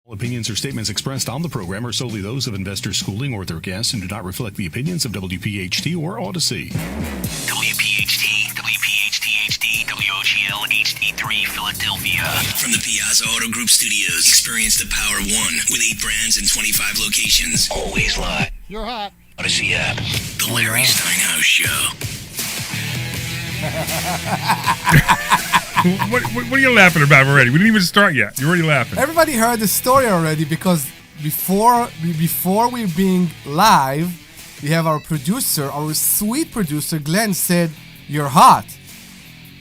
Opinions or statements expressed on the program are solely those of Investor Schooling or their guests and do not reflect the opinions of WPHT or Odyssey. WPHT, WPHT-HD, WOGL HD3 Philadelphia. From the Piazza Auto Group Studios, experience the power of one with 8 brands and 25 locations. Always live. You're hot. Odyssey app. The Larry Steinhouse Show. What are you laughing about already? We didn't even start yet. You're already laughing. Everybody heard the story already because before we're being live, we have our producer, our sweet producer, Glenn, said, "You're hot."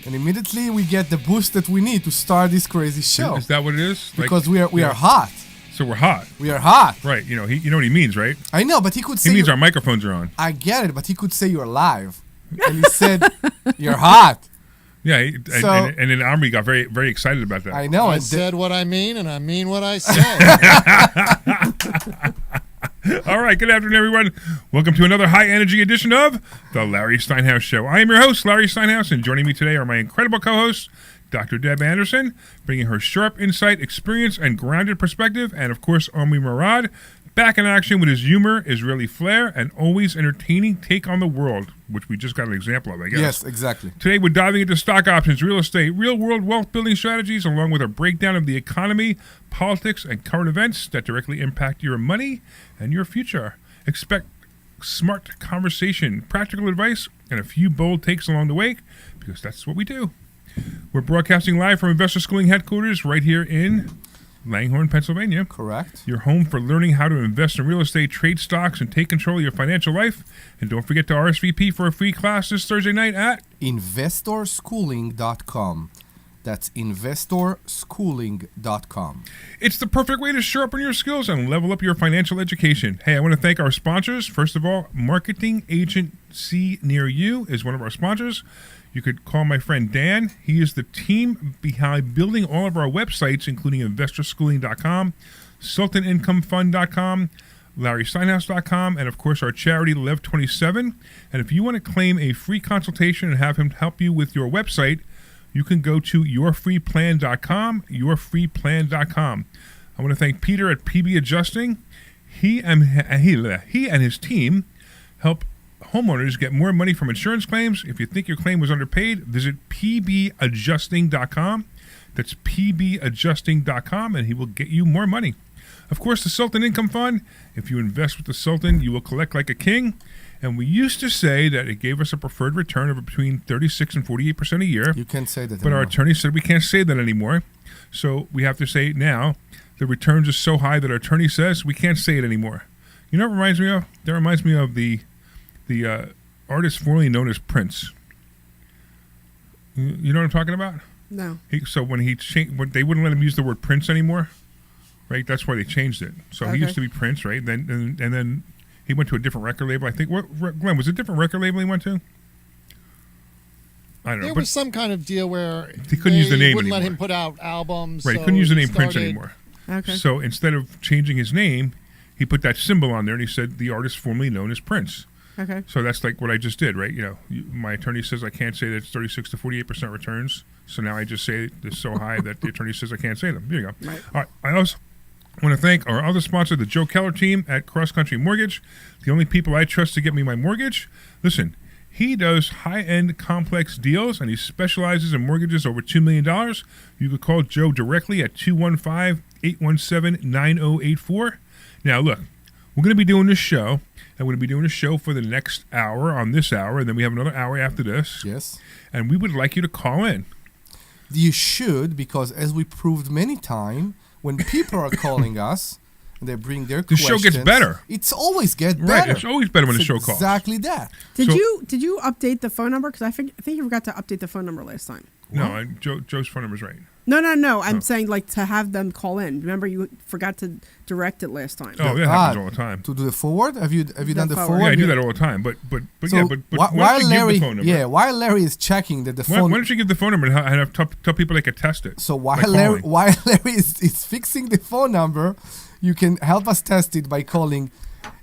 And immediately we get the boost that we need to start this crazy show. Is that what it is? Because we are hot. So we're hot. We are hot. Right. You know what he means, right? I know, but he could say... He means our microphones are on. I get it, but he could say you're live. And he said, "You're hot." Yeah, and then Omri got very, very excited about that. I know. I said what I mean, and I mean what I say. All right, good afternoon, everyone. Welcome to another high-energy edition of The Larry Steinhouse Show. I am your host, Larry Steinhouse, and joining me today are my incredible co-hosts, Dr. Deb Anderson, bringing her sharp insight, experience, and grounded perspective, and, of course, Omri Morad, back in action with his humor, Israeli flair, and always entertaining take on the world, which we just got an example of, I guess. Yes, exactly. Today, we're diving into stock options, real estate, real-world wealth-building strategies, along with a breakdown of the economy, politics, and current events that directly impact your money and your future. Expect smart conversation, practical advice, and a few bold takes along the way, because that's what we do. We're broadcasting live from Investor Schooling headquarters right here in Langhorne, Pennsylvania. Correct. Your home for learning how to invest in real estate, trade stocks, and take control of your financial life. And don't forget to RSVP for a free class this Thursday night at investorschooling.com. That's investorschooling.com. It's the perfect way to sharpen your skills and level up your financial education. Hey, I want to thank our sponsors. First of all, Marketing Agency Near You is one of our sponsors. You could call my friend Dan. He is the team behind building all of our websites, including investorschooling.com, sultanincomefund.com, larrysteinhouse.com, and, of course, our charity, Lev27. And if you want to claim a free consultation and have him help you with your website, you can go to yourfreeplan.com, yourfreeplan.com. I want to thank Peter at PB Adjusting. He and his team help homeowners get more money from insurance claims. If you think your claim was underpaid, visit pbadjusting.com. That's pbadjusting.com, and he will get you more money. Of course, the Sultan Income Fund. If you invest with the Sultan, you will collect like a king. And we used to say that it gave us a preferred return of between 36 and 48% a year. You can't say that But anymore. our attorney said we can't say that anymore. So we have to say now the returns are so high that our attorney says we can't say it anymore. You know what it reminds me of? That reminds me of the artist formerly known as Prince. You know what I'm talking about? No. So when they wouldn't let him use the word Prince anymore, right? That's why they changed it. So he used to be Prince, right? And then he went to a different record label. I think, Glenn, was it a different record label he went to? I don't know. There was some kind of deal where he couldn't use the name wouldn't anymore. let him put out albums. Right, so couldn't use the name started, Prince anymore. Okay. So instead of changing his name, he put that symbol on there and he said the artist formerly known as Prince. Okay. So that's like what I just did, right? My attorney says I can't say that it's 36 to 48% returns. So now I just say it's so high that the attorney says I can't say them. There you go. Right. All right. I also want to thank our other sponsor, the Joe Keller team at Cross Country Mortgage, the only people I trust to get me my mortgage. Listen, he does high-end complex deals, and he specializes in mortgages over $2 million. You could call Joe directly at 215-817-9084. Now, look, we're going to be doing this show. And we're going to be doing a show for the next hour on this hour, and then we have another hour after this. Yes. And we would like you to call in. You should, because as we proved many times, when people are calling us and they bring their The questions, show gets better. It's always get better. Right, it's always better when the It's show calls. Exactly that. Did So- you update the phone number? Because I think you forgot to update the phone number last time. No, Joe's phone number's right. No. I'm saying like to have them call in. Remember you forgot to direct it last time. Oh, that happens all the time. To do the forward? Have you done the forward? Yeah, I do that all the time. But So yeah, but why while don't you Larry, give the phone number? while Larry is checking that the Why phone. don't you give the phone number and have tell people they can test it? So by while calling? Larry is fixing the phone number, you can help us test it by calling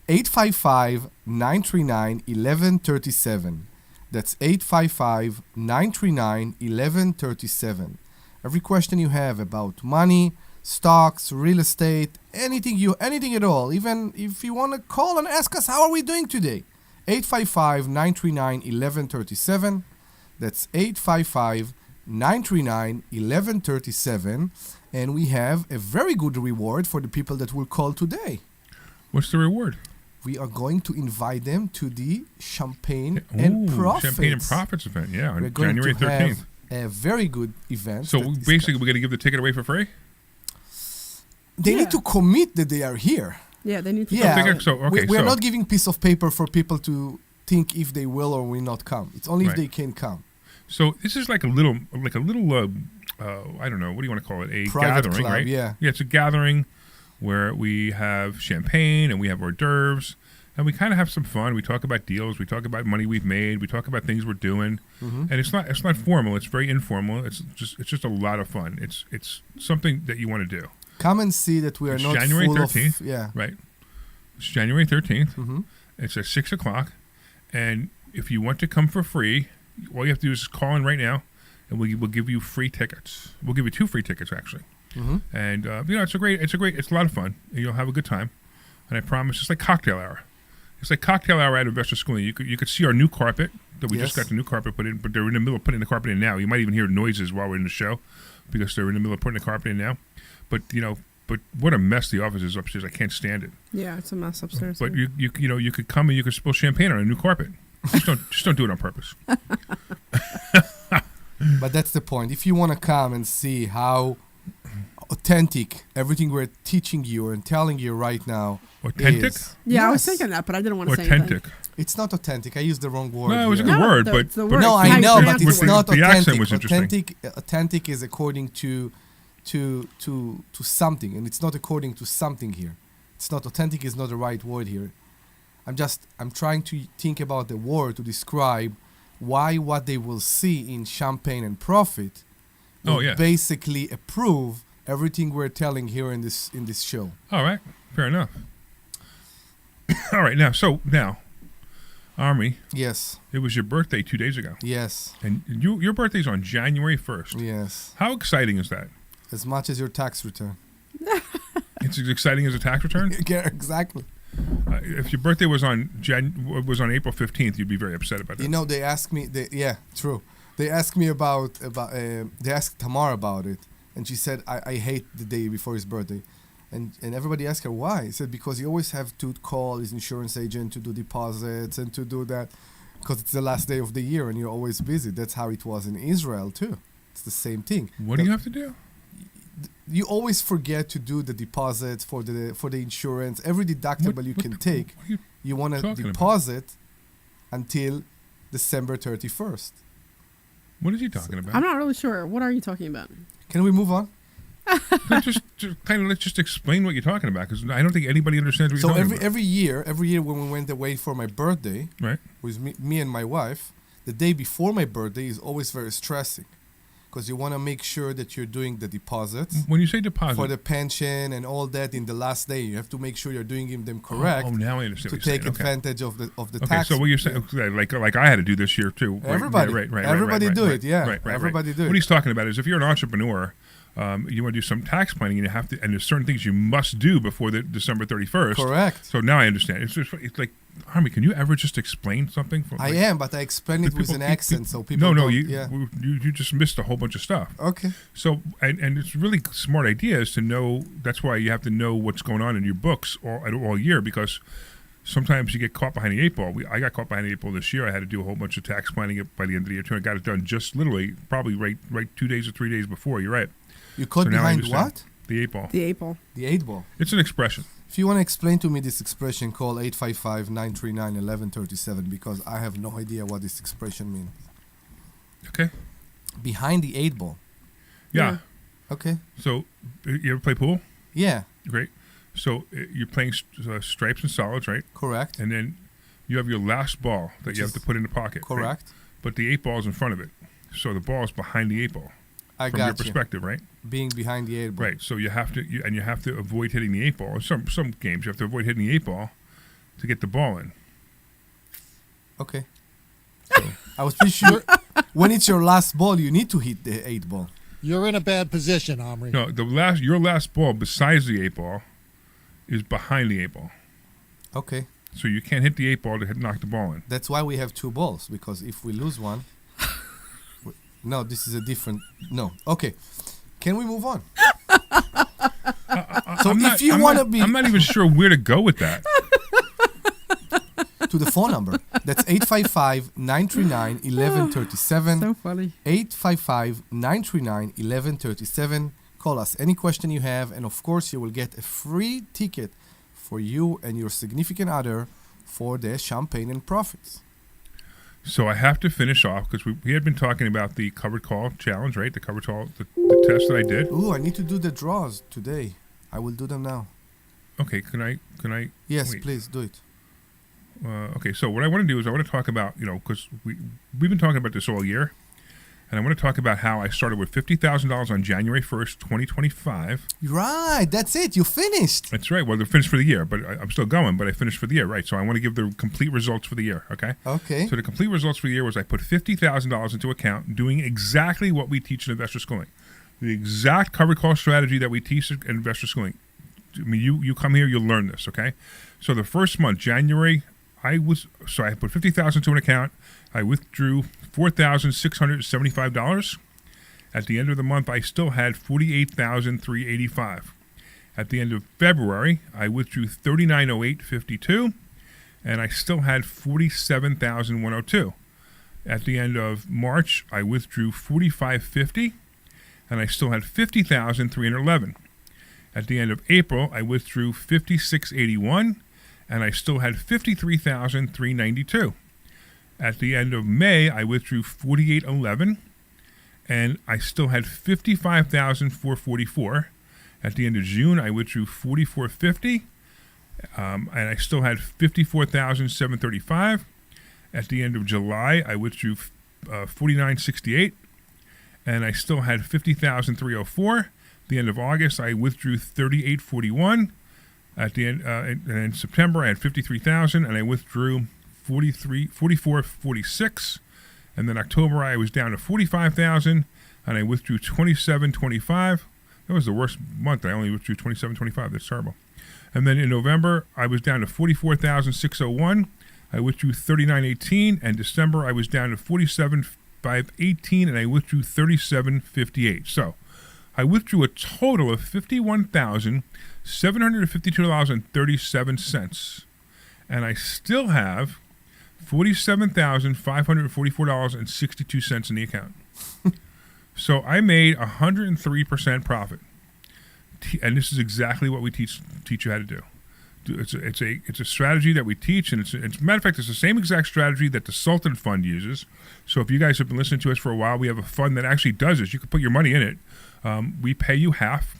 855-939-1137. That's 855-939-1137. Every question you have about money, stocks, real estate, anything at all. Even if you want to call and ask us, how are we doing today? 855-939-1137. That's 855-939-1137. And we have a very good reward for the people that will call today. What's the reward? We are going to invite them to the Champagne and Profits. Champagne and Profits event, yeah, We're on going January to 13th. have a very good event. So that is basically, we're going to give the ticket away for free? they Yeah. need to commit that they are here. Yeah, they need to. Yeah, we're so not giving piece of paper for people to think if they will or will not come. It's only if Right. they can come. So this is like a little, I don't know, what do you want to call it? A Private gathering, club, right? yeah. Yeah, it's a gathering where we have champagne and we have hors d'oeuvres and we kind of have some fun. We talk about deals, we talk about money we've made, we talk about things we're doing, and it's not formal. It's very informal. It's just a lot of fun. It's something that you want to do. Come and see that we are It's not January full 13th, of... Yeah. right? It's January 13th. Mm-hmm. It's at 6 o'clock. And if you want to come for free, all you have to do is call in right now, and we'll give you free tickets. We'll give you 2 free tickets, actually. Mm-hmm. And, it's a lot of fun. And you'll have a good time. And I promise, it's like cocktail hour. It's like cocktail hour at Investor Schooling. You could see our new carpet that we just Yes. got the new carpet put in, but they're in the middle of putting the carpet in now. You might even hear noises while we're in the show because they're in the middle of putting the carpet in now. But what a mess the office is upstairs. I can't stand it. Yeah, it's a mess upstairs. But you could come and you could spill champagne on a new carpet. Just don't do it on purpose. But that's the point. If you want to come and see how authentic everything we're teaching you and telling you right now Authentic? is. Yeah, I was Yes. thinking that, but I didn't want to say anything. Authentic. It's not authentic. I used the wrong word. No, it was a here. good word, but it's the but- word. No, It's how I you know, but pronounce it's the word. not The authentic. accent was interesting. Authentic is according to something, and it's not according to something here. It's not authentic is not the right word here. I'm trying to think about the word to describe why what they will see in Champagne and Profit will basically approve everything we're telling here in this show. All right, fair enough. All right, now, Omri, Yes, it was your birthday 2 days ago, yes, and your birthday's on January 1st. yes. How exciting is that? As much as your tax return. It's as exciting as a tax return. Yeah, exactly. If your birthday was on April 15th, you'd be very upset about that. You know, they asked me. True. They asked me about. They asked Tamar about it, and she said, "I hate the day before his birthday," and everybody asked her why. He said because you always have to call his insurance agent to do deposits and to do that, because it's the last day of the year and you're always busy. That's how it was in Israel too. It's the same thing. What do you have to do? You always forget to do the deposits for the insurance. Every deductible you can take, What are you you want to talking about? deposit until December 31st. What is he talking about? I'm not really sure. What are you talking about? Can we move on? Let's just explain what you're talking about, because I don't think anybody understands what So you're talking about. every year when we went away for my birthday Right? with me and my wife, the day before my birthday is always very stressing, because you want to make sure that you're doing the deposits When you say deposit, for the pension and all that in the last day. You have to make sure you're doing them correct Oh, now I understand to what you're take saying. Okay. advantage of the Okay, tax. so what you're saying, like I had to do this year too. Right, Everybody. right. Everybody do it, yeah. Right. Everybody do it. What he's talking about is if you're an entrepreneur, you want to do some tax planning, and there's certain things you must do before the December 31st. Correct. So now I understand. It's like, Army, can you ever just explain something? I am, but I explain it with an accent, so people. No, don't, you just missed a whole bunch of stuff. Okay. So, and it's really smart ideas to know. That's why you have to know what's going on in your books all year, because sometimes you get caught behind the 8 ball. I got caught behind the 8 ball this year. I had to do a whole bunch of tax planning by the end of the year too. I got it done just literally, probably right 2 days or 3 days before. You're right. You caught So now I behind understand. what? The 8 ball. The April. The 8 ball. It's an expression. If you want to explain to me this expression, call 855-939-1137, because I have no idea what this expression means. Okay. Behind the 8 ball. Yeah. Okay. So, you ever play pool? Yeah. Great. So you're playing stripes and solids, right? Correct. And then you have your last ball that Which you have is to put in the pocket. right? Correct. But the 8 ball is in front of it. So the ball is behind the 8 ball. I From your got you. perspective, right? Being behind the 8 ball. Right. So you have to avoid hitting the 8 ball. Some games you have to avoid hitting the 8 ball to get the ball in. Okay. I was pretty sure when it's your last ball, you need to hit the 8 ball. You're in a bad position, Omri. No, your last ball besides the 8 ball is behind the 8 ball. Okay. So you can't hit the 8 ball to knock the ball in. That's why we have 2 balls, because if we lose one... No, this is a different... No. Okay. Can we move on? So if you want to be... I'm not even sure where to go with that. To the phone number. That's 855-939-1137. So funny. 855-939-1137. Call us. Any question you have, and of course you will get a free ticket for you and your significant other for the Champagne and Profits. So I have to finish off because we had been talking about the covered call challenge, right? The covered call, the test that I did. Ooh, I need to do the draws today. I will do them now. Okay, can I? Yes, wait. please do it. Okay, so what I want to do is I want to talk about, because we've been talking about this all year, and I want to talk about how I started with $50,000 on January 1st, 2025. Right, that's it. You finished. That's right. Well, they're finished for the year, but I'm still going, but I finished for the year, right? So I want to give the complete results for the year, okay? Okay. So the complete results for the year was I put $50,000 into account doing exactly what we teach in investor schooling. The exact covered call strategy that we teach in investor schooling. I mean, you come here, you'll learn this, okay? So the first month, January, I put $50,000 to an account. I withdrew $4,675. At the end of the month, I still had $48,385. At the end of February, I withdrew $39,0852, and I still had $47,102. At the end of March, I withdrew $45,50, and I still had $50,311. At the end of April, I withdrew $56,081, and I still had $53,392. At the end of May, I withdrew $48,011, and I still had $55,444. At the end of June, I withdrew $44,50, and I still had $54,735. At the end of July, I withdrew $49,068, and I still had $50,304. At the end of August, I withdrew $38,041. At the end, and in September, I had $53,000, and I withdrew $44,46. And then October, I was down to $45,000, and I withdrew $27,025. That was the worst month. I only withdrew $27,025. That's terrible. And then in November, I was down to $44,601. I withdrew $39,018, and December, I was down to $47,518, and I withdrew $37,058. So I withdrew a total of $51,752.37, and I still have $47,544.62 in the account. So I made 103% profit, and this is exactly what we teach you how to do. It's a strategy that we teach, and it's matter of fact, it's the same exact strategy that the Sultan Fund uses. So if you guys have been listening to us for a while, we have a fund that actually does this. You can put your money in it. We pay you half.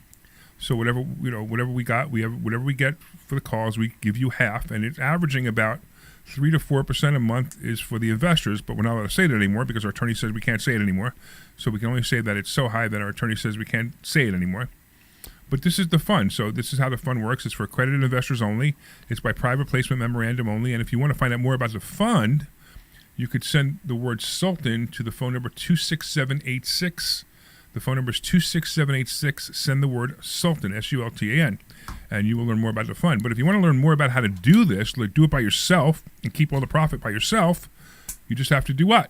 So whatever we got, whatever we get for the calls, we give you half, and it's averaging about 3 to 4% a month is for the investors, but we're not allowed to say that anymore because our attorney says we can't say it anymore. So we can only say that it's so high that our attorney says we can't say it anymore. But this is the fund. So this is how the fund works. It's for accredited investors only. It's by private placement memorandum only. And if you want to find out more about the fund, you could send the word Sultan to the phone number 26786. The phone number is 26786. Send the word Sultan, Sultan, and you will learn more about the fund. But if you want to learn more about how to do this, like do it by yourself and keep all the profit by yourself, you just have to do what?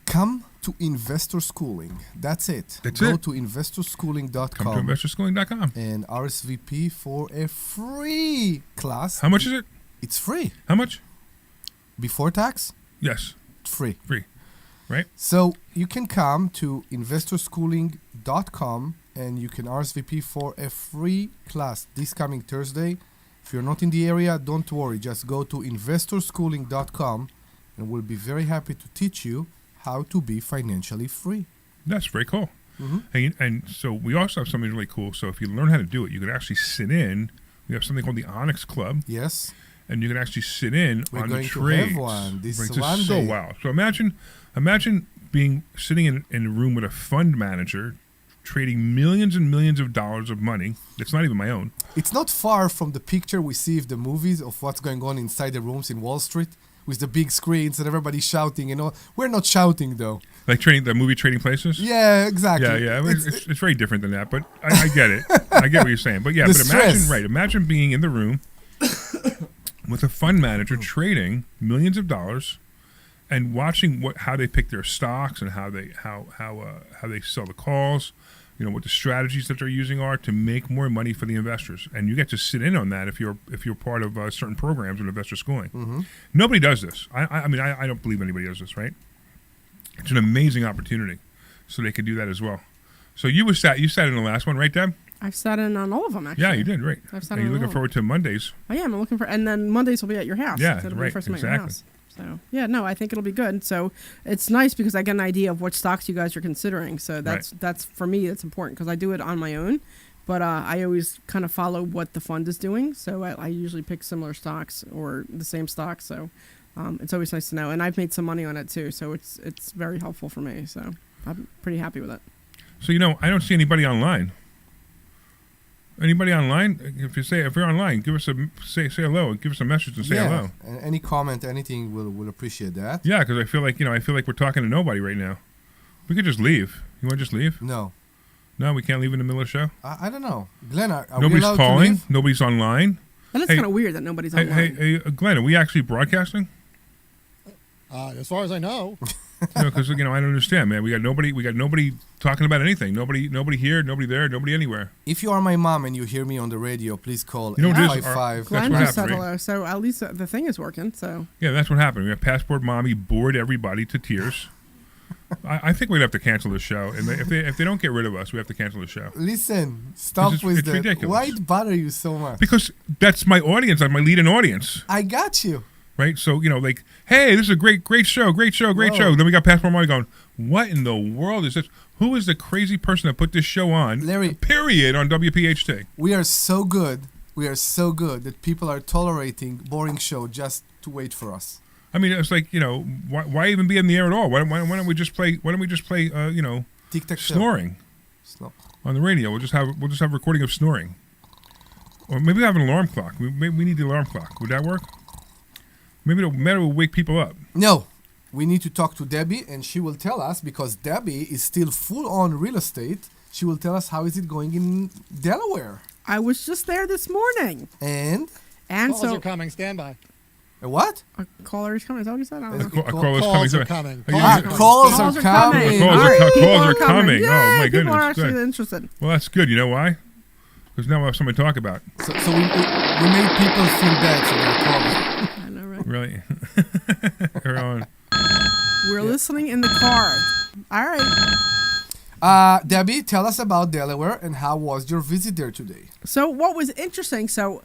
Come to Investor Schooling. That's it. That's Go it. to investorschooling.com. Come to investorschooling.com. And RSVP for a free class. How much is it? It's free. How much? Before tax? Yes. Free. Free. Right? So you can come to investorschooling.com and you can RSVP for a free class this coming Thursday. If you're not in the area, don't worry. Just go to investorschooling.com and we'll be very happy to teach you how to be financially free. That's very cool. Mm-hmm. And so we also have something really cool. So if you learn how to do it, you can actually sit in. We have something called the Onyx Club. Yes. And you can actually sit in We're on the going trades. to have one this Right, one just so day. wow. So imagine sitting in a room with a fund manager trading millions and millions of dollars of money. That's not even my own. It's not far from the picture we see of the movies of what's going on inside the rooms in Wall Street with the big screens and everybody shouting. We're not shouting though. Like the movie Trading Places? Yeah, exactly. Yeah. It's very different than that, but I get it. I get what you're saying. But yeah, The but imagine, stress. imagine being in the room with a fund manager trading millions of dollars and watching how they pick their stocks and how they sell the calls, what the strategies that they're using are to make more money for the investors. And you get to sit in on that if you're part of certain programs with investor schooling. Mm-hmm. Nobody does this. I mean, I don't believe anybody does this, right? It's an amazing opportunity, so they can do that as well. So you sat in the last one, right, Deb? I've sat in on all of them, actually. Yeah, you did, right. I've sat And in you're on looking all. forward to Mondays. I am. I'm looking for, and then Mondays will be at your house. Yeah, So it'll be right, the first time at your exactly. house. So yeah, no, I think it'll be good. So it's nice because I get an idea of what stocks you guys are considering. So that's for me, it's important because I do it on my own, but I always kind of follow what the fund is doing. So I usually pick similar stocks or the same stocks. So it's always nice to know, and I've made some money on it too. So it's very helpful for me. So I'm pretty happy with it. So I don't see anybody online. Anybody online? If you're online, give us say hello. Give us a message and say hello. And any comment, anything, we'll appreciate that. Yeah, because I feel like we're talking to nobody right now. We could just leave. You want to just leave? No, We can't leave in the middle of the show. I don't know, Glenn. Are we Nobody's allowed to calling. leave? Nobody's online. And it's Hey, kind of weird that nobody's Hey, online. hey, Glenn, are we actually broadcasting? As far as I know. Because I don't understand, man. We got nobody talking about anything. Nobody here. Nobody there. Nobody anywhere. If you are my mom and you hear me on the radio, please call You know what it is? 855. Glenn what just happened, said right? hello. So at least the thing is working. So Yeah, that's what happened. We have Passport Mommy bored everybody to tears. I think we'd have to cancel the show, and if they don't get rid of us, we have to cancel the show Listen, stop It's with that. ridiculous. Why it bother you so much? because that's my audience. I'm my lead-in audience, I got you. right? So like, hey, this is a great show. Whoa. Then we got Passport Mommy going, what in the world is this? Who is the crazy person that put this show on? Larry. Period on WPHT. We are so good. That people are tolerating boring show just to wait for us. I mean, it's like why even be in the air at all? Why don't we just play? Tic tac show. Snoring on the radio? We'll just have recording of snoring, or maybe we have an alarm clock. We need the alarm clock. Would that work? Maybe it'll wake people up. No, we need to talk to Debbie, and she will tell us because Debbie is still full on real estate. She will tell us how is it going in Delaware. I was just there this morning, And and Calls so are coming. Stand by. a what? a caller is coming. Is that what you said? I don't know. A call is Calls are coming. coming. Are you- Calls Calls are are coming. coming. All right, Calls people are coming. Yay, Oh, my people goodness, are actually good. interested. Well, that's good. You know why? Because now we'll have something to talk about. So we made people feel bad, so they're calling. I know, right? Really? We're on. We're listening in the car. All right. Debbie, tell us about Delaware and how was your visit there today? So what was interesting? So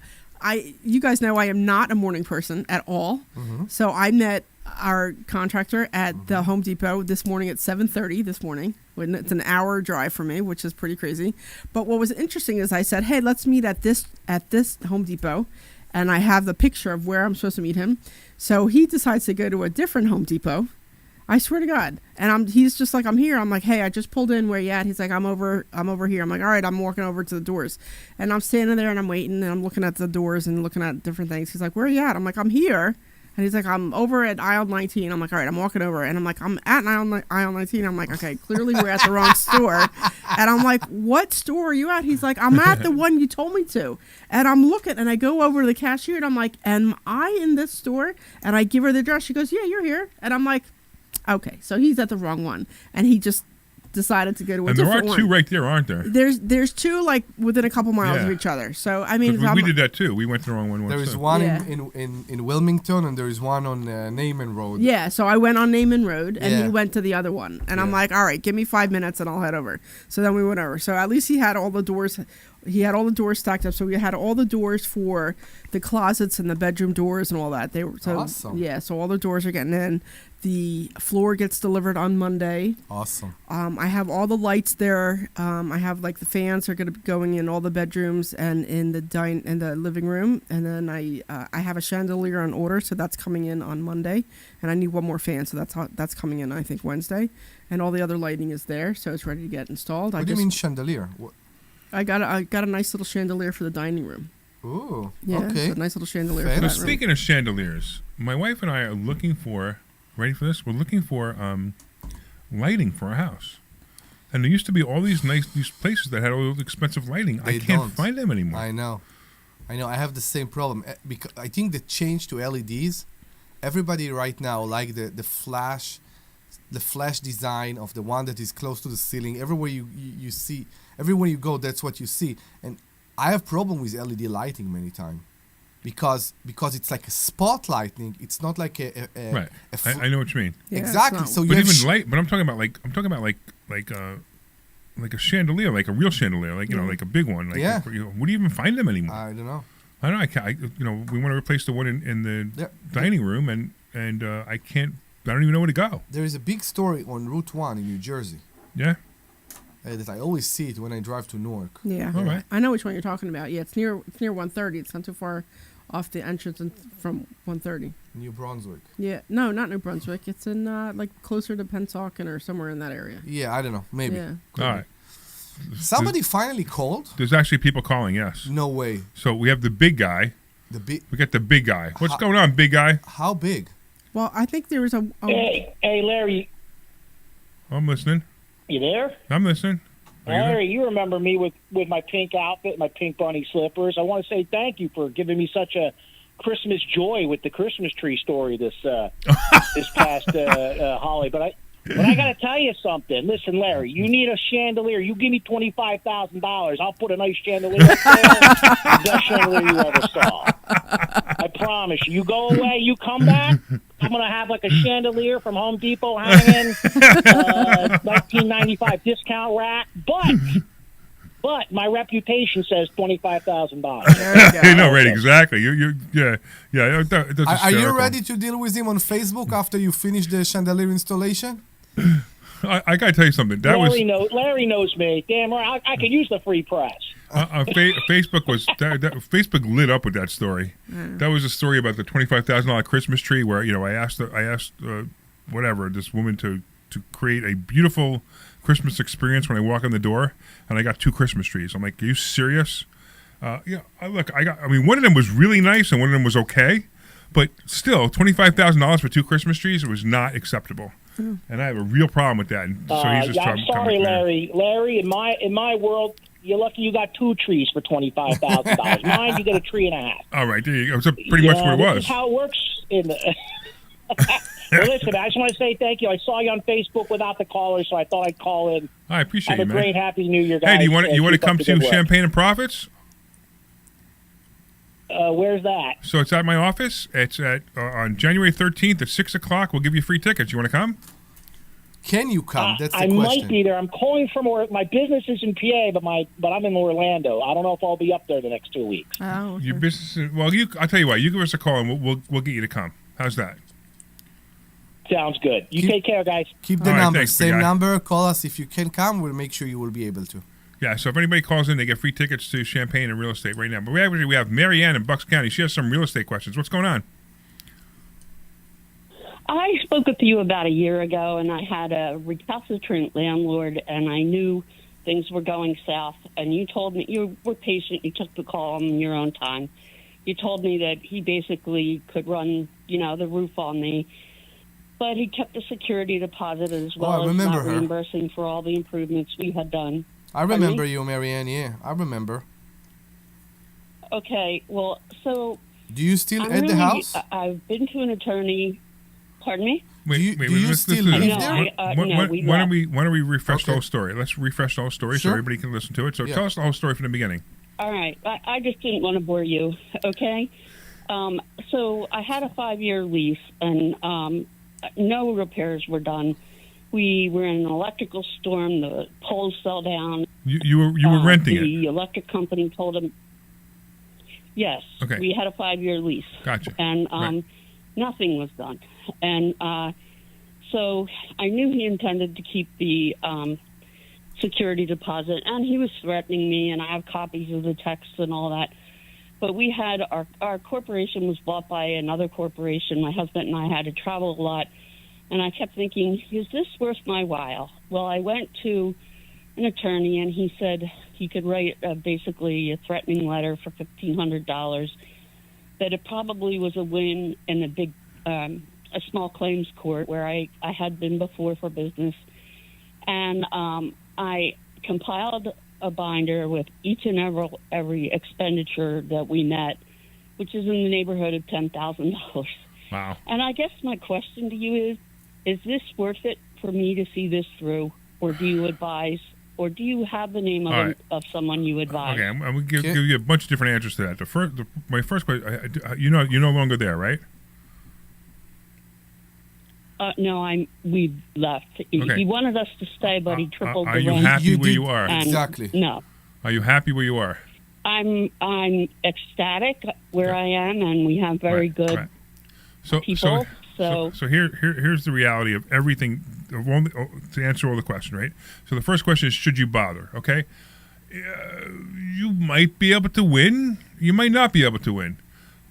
you guys know I am not a morning person at all. So I met our contractor at the Home Depot this morning at 7:30 this morning. When it's an hour drive for me, which is pretty crazy. But what was interesting is I said, "Hey, let's meet at this Home Depot," and I have the picture of where I'm supposed to meet him. So he decides to go to a different Home Depot. I swear to God. And he's just like, I'm here. I'm like, hey, I just pulled in. Where you at? He's like, I'm over here. I'm like, all right, I'm walking over to the doors. And I'm standing there and I'm waiting and I'm looking at the doors and looking at different things. He's like, where are you at? I'm like, I'm here. And he's like, I'm over at aisle 19. I'm like, all right, I'm walking over. And I'm like, I'm at aisle 19. I'm like, okay, clearly we're at the wrong store. And I'm like, what store are you at? He's like, I'm at the one you told me to. And I'm looking and I go over to the cashier and I'm like, am I in this store? And I give her the address. She goes, yeah, you're here. And I'm like, okay, so he's at the wrong one, and he just decided to go to a And there are different one. two right there, aren't there? There's two like within a couple miles of Yeah. each other. So I mean, 'Cause we did that too. We went to the wrong one once. There is too. one Yeah. in Wilmington and there is one on Naaman Road. yeah. So I went on Naaman Road, and Yeah. he went to the other one, and I'm Yeah. like, all right, give me 5 minutes, and I'll head over. So then we went over. So at least he had all the doors. He had all the doors stacked up. So we had all the doors for the closets and the bedroom doors and all that. They were so Awesome. yeah. So all the doors are getting in. The floor gets delivered on Monday. Awesome. I have all the lights there. I have like the fans are going to be going in all the bedrooms and in the living room. And then I have a chandelier on order, so that's coming in on Monday. And I need one more fan, so that's coming in I think Wednesday. And all the other lighting is there, so it's ready to get installed. What do you mean chandelier? What? I got a nice little chandelier for the dining room. Ooh. Yeah, Okay. it's a nice little chandelier. Fair. For So that room. speaking of chandeliers, my wife and I are looking for. Ready for this? We're looking for lighting for our house. And there used to be all these places that had all those expensive lighting. I They can't don't. find them anymore. I know. I have the same problem because I think the change to LEDs. Everybody right now like the flash design of the one that is close to the ceiling. Everywhere you see, everywhere you go, that's what you see. And I have problem with LED lighting many times because it's like a spotlighting. It's not like a Right. I know what you mean. Yeah, it's exactly. not- So you But have even light. But I'm talking about like a chandelier, like a real chandelier, like like a big one. Like, Yeah. Would you even find them anymore? I don't know. I don't know. We want to replace the one in the Yeah. dining room, and I can't. I don't even know where to go. There is a big story on Route 1 in New Jersey Yeah. that I always see it when I drive to Newark. Yeah. All right. I know which one you're talking about. Yeah, it's near 130. It's not too far off the entrance from 130. New Brunswick. Yeah. No, not New Brunswick. It's in like closer to Pensauken or somewhere in that area. Yeah, I don't know. Maybe. Yeah. All right. Somebody finally called? There's actually people calling. Yes. No way. So we have the big guy. The big. We got the big guy. What's going on, big guy? How big? Well, I think there was a Hey, Larry, I'm listening. you there? I'm listening. Are you there? Larry, you remember me with my pink outfit, my pink bunny slippers. I want to say thank you for giving me such a Christmas joy with the Christmas tree story this past holiday. But I got to tell you something. Listen, Larry, you need a chandelier. You give me $25,000. I'll put a nice chandelier up there. The best chandelier you ever saw. I promise you. You go away, you come back, I'm going to have like a chandelier from Home Depot hanging, 1995 discount rack. But my reputation says $25,000. There you go. Hey, no, right, exactly. Yeah. That's Are you hysterical. ready to deal with him on Facebook after you finish the chandelier installation? I gotta tell you something. That was Larry knows me. Damn right. I could use the free press. Facebook Facebook lit up with that story. That was a story about the $25,000 Christmas tree where I asked this woman to create a beautiful Christmas experience when I walk in the door, and I got 2 Christmas trees. I'm like, are you serious? One of them was really nice and one of them was okay, but still $25,000 for 2 Christmas trees was not acceptable. And I have a real problem with that. And so he's just I'm sorry, Larry. Larry, in my world, you're lucky you got 2 trees for $25,000. Mine, you get a tree and a half. All right, there you go. So pretty much what it was. This is how it works in the. Well, listen, I just want to say thank you. I saw you on Facebook without the caller, so I thought I'd call in. I appreciate Have it, a man. great, happy New Year, guys. Hey, do you want to Keep come up the to good work. Champagne and Profits? Where's that? So it's at my office. It's at on January 13th at 6 o'clock. We'll give you free tickets. You want to come? Can you come? That's the I question. might be there. I'm calling from my business is in PA, but I'm in Orlando. I don't know if I'll be up there the next 2 weeks. Oh, okay. Your business. Well, I'll tell you what. You give us a call and we'll get you to come. How's that? Sounds good. You take care, guys. Keep the All right, number. thanks, big Same guy. number. Call us if you can come. We'll make sure you will be able to. Yeah. So if anybody calls in, they get free tickets to Champagne and real estate right now. But we have Mary Ann in Bucks County. She has some real estate questions. What's going on? I spoke with you about a year ago, and I had a recalcitrant landlord, and I knew things were going south. And you told me you were patient. You took the call in your own time. You told me that he basically could run, the roof on me, but he kept the security deposit as well as remember not her. reimbursing for all the improvements we had done. I remember you, Marianne. Yeah, I remember. Okay, well, so Do you still I'm at the really- house? I've been to an attorney. Pardon me? Do you still live there? Why don't we refresh the Okay. whole story? Let's refresh the whole story so Sure. everybody can listen to it. So Yeah. tell us the whole story from the beginning. All right. I just didn't want to bore you, okay? So I had a 5-year lease, and no repairs were done. We were in an electrical storm. The poles fell down. You were renting The it. electric company told him, yes, Okay. we had a 5-year lease. Gotcha. And Right. nothing was done. And so I knew he intended to keep the security deposit, and he was threatening me, and I have copies of the texts and all that. But we had our corporation was bought by another corporation. My husband and I had to travel a lot, and I kept thinking, is this worth my while? Well, I went to an attorney, and he said he could write basically a threatening letter for $1,500. That it probably was a win in a small claims court where I had been before for business, and I compiled a binder with each and every expenditure that we met, which is in the neighborhood of $10,000. Wow. And I guess my question to you is this worth it for me to see this through, or do you advise, or do you have the name of someone you advise? Okay, I'm going to give you a bunch of different answers to that. My first question, you're no longer there, right? No, we left. Okay. He wanted us to stay, but he tripled the Are you rent. happy where you are? Exactly. No. Are you happy where you are? I'm ecstatic where I am, and we have very good people. So here's the reality of everything. To answer all the question, right? So the first question is, should you bother? Okay, you might be able to win. You might not be able to win,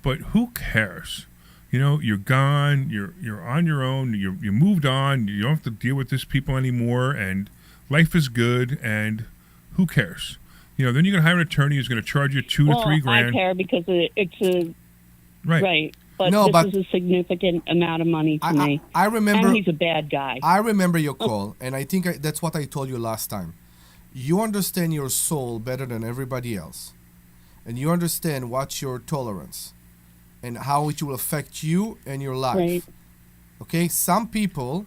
but who cares? You know, you're gone. You're on your own. You moved on. You don't have to deal with these people anymore, and life is good. And who cares? You know, then you're gonna hire an attorney who's gonna charge you $2 to $3 grand. I care because it's a right. But this is a significant amount of money to me. I remember. And he's a bad guy. I remember your call, and I think that's what I told you last time. You understand your soul better than everybody else, and you understand what's your tolerance and how it will affect you and your life. Right. Okay? Some people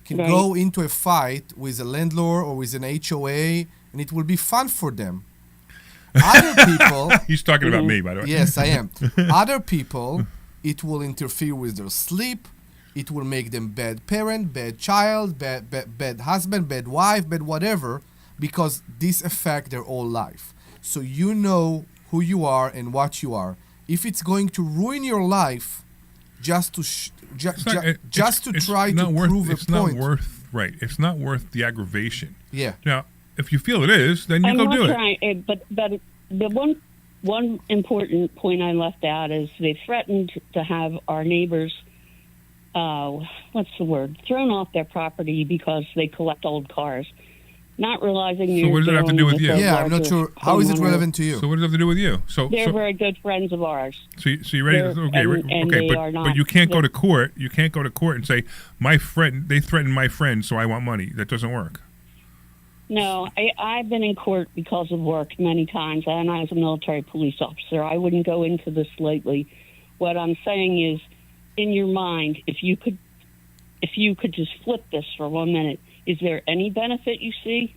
can go into a fight with a landlord or with an HOA, and it will be fun for them. Other people... He's talking about me, by the way. Yes, I am. Other people, it will interfere with their sleep. It will make them bad parent, bad child, bad husband, bad wife, bad whatever, because this affects their whole life. So you know who you are and what you are. If it's going to ruin your life, just to try to prove a point. It's not worth It's not worth the aggravation. Yeah. Now, if you feel it is, then you go do it. But the one important point I left out is they threatened to have our neighbors, what's the word, thrown off their property because they collect old cars. Not realizing So what does it have to do with you? Yeah, I'm not sure. How is it relevant to you? So what does it have to do with you? They're very good friends of ours. So you ready? But you can't go to court. You can't go to court and say they threatened my friend, so I want money. That doesn't work. No, I've been in court because of work many times, and I was a military police officer. I wouldn't go into this lightly. What I'm saying is, in your mind, if you could just flip this for 1 minute, is there any benefit you see?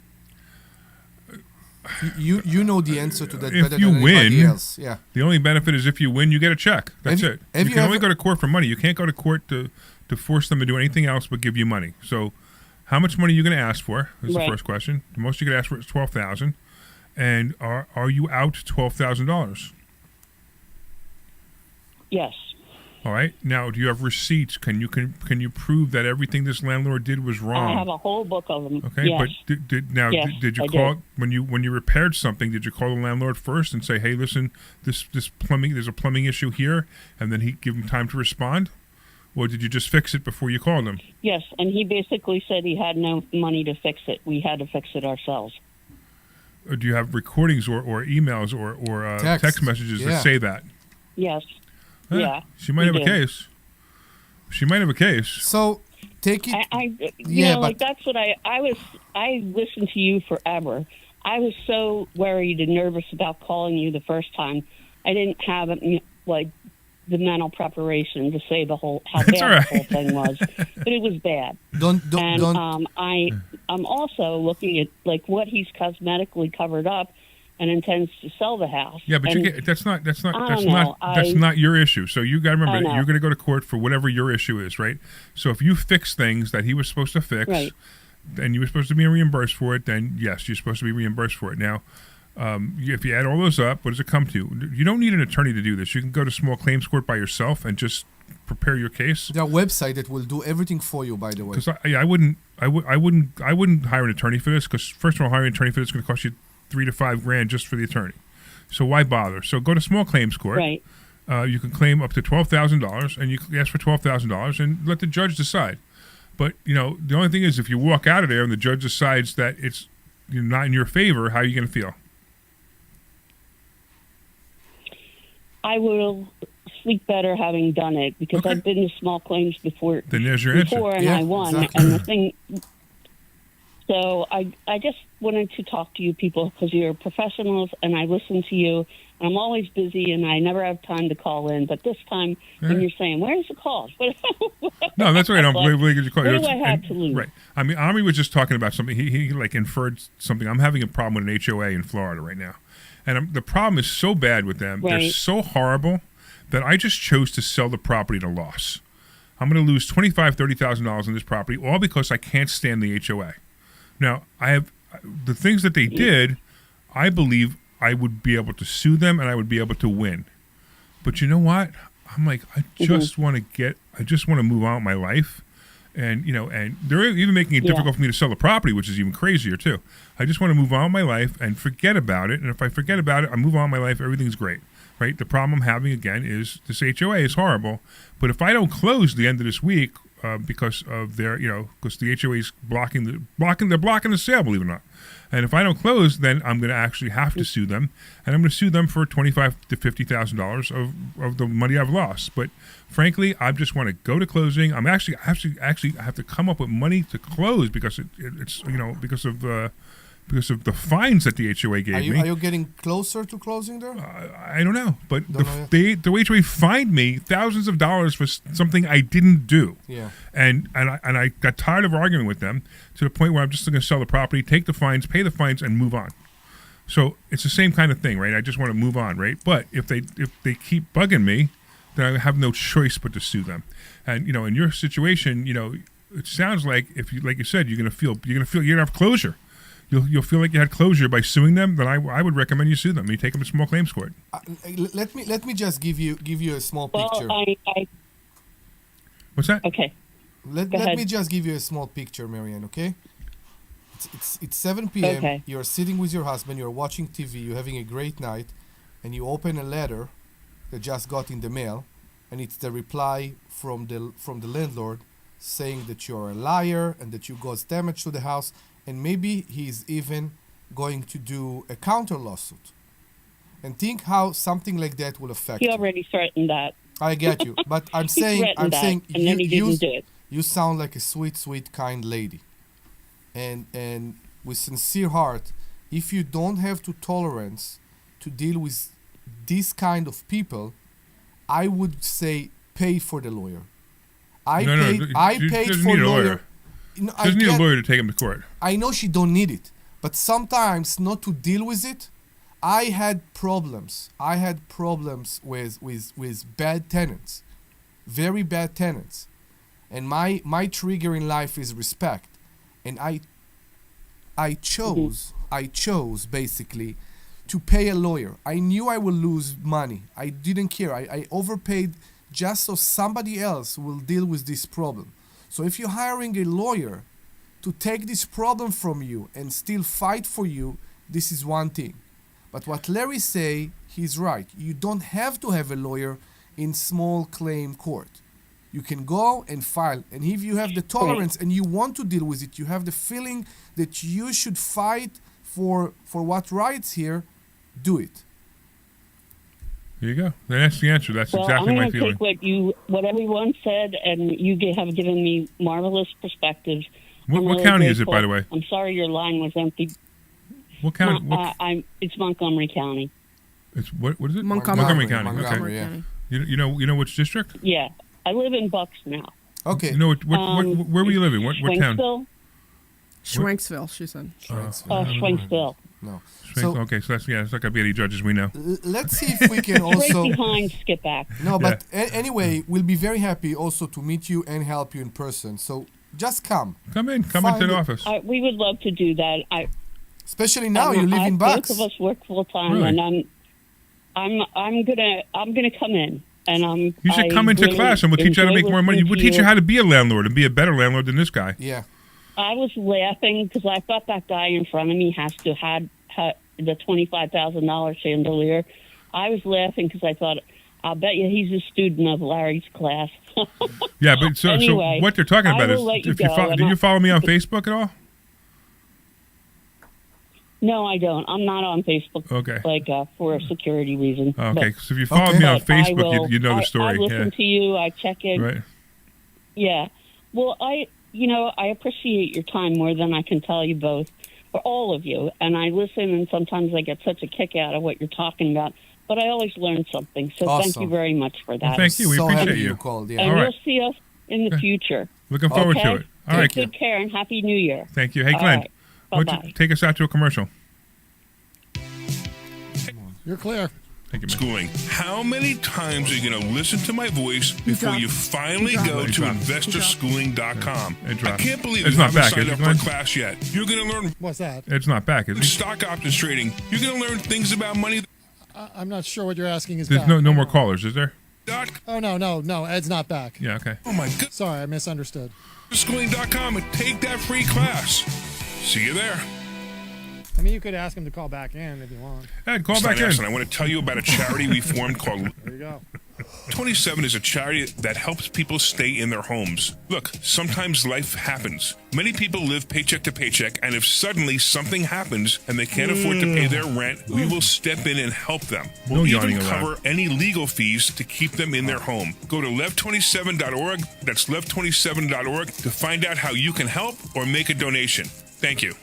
You know the answer to that if better you than win, anybody else. Yeah. The only benefit is if you win, you get a check. That's it. You can only go to court for money. You can't go to court to force them to do anything else but give you money. So, how much money are you going to ask for? Is the first question. The most you could ask for is $12,000, and are you out $12,000? Yes. All right. Now, do you have receipts? Can you prove that everything this landlord did was wrong? I have a whole book of them. Okay. Yes. But did you call when you repaired something? Did you call the landlord first and say, "Hey, listen, this plumbing, there's a plumbing issue here," and then he give him time to respond? Or did you just fix it before you called him? Yes, and he basically said he had no money to fix it. We had to fix it ourselves. Or do you have recordings or emails or text messages that say that? Yes. Yeah. She might have a case. She might have a case. So take it. That's what I listened to you forever. I was so worried and nervous about calling you the first time. I didn't have the mental preparation to say how bad the whole thing was, but it was bad. I'm also looking at what he's cosmetically covered up and intends to sell the house. Yeah, but that's not your issue. So you got to remember that you're going to go to court for whatever your issue is, right? So if you fix things that he was supposed to fix, and you were supposed to be reimbursed for it, then yes, you're supposed to be reimbursed for it. Now, if you add all those up, what does it come to? You don't need an attorney to do this. You can go to small claims court by yourself and just prepare your case. There's a website that will do everything for you, by the way. Because I wouldn't hire an attorney for this. Because first of all, hiring an attorney for this is going to cost you $3,000 to $5,000 just for the attorney. So why bother? So go to small claims court. Right. You can claim up to $12,000, and you can ask for $12,000, and let the judge decide. But the only thing is, if you walk out of there and the judge decides that it's not in your favor, how are you going to feel? I will sleep better having done it because Okay. I've been to small claims before. Then there's your answer. Before and Yeah, I won. exactly. And the thing. So I just wanted to talk to you people because you're professionals and I listen to you. And I'm always busy and I never have time to call in. But this time when you're saying, "Where's the calls?" No, that's right. I'm Like, really good to call you. what do That's- I have to lose? Right. I mean, Omri was just talking about something. He like inferred something. I'm having a problem with an HOA in Florida right now, and the problem is so bad with them. They're Right. so horrible that I just chose to sell the property at a loss. I'm going to lose $25,000-$30,000 on this property, all because I can't stand the HOA. Now, I have the things that they did. I believe I would be able to sue them and I would be able to win. But you know what? I'm like, I just want to move on with my life. And, and they're even making it difficult for me to sell the property, which is even crazier too. I just want to move on with my life and forget about it. And if I forget about it, I move on with my life, everything's great, right? The problem I'm having again is this HOA is horrible. But if I don't close the end of this week, because of their, because the HOA is blocking the sale, believe it or not. And if I don't close, then I'm going to actually have to sue them, and I'm going to sue them for $25,000 to $50,000 of the money I've lost. But frankly, I just want to go to closing. I have to come up with money to close because it's because of the fines that the HOA gave me. Are you getting closer to closing there? I don't know, but Don't the HOA fined me thousands of dollars for something I didn't do. Yeah. And I got tired of arguing with them to the point where I'm just going to sell the property, take the fines, pay the fines, and move on. So it's the same kind of thing, right? I just want to move on, right? But if they keep bugging me, then I have no choice but to sue them. And in your situation, it sounds like if you, like you said, you're gonna have closure. You'll feel like you had closure by suing them. Then I would recommend you sue them. You take them to small claims court. Let me just give you a small picture. Well, What's that? okay. Let me just give you a small picture, Marianne. Okay. It's 7 p.m. Okay. You're sitting with your husband. You're watching TV. You're having a great night, and you open a letter that just got in the mail, and it's the reply from the landlord saying that you're a liar and that you caused damage to the house. And maybe he's even going to do a counter lawsuit. And think how something like that will affect He you. already threatened that. I get you, but I'm He saying, threatened that, and then he didn't do it. You sound like a sweet, sweet, kind lady, and with sincere heart, if you don't have the tolerance to deal with this kind of people, I would say pay for the lawyer. I paid for lawyer. No, She doesn't need a lawyer to take him to court. I know she don't need it, but sometimes not to deal with it. I had problems. With bad tenants, very bad tenants, and my trigger in life is respect, and I chose basically to pay a lawyer. I knew I would lose money. I didn't care. I overpaid just so somebody else will deal with this problem. So if you're hiring a lawyer to take this problem from you and still fight for you, this is one thing. But what Larry say, he's right. You don't have to have a lawyer in small claim court. You can go and file. And if you have the tolerance and you want to deal with it, you have the feeling that you should fight for what rights here, do it. There you go. That's the answer. That's Well, exactly I'm my going to feeling. take what everyone said, and you have given me marvelous perspectives. What I'm really county is it, grateful. by the way? I'm sorry your line was empty. What county? It's Montgomery County. It's what is it? Montgomery County. Montgomery, Okay. yeah. You know which district? Yeah, I live in Bucks now. Okay. You know where were you living? What town? Schwenksville? Schwenksville, she said. Schwenksville. No. Okay, so that's not gonna be any judges we know. Let's see if we can also. Right behind Skipback. No, but anyway, we'll be very happy also to meet you and help you in person. So just come. Come into Find the it. office. We would love to do that. Especially now you live in Bucks. Both of us work full time, Really? and I'm gonna come in, and You should come into class and we'll teach you how to make more money. We'll teach you how to be a landlord and be a better landlord than this guy. Yeah. I was laughing because I thought that guy in front of me has to had the $25,000 chandelier. I was laughing because I thought, I'll bet you he's a student of Larry's class. Yeah, but so Anyway, what they're talking about I is will let you if you go, do you follow me on Facebook at all? No, I don't. I'm not on Facebook. Okay. For a security reason. Okay, because if you follow me on But I Facebook, will- you know the I story. listen to you. I check in. Right. Yeah. Well, I appreciate your time more than I can tell you both, or all of you. And I listen, and sometimes I get such a kick out of what you're talking about. But I always learn something. So thank Awesome. you very much for that. Well, thank you. We so appreciate happy you. called. Yeah. And All right. you'll see us in the future. Looking forward to Okay? it. All right. Take good care and Happy New Year. Thank you. Hey, All Glenn, right. why don't you Bye-bye. take us out to a commercial? You're clear. Thank you, man. Schooling. How many times are you going to listen to my voice before dropped. you finally He dropped. go He to dropped. investorschooling.com? It I dropped. can't believe It's you not haven't back, signed is up it, for a Glenn? class yet. You're going to learn What's that? It's not back, is it? stock options trading. You're going to learn things about money. I'm not sure what you're asking is There's back. no more callers, is there? Oh, no. Ed's not back. Yeah, okay. Oh my God. Sorry, I misunderstood. Schooling.com and take that free class. See you there. I mean, you could ask him to call back in if you want. Ed, call back Steinhouse, in. and I want to tell you about a charity we formed called There you go. 27 is a charity that helps people stay in their homes. Look, sometimes life happens. Many people live paycheck to paycheck, and if suddenly something happens and they can't afford to pay their rent, we will step in and help them. No We'll yawning even allowed. cover any legal fees to keep them in their home. Go to lev27.org, that's lev27.org, to find out how you can help or make a donation. Thank you.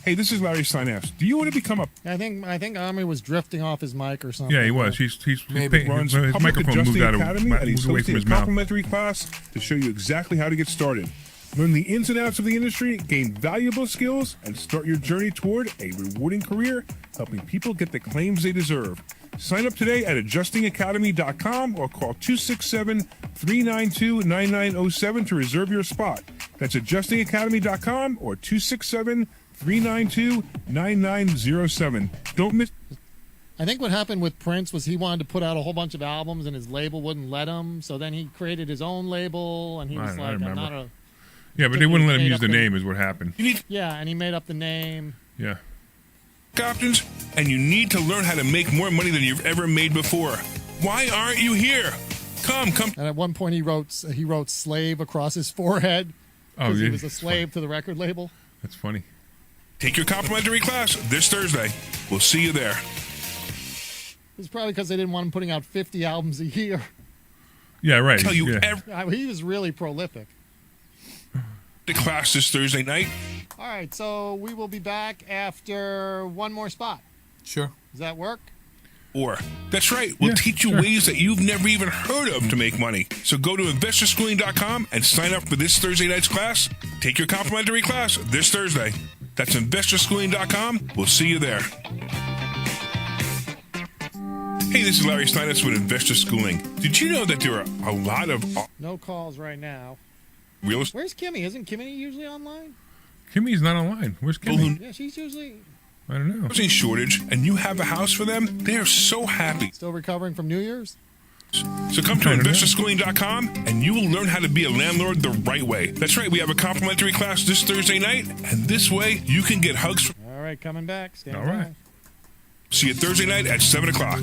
Hey, this is Larry Steinhouse. Do you want to become a... I think Omri was drifting off his mic or something. Yeah, he was. He's Maybe. his Public microphone moved Adjusting out of Academy, and he's moved away hosting from a his mouth. complimentary class to show you exactly how to get started. Learn the ins and outs of the industry, gain valuable skills, and start your journey toward a rewarding career, helping people get the claims they deserve. Sign up today at adjustingacademy.com or call 267-392-9907 to reserve your spot. That's adjustingacademy.com or 267-392-9907. Don't miss... I think what happened with Prince was he wanted to put out a whole bunch of albums and his label wouldn't let him. So then he created his own label and he was I like, I'm remember. not a. Yeah, but they wouldn't let him Made use up the the- name is what happened. Yeah, and he made up the name. Yeah. Options, and you need to learn how to make more money than you've ever made before. Why aren't you here? Come. And at one point he wrote slave across his forehead Oh, because yeah. he was a slave to the record label. That's funny. Take your complimentary class this Thursday. We'll see you there. It's probably because they didn't want him putting out 50 albums a year. Yeah, right. Tell you Yeah. every He was really prolific. the class this Thursday night. All right, so we will be back after one more spot. Sure. Does that work? Or, that's right, we'll teach you ways that you've never even heard of to make money. So go to investorschooling.com and sign up for this Thursday night's class. Take your complimentary class this Thursday. That's investorschooling.com. We'll see you there. Hey, this is Larry Steinhouse with Investor Schooling. Did you know that there are a lot of No calls right now. real estate Where's Kimmy? Isn't Kimmy usually online? Kimmy's not online. Where's Kimmy? Yeah, she's usually I don't know. housing shortage and you have a house for them? They are so happy. still recovering from New Year's. So come to investorschooling.com and you will learn how to be a landlord the right way. That's right, we have a complimentary class this Thursday night, and this way you can get hugs from. All right, coming back. Stand All by. right. See you Thursday night at 7 o'clock.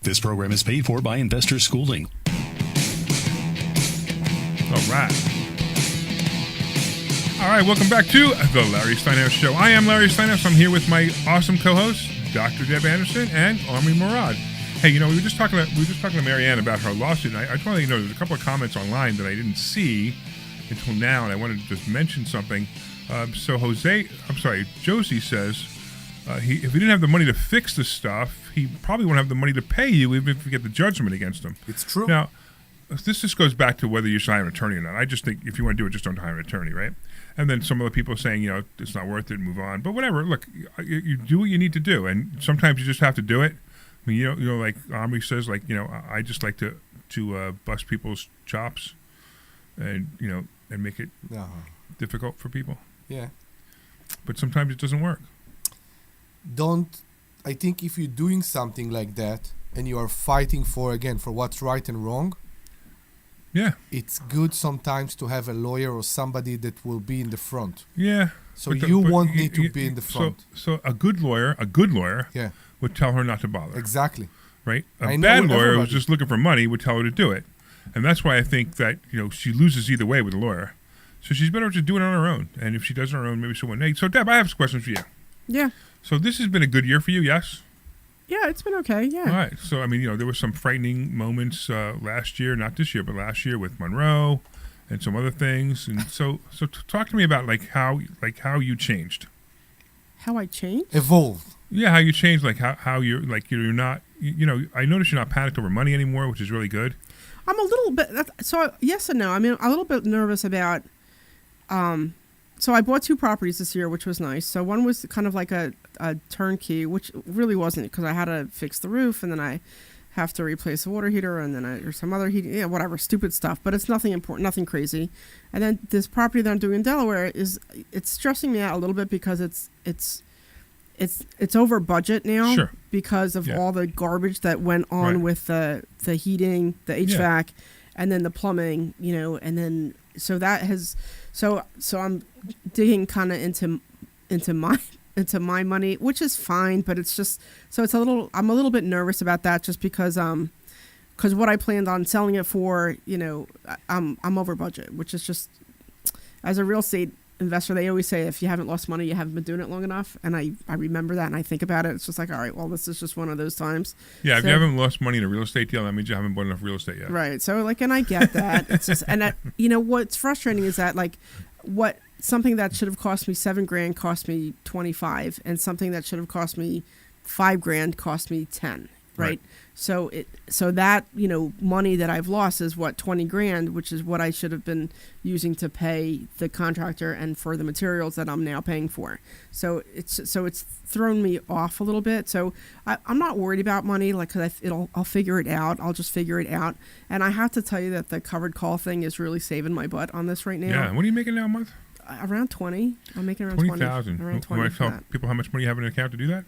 This program is paid for by Investor Schooling. All right. All right, welcome back to the Larry Steinhouse Show. I am Larry Steinhouse. I'm here with my awesome co-hosts, Dr. Deb Anderson and Omri Morad. Hey, you know, we were just talking to Marianne about her lawsuit. And I just want to let you know there's a couple of comments online that I didn't see until now, and I wanted to just mention something. Josie says if he didn't have the money to fix the stuff, he probably won't have the money to pay you, even if you get the judgment against him. It's true. Now, this just goes back to whether you should hire an attorney or not. I just think if you want to do it, just don't hire an attorney, right? And then some other people are saying, you know, it's not worth it, move on. But whatever, look, you do what you need to do, and sometimes you just have to do it. I mean, you know, like Omri says, like, you know, I just like to bust people's chops, and you know, and make it difficult for people. Yeah. But sometimes it doesn't work. I think if you're doing something like that and you are fighting for what's right and wrong, yeah, it's good sometimes to have a lawyer or somebody that will be in the front. Yeah. So you won't need to be in the front. So a good lawyer, yeah, would tell her not to bother. Exactly. Right? I A know bad lawyer everybody. who's just looking for money would tell her to do it. And that's why I think that, you know, she loses either way with a lawyer. So she's better just doing it on her own. And if she does it on her own, maybe she'll win. Hey, so Deb, I have some questions for you. Yeah. So this has been a good year for you, yes? Yeah, it's been okay. Yeah. All right. So I mean, there were some frightening moments last year, not this year, but last year with Monroe and some other things. And so talk to me about how you changed. How I changed? Evolved. Yeah, how you changed, how you're you're not. I noticed you're not panicked over money anymore, which is really good. I'm a little bit. So yes and no. I mean, a little bit nervous about. So I bought 2 properties this year, which was nice. So one was kind of like a turnkey, which really wasn't, because I had to fix the roof, and then I have to replace the water heater, and then or some other heating, whatever, stupid stuff. But it's nothing important, nothing crazy. And then this property that I'm doing in Delaware it's stressing me out a little bit because it's over budget now. Sure. Because of all the garbage that went on with the heating, the HVAC, and then the plumbing, and then so that has so I'm digging kind of into my money, which is fine, but it's just I'm a little bit nervous about that, just because what I planned on selling it for, I'm over budget, which is just, as a real estate investor, they always say if you haven't lost money, you haven't been doing it long enough. And I remember that, and I think about it. It's just like, all right, well, this is just one of those times. Yeah, if you haven't lost money in a real estate deal, that means you haven't bought enough real estate yet. Right. So and I get that. It's just, and what's frustrating is that something that should have cost me $7,000 cost me 25, and something that should have cost me $5,000 cost me 10. Right. So that, money that I've lost is what, $20,000, which is what I should have been using to pay the contractor and for the materials that I'm now paying for. So it's thrown me off a little bit. So I'm not worried about money, because I'll figure it out. I'll just figure it out. And I have to tell you that the covered call thing is really saving my butt on this right now. Yeah. What are you making now a month? Around 20. I'm making around 20,000. Around 20. Want to tell people how much money you have in an account to do that?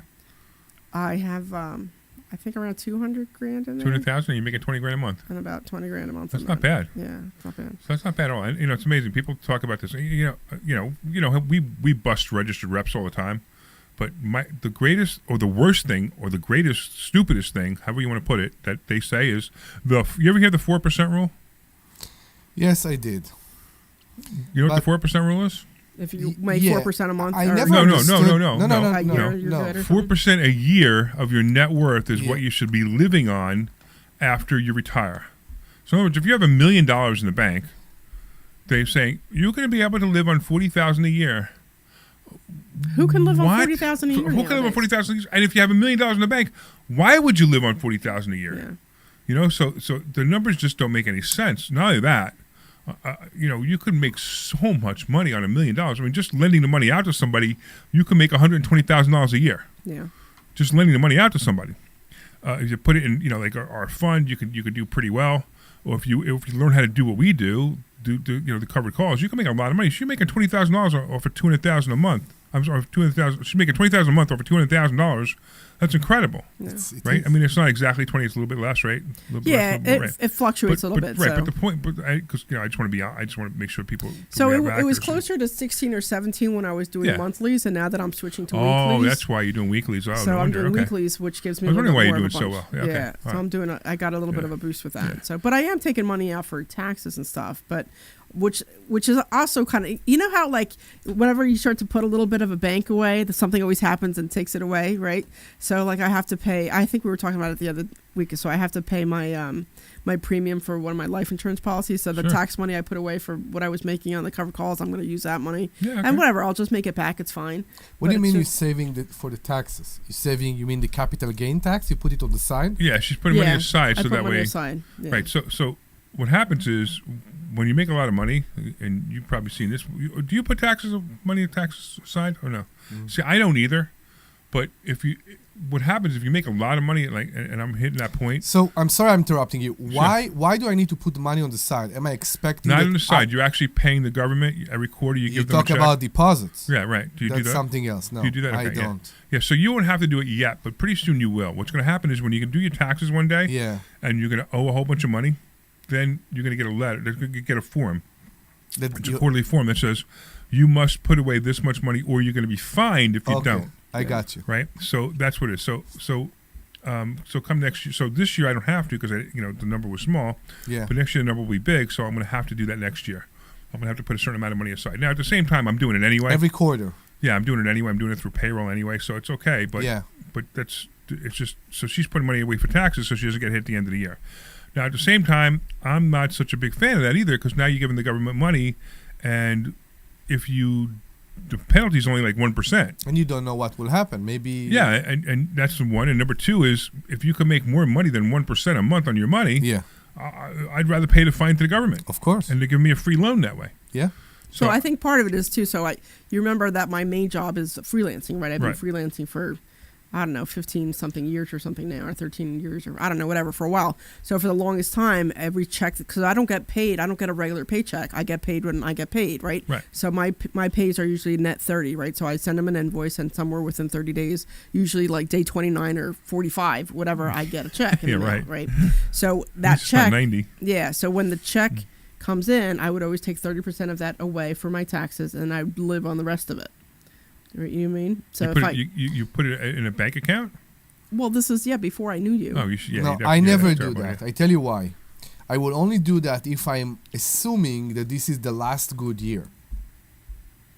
I have, I think around $200,000 in there. 200,000, and you're making $20,000 a month. And about $20,000 a month. That's not bad. Yeah, it's not bad. So that's not bad at all. And it's amazing. People talk about this. We bust registered reps all the time, but the greatest or the worst thing or the greatest stupidest thing, however you want to put it, that they say is you ever hear the 4% rule? Yes, I did. You know what the 4% rule is? If you make 4% a month, I never no. understood. A year, you're good or something? 4% a year of your net worth is what you should be living on after you retire. So in other words, if you have $1 million in the bank, they're saying you're going to be able to live on $40,000 a year. Who can live on $40,000 a year? Who can live on $40,000 a year? And if you have $1 million in the bank, why would you live on $40,000 a year? Yeah. So the numbers just don't make any sense. Not only that, you could make so much money on $1 million. I mean, just lending the money out to somebody, you can make $120,000 a year. Yeah. Just lending the money out to somebody. If you put it in, like our fund, you could do pretty well. Or if you learn how to do what we do the covered calls, you can make a lot of money. She's making $20,000 off of $200,000 a month. I'm sorry, $200,000. She's making $20,000 a month off of $200,000. That's incredible, right? I mean, it's not exactly 20; it's a little bit less, right? It fluctuates a little bit. Right, but the point, because I just want to make sure people. So it was closer to 16 or 17 when I was doing monthlies, and now that I'm switching to weeklies. Oh, that's why you're doing weeklies. So I'm doing weeklies, which gives me. I was wondering why you're doing so well. Yeah, so I'm doing. I got a little bit of a boost with that. Yeah. So, but I am taking money out for taxes and stuff, but. Which is also kind of, how whenever you start to put a little bit of a bank away, something always happens and takes it away, right? So I have to pay. I think we were talking about it the other week. So I have to pay my my premium for one of my life insurance policies. So the tax money I put away for what I was making on the covered calls, I'm going to use that money. Yeah, okay. And whatever, I'll just make it back. It's fine. What do you mean you're saving for the taxes? You mean the capital gain tax? You put it on the side? Yeah, she's putting money aside so that way. Aside. Yeah. Right. So what happens is, when you make a lot of money, and you've probably seen this, do you put money taxes aside or no? Mm-hmm. See, I don't either. But what happens if you make a lot of money, and I'm hitting that point. So I'm sorry I'm interrupting you. Why do I need to put the money on the side? Am I expecting? Not on the side. You're actually paying the government every quarter. You give them a check. You talk about deposits. Yeah, right. Do you do that? That's something else. No, do you do that? Okay, I don't. Yeah, so you won't have to do it yet, but pretty soon you will. What's going to happen is when you can do your taxes one day, and you're going to owe a whole bunch of money, then you're going to get a letter. They're going to get a form. It's a quarterly form that says you must put away this much money, or you're going to be fined if you don't. I got you. Right. So that's what it is. So come next year. So this year I don't have to because the number was small. Yeah. But next year the number will be big, so I'm going to have to do that next year. I'm gonna have to put a certain amount of money aside. Now, at the same time, I'm doing it anyway. Every quarter. Yeah, I'm doing it anyway. I'm doing it through payroll anyway, so it's okay. But Yeah. but it's just so she's putting money away for taxes, so she doesn't get hit at the end of the year. Now, at the same time, I'm not such a big fan of that either, because now you're giving the government money, and if you the penalty is only like 1%. And you don't know what will happen. Maybe. Yeah, and that's the one. And number two is if you can make more money than 1% a month on your money, Yeah. I'd rather pay the fine to the government. Of course. And they give me a free loan that way. Yeah. So I think part of it is too. So you remember that my main job is freelancing, right? I've been Right. freelancing for, I don't know, 15 something years or something now, or 13 years, or I don't know, whatever, for a while. So for the longest time, every check, because I don't get paid, I don't get a regular paycheck. I get paid when I get paid, right? Right. So my pays are usually net 30, right? So I send them an invoice, and somewhere within 30 days, usually like day 29 or 45, whatever, I get a check. In Yeah, the mail, right. right. So that This is about check, 90. yeah. So when the check comes in, I would always take 30% of that away for my taxes, and I would live on the rest of it. Right, you mean? So You put it in a bank account? well, this is before I knew you. Oh, you should. Yeah, No, you'd have- I yeah, never that's do terrible, that. yeah. I tell you why. I will only do that if I'm assuming that this is the last good year.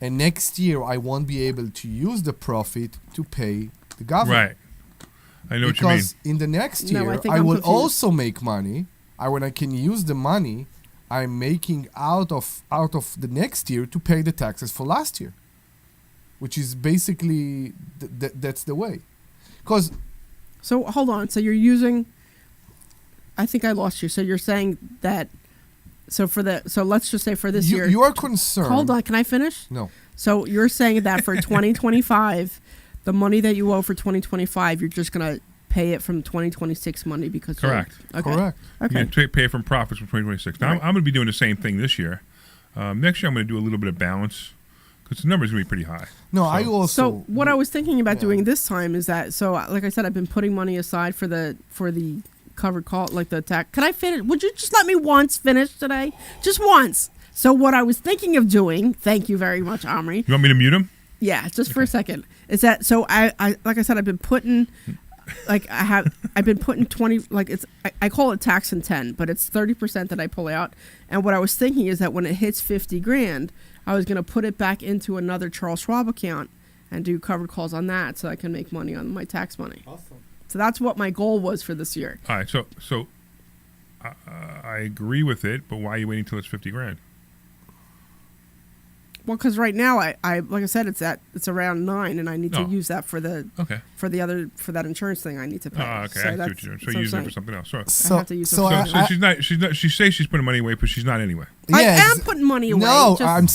And next year, I won't be able to use the profit to pay the government. Right. I know what you mean. Because in the next No, I year, think I I'm will confused. also make money. When I can use the money I'm making out of the next year to pay the taxes for last year, which is basically that's the way. Because So hold on. So you're using. I think I lost you. So you're saying that. So let's just say for this year. you are concerned. Hold on. Can I finish? No. So you're saying that for 2025, the money that you owe for 2025, you're just gonna pay it from 2026 money because. Correct. Okay. Correct. Okay. Yeah, pay from profits from 2026. Now, Right. I'm going to be doing the same thing this year. Next year, I'm going to do a little bit of balance because the number's going to be pretty high. No, I also. So what I was thinking about Yeah. doing this time is that like I said, I've been putting money aside for the covered call, like the tax. Can I finish? Would you just let me once finish today? Just once. So what I was thinking of doing, thank you very much, Omri. You want me to mute him? Yeah, just for a second. Is that so? I like I said, I've been putting. I've been putting 20, like I call it tax and 10, but it's 30% that I pull out. And what I was thinking is that when it hits 50 grand, I was going to put it back into another Charles Schwab account and do covered calls on that so I can make money on my tax money. Awesome. So that's what my goal was for this year. All right. So I agree with it, but why are you waiting until it's 50 grand? Well, because right now I like I said, it's around 9, and I need to Oh. use that for that insurance thing I need to pay. Oh, okay. I see what you're doing. So you're using it for something else. Sure. So, have to use so some- I, she's not. She says she's putting money away, but she's not anyway. I Yes. am putting money away. No, just- I'm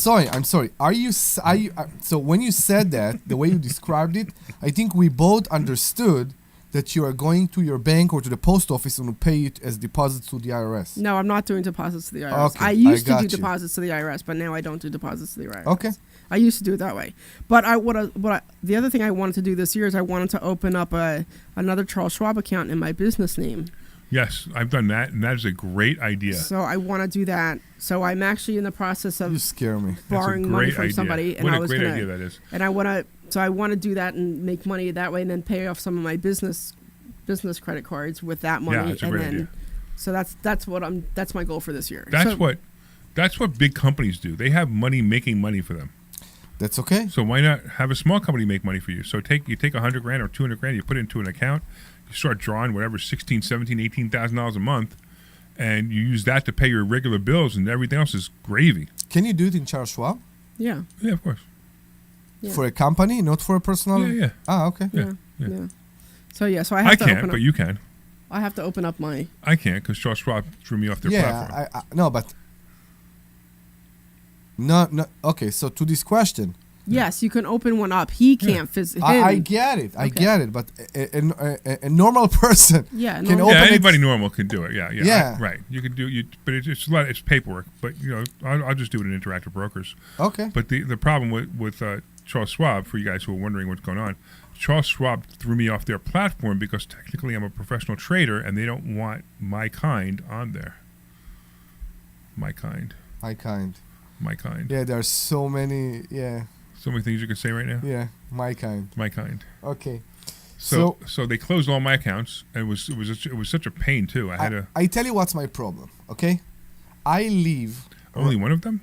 sorry. Are you? So when you said that, the way you described it, I think we both understood that you are going to your bank or to the post office and will pay it as deposits to the IRS. No, I'm not doing deposits to the IRS. Okay, I used to got do you. deposits to the IRS, but now I don't do deposits to the IRS. Okay. I used to do it that way. But the other thing I wanted to do this year is I wanted to open up another Charles Schwab account in my business name. Yes, I've done that, and that is a great idea. So I want to do that. So I'm actually in the process You of scare me. borrowing money from idea. somebody, and What I a was great gonna, idea that is. And I want to do that and make money that way, and then pay off some of my business credit cards with that money. Yeah, that's a and great then, idea. So that's my goal for this year. That's So- what big companies do. They have money making money for them. That's okay. So why not have a small company make money for you? So you take 100 grand or 200 grand, you put it into an account, you start drawing whatever $16,000, $17,000, $18,000 a month, and you use that to pay your regular bills, and everything else is gravy. Can you do it in Charles Schwab? Yeah. Yeah, of course. Yeah. For a company, not for a personal? Yeah. Ah, okay. Yeah. Yeah. So yeah, so I have I to open can't, up. but you can. I have to open up my. I can't because Charles Schwab threw me off their platform. Yeah, no, but no. Okay, so to this question, Yes, you can open one up. He can't I get it. I Okay. get it. But a normal person Yeah, can normal- open Yeah, it. anybody normal can do it. Yeah. Yeah. Right. You can do but it's a lot. It's paperwork. But I'll just do it in Interactive Brokers. Okay. But the problem with Charles Schwab, for you guys who are wondering what's going on, Charles Schwab threw me off their platform because technically I'm a professional trader and they don't want my kind on there. My kind. Yeah, there are so many. Yeah. So many things you could say right now. Yeah. My kind. My kind. Okay. So they closed all my accounts, and it was such a pain too. I had to I tell you what's my problem. Okay. I live. only one of them.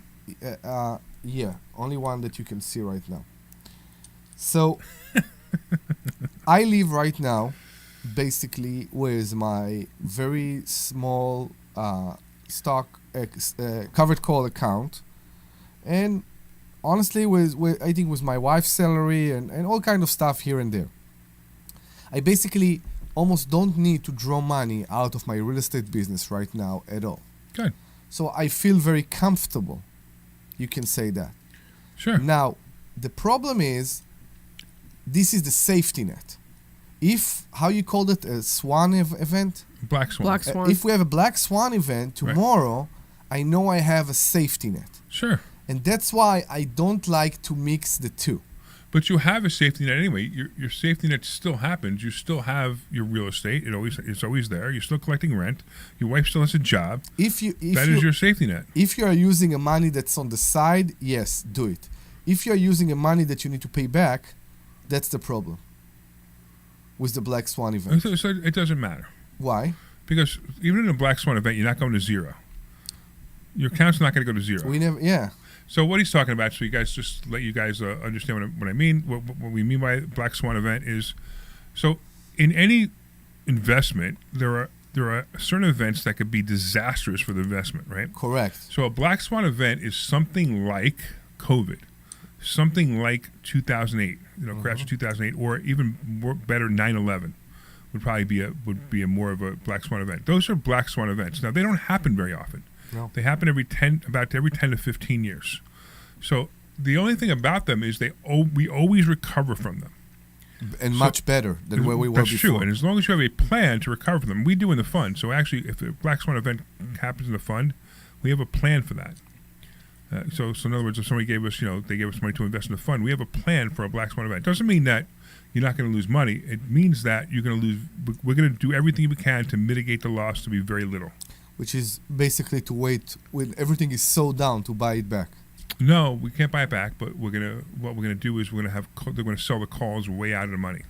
Yeah, only one that you can see right now. So I live right now basically with my very small stock covered call account, and honestly with I think with my wife's salary and all kind of stuff here and there. I basically almost don't need to draw money out of my real estate business right now at all. Good. So I feel very comfortable. You can say that. Sure. Now, the problem is, this is the safety net. If, how you called it, a swan event? Black swan. Black swan. If we have a black swan event tomorrow, I know I have a safety net. Sure. And that's why I don't like to mix the two. But you have a safety net anyway. Your safety net still happens. You still have your real estate. It's always there. You're still collecting rent. Your wife still has a job. That is your safety net. If you are using a money that's on the side, yes, do it. If you are using a money that you need to pay back, that's the problem with the black swan event. So it doesn't matter. Why? Because even in a black swan event, you're not going to zero. Your account's not going to go to zero. Yeah. So what he's talking about, so you guys just let you guys understand what I mean. What we mean by black swan event is, so in any investment, there are certain events that could be disastrous for the investment, right? Correct. So a black swan event is something like COVID, something like 2008, crash of 2008, or even more better 9/11 would probably be a more of a black swan event. Those are black swan events. Now they don't happen very often. No. They happen every 10 to 15 years. So the only thing about them is we always recover from them. And much better than where we were before. That's true. And as long as you have a plan to recover from them, we do in the fund. So actually, if the black swan event happens in the fund, we have a plan for that. So in other words, if somebody gave us, they gave us money to invest in the fund, we have a plan for a black swan event. It doesn't mean that you're not going to lose money. It means that you're going to lose. We're going to do everything we can to mitigate the loss to be very little. Which is basically to wait when everything is so down to buy it back. No, we can't buy it back. But what we're gonna do is they're gonna sell the calls way out of the money.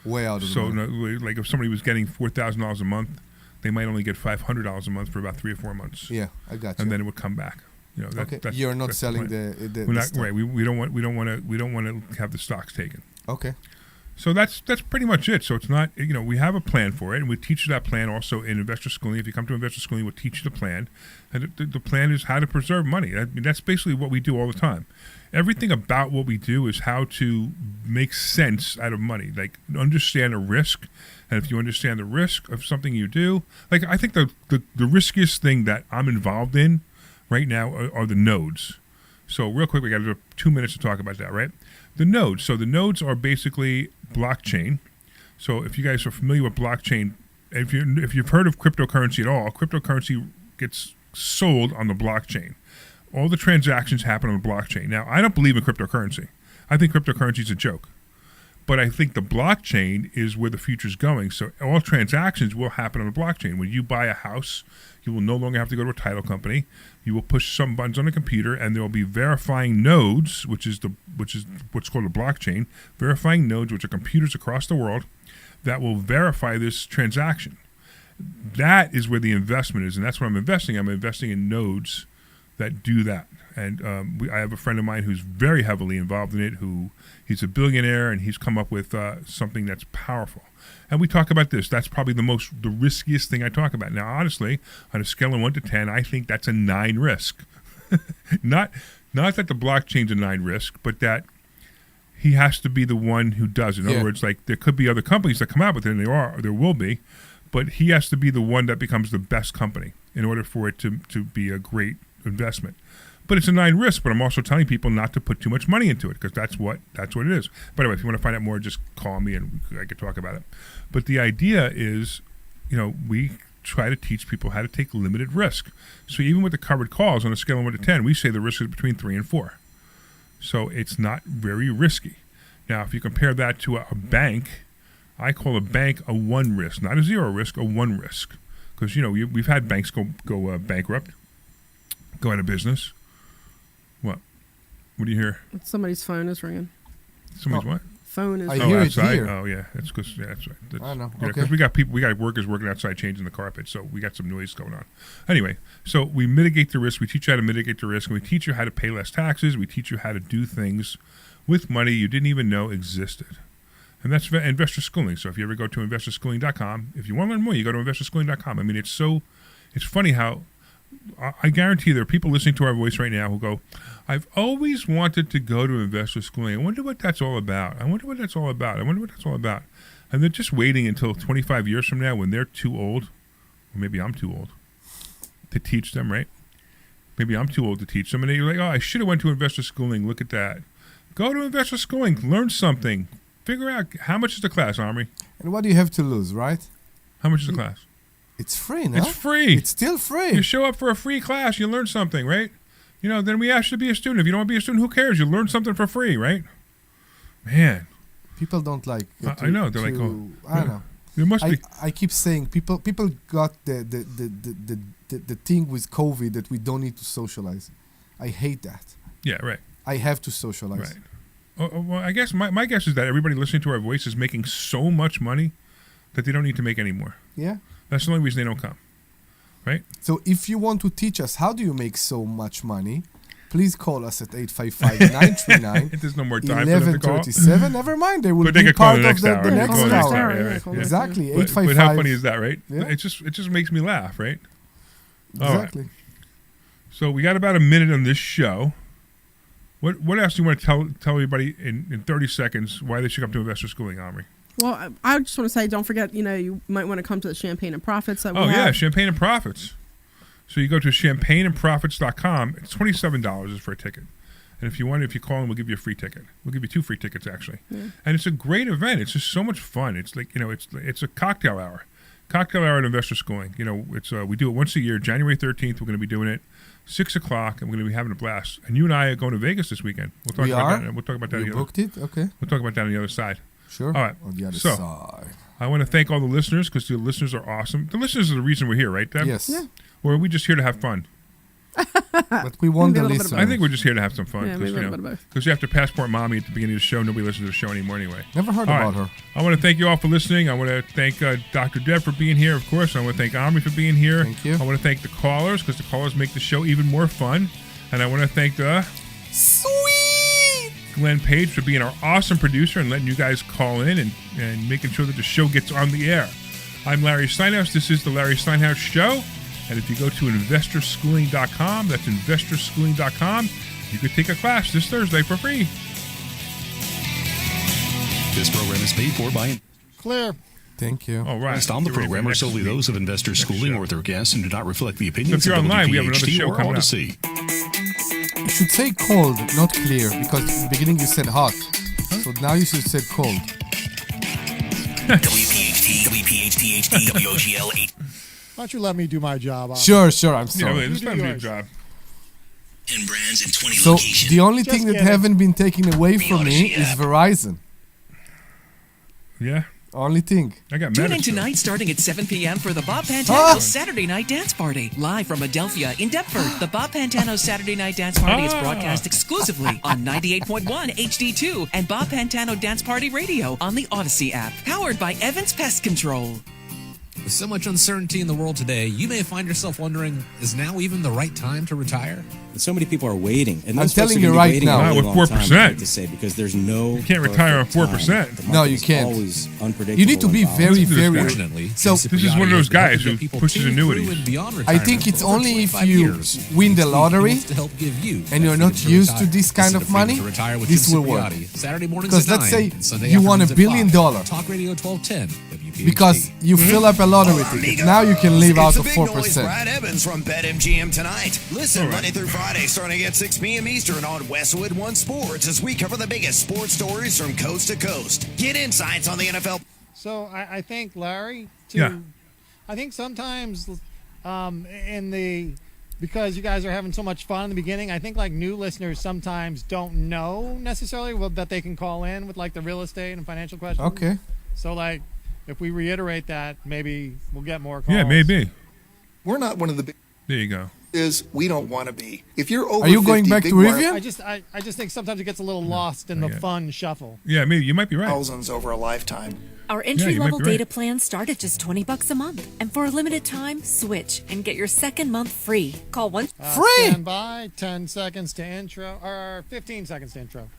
Way out of the money. So like if somebody was getting $4,000 a month, they might only get $500 a month for about 3 or 4 months. Yeah, I got you. And then it would come back. Okay. You're not selling the We're not right. We don't want to have the stocks taken. Okay. So that's pretty much it. So it's not, we have a plan for it, and we teach you that plan also in investor schooling. If you come to investor schooling, we'll teach you the plan. And the plan is how to preserve money. That's basically what we do all the time. Everything about what we do is how to make sense out of money, like understand a risk. And if you understand the risk of something you do, like I think the riskiest thing that I'm involved in right now are the nodes. So real quick, we got 2 minutes to talk about that, right? The nodes. So the nodes are basically blockchain. So if you guys are familiar with blockchain, if you've heard of cryptocurrency at all, cryptocurrency gets sold on the blockchain. All the transactions happen on the blockchain. Now, I don't believe in cryptocurrency. I think cryptocurrency is a joke. But I think the blockchain is where the future is going. So all transactions will happen on the blockchain. When you buy a house, you will no longer have to go to a title company. You will push some buttons on the computer, and there will be verifying nodes, which is what's called a blockchain, verifying nodes, which are computers across the world that will verify this transaction. That is where the investment is, and that's what I'm investing. I'm investing in nodes that do that. And I have a friend of mine who's very heavily involved in it, he's a billionaire, and he's come up with something that's powerful. And we talk about this. That's probably the riskiest thing I talk about. Now, honestly, on a scale of 1 to 10, I think that's a 9 risk. Not that the blockchain's a 9 risk, but that he has to be the one who does it. In other words, like there could be other companies that come out with it, and there will be, but he has to be the one that becomes the best company in order for it to be a great investment. But it's a 9 risk, but I'm also telling people not to put too much money into it because that's what it is. By the way, if you want to find out more, just call me and I could talk about it. But the idea is, we try to teach people how to take limited risk. So even with the covered calls on a scale of 1 to 10, we say the risk is between 3 and 4. So it's not very risky. Now, if you compare that to a bank, I call a bank a 1 risk, not a 0 risk, a 1 risk. Because, we've had banks go bankrupt, go out of business. What do you hear? Somebody's phone is ringing. Somebody's what? phone is. I hear it outside. here. Oh yeah, that's because that's right. I know. Yeah, Okay. because we got workers working outside changing the carpet, so we got some noise going on. Anyway, so we mitigate the risk. We teach you how to mitigate the risk, and we teach you how to pay less taxes. We teach you how to do things with money you didn't even know existed. And that's investor schooling. So if you ever go to investorschooling.com, if you want to learn more, you go to investorschooling.com. I mean, it's funny how I guarantee there are people listening to our voice right now who go, I've always wanted to go to investor schooling. I wonder what that's all about. I wonder what that's all about. I wonder what that's all about. And they're just waiting until 25 years from now when they're too old, or maybe I'm too old, to teach them, right? Maybe I'm too old to teach them. And they're like, oh, I should have went to investor schooling. Look at that. Go to investor schooling. Learn something. Figure out how much is the class, Omri? And what do you have to lose, right? How much is the class? It's free, no? It's free. It's still free. You show up for a free class, you learn something, right? You know, then we ask you to be a student. If you don't want to be a student, who cares? You learn something for free, right? Man. People don't like. I know. They're like, oh, I don't know. There must be. I keep saying people got the thing with COVID that we don't need to socialize. I hate that. Yeah, right. I have to socialize. Right. Well, I guess my guess is that everybody listening to our voice is making so much money that they don't need to make any more. Yeah. That's the only reason they don't come, right? So if you want to teach us how do you make so much money, please call us at 855-939. There's no more time for them to call. 11:37. Never mind, they will But they be could call part the of next the hour. next Call the next hour. hour, yeah, right. Exactly. But 855. how funny is that, right? Yeah. It just makes me laugh, right? Exactly. All right. So we got about a minute on this show. What else do you want to tell everybody in 30 seconds why they should come to investor schooling, Omri? Well, I just want to say, don't forget, you might want to come to the Champagne and Profits. That we Yeah, have. Champagne and Profits. So you go to champagneandprofits.com. It's $27 for a ticket. And if you call in, we'll give you a free ticket. We'll give you 2 free tickets, actually. Yeah. And it's a great event. It's just so much fun. It's like, it's a cocktail hour. Cocktail hour at investor schooling. It's we do it once a year. January 13th, we're going to be doing it. 6 o'clock, and we're going to be having a blast. And you and I are going to Vegas this weekend. We'll talk about that. We'll talk about that. You booked it? Okay. We'll talk about that on the other side. Sure. All right. On the other So, side. I want to thank all the listeners because the listeners are awesome. The listeners are the reason we're here, right, Deb? Yes. Yeah. Or are we just here to have fun? But we want the listeners. I think we're just here to have some fun. Yeah, maybe a little bit of both. Because you have to passport mommy at the beginning of the show. Nobody listens to the show anymore anyway. Never heard All about right. her. I want to thank you all for listening. I want to thank Dr. Deb for being here, of course. I want to thank Omri for being here. Thank you. I want to thank the callers because the callers make the show even more fun. And I want to thank the Sweet Glenn Page for being our awesome producer and letting you guys call in and making sure that the show gets on the air. I'm Larry Steinhouse. This is the Larry Steinhouse Show. And if you go to investorschooling.com, that's investorschooling.com, you could take a class this Thursday for free. This program is paid for by Clear. Thank you. All right. Guests on the Get ready for program are next solely week. those of Investor Next Schooling show. or their guests and do not reflect the opinions So if of you're online, we have another WPHT show or coming up. Odyssey. You should say cold, not clear, because in the beginning you said hot. So now you should say cold. WPHT, WPHT, WOGL 8. Why don't you let me do my job? Sure, I'm Yeah, sorry. wait, let's You let do him do your yours. job. 10 brands in 20 So locations. the only Just thing that kidding. haven't been taken away from me Odyssey is app. Verizon. Yeah, Only thing. I got Tune mad in at you. tonight starting at 7 p.m. for the Bob Pantano Ah! Saturday Night Dance Party. Live from Adelphia in Deptford, the Bob Pantano Saturday Night Dance Party is broadcast exclusively on 98.1 HD2 and Bob Pantano Dance Party Radio on the Odyssey app. Powered by Evans Pest Control. With so much uncertainty in the world today, you may find yourself wondering, is now even the right time to retire? So many people are waiting. And I'm those folks telling are you gonna be right waiting now. a Not really with long time, 4%. I hate to say, because there's no. You can't retire on perfect 4%. time. The No, market you is can't. always unpredictable. You need to be and volatile. very, Listen to this very. guy. Fortunately, So This is one of those guys who pushes annuities. I think it's only if you win the lottery and you're not used to this kind of money, this will work. Saturday mornings Because at let's 9 say and Sunday you won $1 afternoons at billion 5. Talk Radio 1210. WPHT. because you fill up a lottery ticket. Now you can live out of It's the big noise, 4%. Brad Evans from BetMGM tonight. Listen All right. Monday through Friday, starting at 6 p.m. Eastern on Westwood One Sports, as we cover the biggest sports stories from coast to coast. Get insights on the NFL. So I think, Larry, Yeah. I think sometimes because you guys are having so much fun in the beginning, I think like new listeners sometimes don't know necessarily that they can call in with like the real estate and financial questions. Okay. So like if we reiterate that, maybe we'll get more calls. Yeah, maybe. We're not one of the big. There you go. is we don't want to be. If you're over Are you 50, going back big to wire- Rivian? I just think sometimes it gets a little lost in the fun shuffle. Yeah, maybe you might be right. Thousands over a lifetime. Our Yeah, you might entry-level be right. data plans start at just $20 a month. And for a limited time, switch and get your second month free. Call one. Stand by. 10 seconds to intro, or 15 seconds to intro.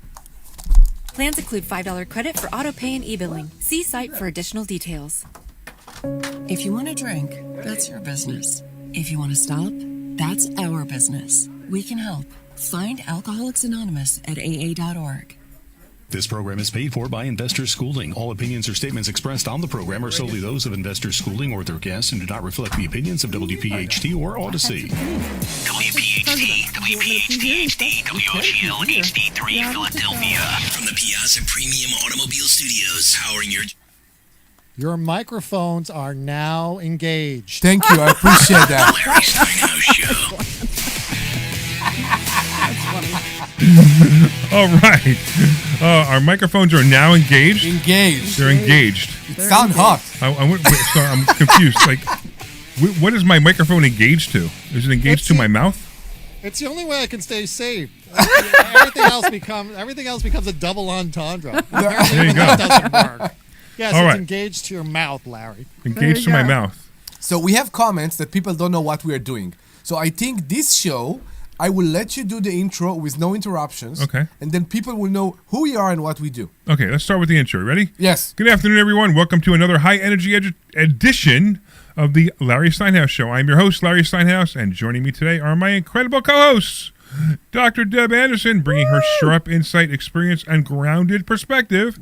Plans include $5 credit for auto pay and e-billing. See site for additional details. If you want to drink, that's your business. If you want to stop, that's our business. We can help. Find Alcoholics Anonymous at AA.org. This program is paid for by Investor Schooling. All opinions or statements expressed on the program are solely those of Investor Schooling or their guests and do not reflect the opinions of WPHT or Odyssey. WPHT, WPHT HD, WOGL HD3 Philadelphia. From the Piazza Premium Automobile Studios, powering Your microphones are now engaged. Thank you. I appreciate that. Larry Steinhouse Show. All right. Our microphones are now engaged. Engaged. They're engaged. It sounds hot. Sorry, I'm confused. Like, what is my microphone engaged to? Is it engaged to my mouth? It's the only way I can stay safe. everything else becomes a double entendre. There you go. That doesn't work. Yes, All it's right. engaged to your mouth, Larry. Engaged to my mouth. So we have comments that people don't know what we are doing. So I think this show, I will let you do the intro with no interruptions. Okay. And then people will know who we are and what we do. Okay, let's start with the intro. Ready? Yes. Good afternoon, everyone. Welcome to another high-energy edition of the Larry Steinhouse Show. I'm your host, Larry Steinhouse, and joining me today are my incredible co-hosts, Dr. Deb Anderson, bringing her sharp insight, experience, and grounded perspective.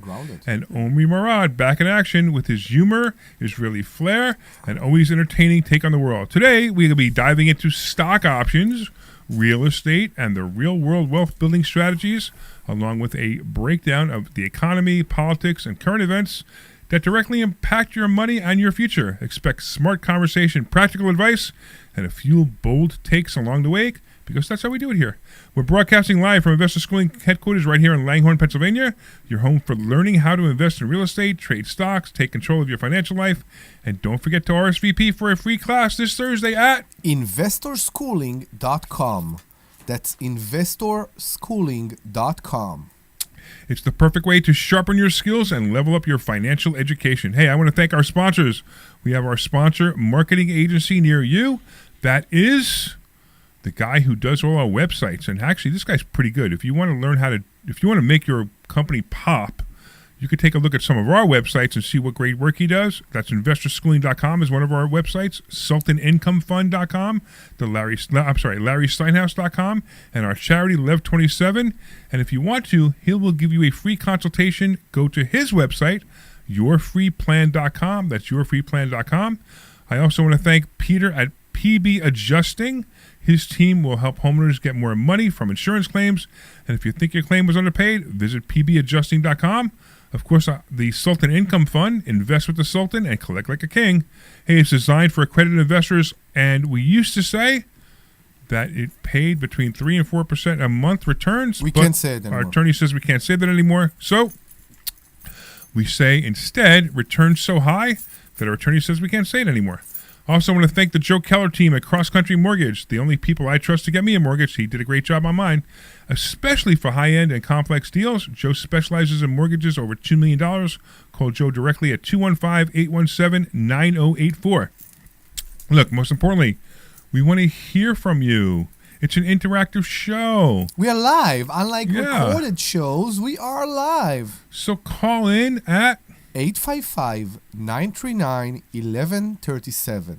And Omri Morad, back in action with his humor, Israeli flair, and always entertaining take on the world. Today, we'll be diving into stock options, real estate, and the real-world wealth-building strategies, along with a breakdown of the economy, politics, and current events that directly impact your money and your future. Expect smart conversation, practical advice, and a few bold takes along the way, because that's how we do it here. We're broadcasting live from Investor Schooling headquarters right here in Langhorne, Pennsylvania, your home for learning how to invest in real estate, trade stocks, take control of your financial life, and don't forget to RSVP for a free class this Thursday at investorschooling.com. That's investorschooling.com. It's the perfect way to sharpen your skills and level up your financial education. Hey, I want to thank our sponsors. We have our sponsor, marketing agency near you. That is the guy who does all our websites. And actually, this guy's pretty good. If you want to learn if you want to make your company pop, you could take a look at some of our websites and see what great work he does. That's investorschooling.com is one of our websites, sultanincomefund.com, LarrySteinhouse.com, and our charity, Lev27. And if you want to, he will give you a free consultation. Go to his website, yourfreeplan.com. That's yourfreeplan.com. I also want to thank Peter at PB Adjusting. His team will help homeowners get more money from insurance claims. And if you think your claim was underpaid, visit pbadjusting.com. Of course, the Sultan Income Fund, invest with the Sultan and collect like a king. Hey, it's designed for accredited investors, and we used to say that it paid between 3 and 4% a month returns. We can't say it anymore. Our attorney says we can't say that anymore. So we say instead, returns so high that our attorney says we can't say it anymore. Also, I want to thank the Joe Keller team at Cross Country Mortgage, the only people I trust to get me a mortgage. He did a great job on mine, especially for high-end and complex deals. Joe specializes in mortgages over $2 million. Call Joe directly at 215-817-9084. Look, most importantly, we want to hear from you. It's an interactive show. We are live. Unlike recorded shows, we are live. So call in at 855-939-1137.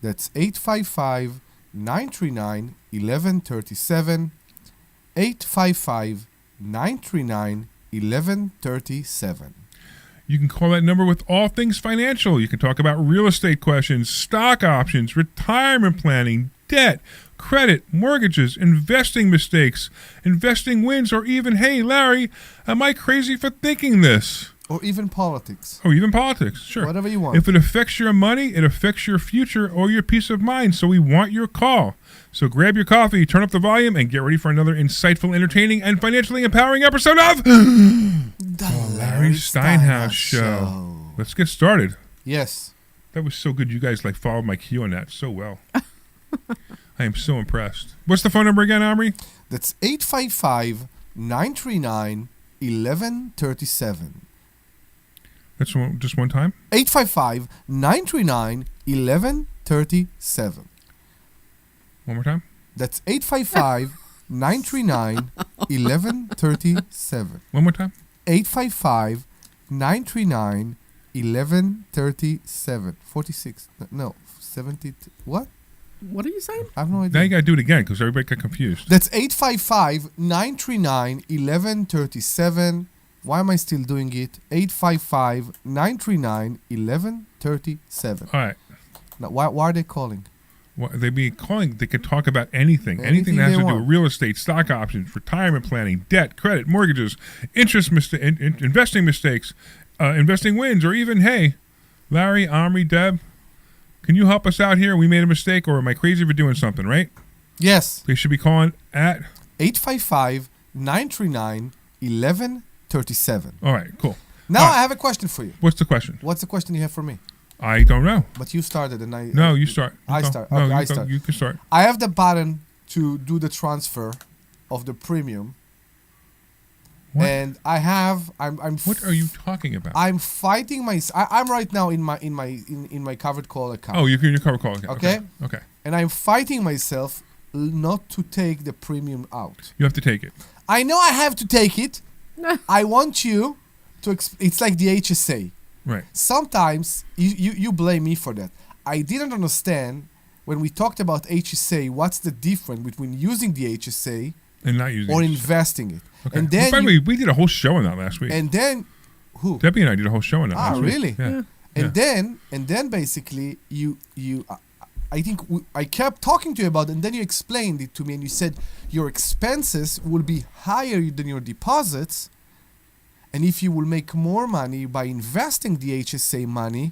That's 855-939-1137. 855-939-1137. You can call that number with all things financial. You can talk about real estate questions, stock options, retirement planning, debt, credit, mortgages, investing mistakes, investing wins, or even, hey, Larry, am I crazy for thinking this? Or even politics. Oh, even politics, sure. Whatever you want. If it affects your money, it affects your future or your peace of mind. So we want your call. So grab your coffee, turn up the volume, and get ready for another insightful, entertaining, and financially empowering episode of The Larry Steinhouse Show. Let's get started. Yes. That was so good. You guys followed my cue on that so well. I am so impressed. What's the phone number again, Omri? That's 855-939-1137. That's just one time? 855-939-1137. One more time? That's 855-939-1137. One more time? 855-939-1137. 46. No, 70. What? What are you saying? I have no idea. Now you got to do it again because everybody got confused. That's 855-939-1137. Why am I still doing it? 855-939-1137. All right. Now, why are they calling? Well, they be calling. They could talk about anything. Anything Anything that has they to do want. with real estate, stock options, retirement planning, debt, credit, mortgages, interest, investing mistakes, investing wins, or even, hey, Larry, Omri, Deb, can you help us out here? We made a mistake, or am I crazy for doing something, right? Yes. They should be calling at 855-939-1137. All right, cool. Now All right. I have a question for you. What's the question? What's the question you have for me? I don't know. But you started and I... No, you start. I Go. start. No, Okay, you I go. start. You can start. I have the button to do the transfer of the premium. What? And I have... I'm What are you talking about? I'm fighting my... I'm right now in my covered call account. Oh, you're in your cover call. Okay? Okay. And I'm fighting myself not to take the premium out. You have to take it. I know I have to take it. I want you to... It's like the HSA. Right. Sometimes you blame me for that. I didn't understand when we talked about HSA, what's the difference between using the HSA And not using or it. investing it. Okay. And then By the way, we did a whole show on that last week. and then who? Debbie and I did a whole show on that last week. Really? Yeah. And then basically you I think I kept talking to you about it, and then you explained it to me, and you said your expenses will be higher than your deposits, and if you will make more money by investing the HSA money,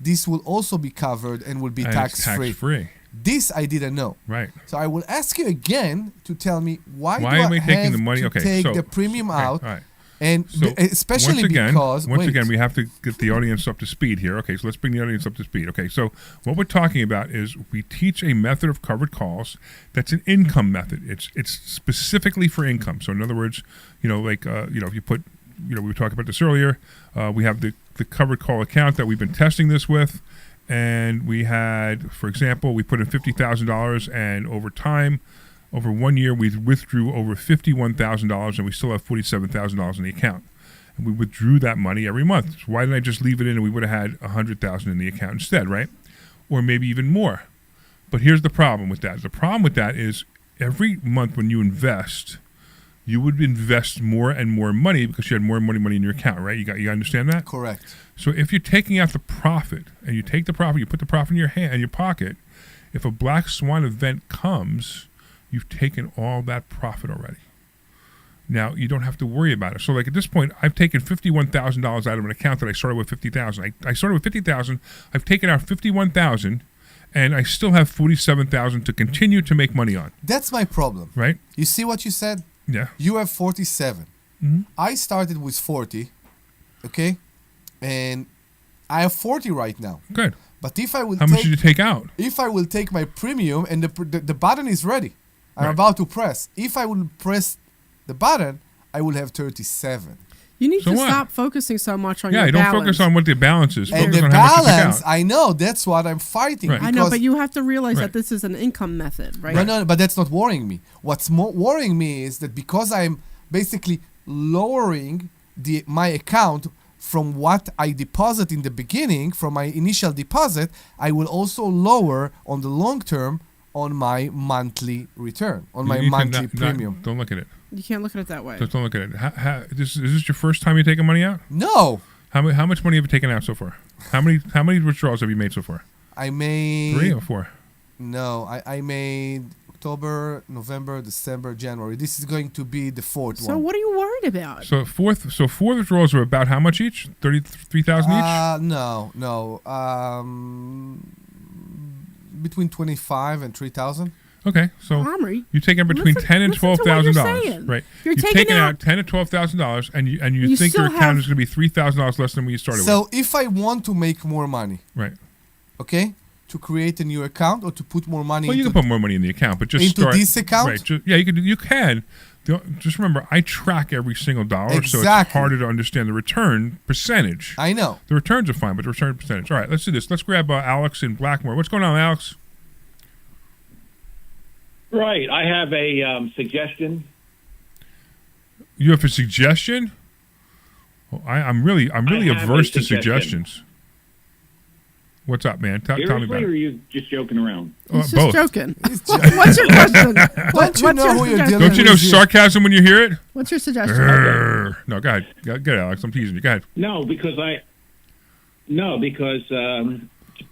this will also be covered and will be And it's tax-free. tax-free. This I didn't know. Right. So I will ask you again to tell me why do am I I taking have the money? to Okay, take so- the premium okay, out, all right. and So especially because once wait. again, we have to get the audience up to speed here. Okay, so let's bring the audience up to speed. Okay, so what we're talking about is we teach a method of covered calls that's an income method. It's specifically for income. So in other words, if you put, we were talking about this earlier. We have the covered call account that we've been testing this with, and we had, for example, we put in $50,000, and over time. Over 1 year, we withdrew over $51,000, and we still have $47,000 in the account. And we withdrew that money every month. So why didn't I just leave it in, and we would have had $100,000 in the account instead, right? Or maybe even more. But here's the problem with that. The problem with that is every month when you invest, you would invest more and more money because you had more money in your account, right? You understand that? Correct. So if you're taking out the profit, and you take the profit, you put the profit in your hand, in your pocket, if a black swan event comes, you've taken all that profit already. Now you don't have to worry about it. So, like at this point, I've taken $51,000 out of an account that I started with $50,000. I started with $50,000. I've taken out $51,000, and I still have $47,000 to continue to make money on. That's my problem. Right? You see what you said? Yeah. You have 47. Mm-hmm. I started with 40. Okay, and I have 40 right now. Good. But if I will, how much did you take out? If I will take my premium and the button is ready, I'm Right. about to press. If I will press the button, I will have 37. You need So to what? stop focusing so much on Yeah, your don't balance. focus on what the balance is. And Focus the on how much you took balance, out. I know that's what I'm fighting. Right. I know, because- but you have to realize Right. that this is an income method, right? No, but that's not worrying me. What's more worrying me is that because I'm basically lowering my account from what I deposit in the beginning, from my initial deposit, I will also lower on the long term on my monthly return, on my You monthly cannot- premium. Don't look at it. You can't look at it that way. Just don't look at it. Is this your first time you're taking money out? No. How much money have you taken out so far? How many withdrawals have you made so far? I made 3 or 4? No, I made October, November, December, January. This is going to be the fourth So one. what are you worried about? So 4 withdrawals are about how much each? 33,000 each? No. Between 25 and 3,000. Okay, so Omri, you're taking between listen- $10,000 and listen to what you're $12,000, saying. right? You're You've taking taken out out- $10,000 to $12,000, and you You think your still account have- is going to be $3,000 less than when you started So with. if I want to make more money, Right. okay, to create a new account or to put more money Well, you into can put more money in the account, but just into start, this account? Right? Yeah, you can. Just remember, I track every single dollar, so it's Exactly. harder to understand the return percentage. I know. The returns are fine, but the return percentage. All right, let's do this. Let's grab Alex in Blackmore. What's going on, Alex? Right. I have a suggestion. You have a suggestion? Well, I'm really I have averse a to suggestion. suggestions. What's up, man? Tell me Seriously, about or are it. you just joking around? He's just both. joking. What's your question? Don't you know who you're dealing Don't you know with here? sarcasm when you hear it? What's your suggestion? No, go ahead. Go ahead, Alex. I'm teasing you. Go ahead. No, because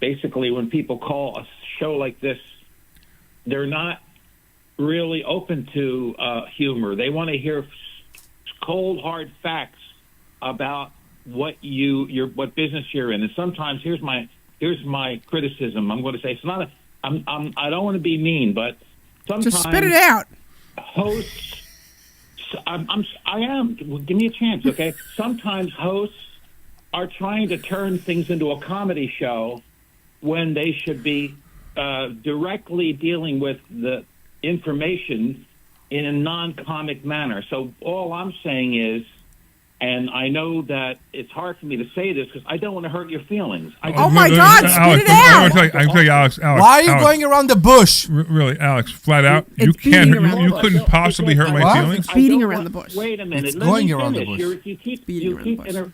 basically when people call a show like this, they're not really open to humor. They want to hear cold, hard facts about what business you're in. And sometimes here's my criticism. I'm going to say it's not I don't want to be mean, but sometimes Just spit it out. Hosts, I am. Well, give me a chance, okay? Sometimes hosts are trying to turn things into a comedy show when they should be directly dealing with the information in a non-comic manner. So all I'm saying is, and I know that it's hard for me to say this because I don't want to hurt your feelings. Oh my God, spit it out. I can tell you, Alex. Why are you going around the bush? Really, Alex, flat out, It's you beating can't. around You the couldn't bush. possibly hurt my What? feelings. It's beating around the bush. Wait a minute. It's Let going me around the finish. bush. You keep Beating around the bush.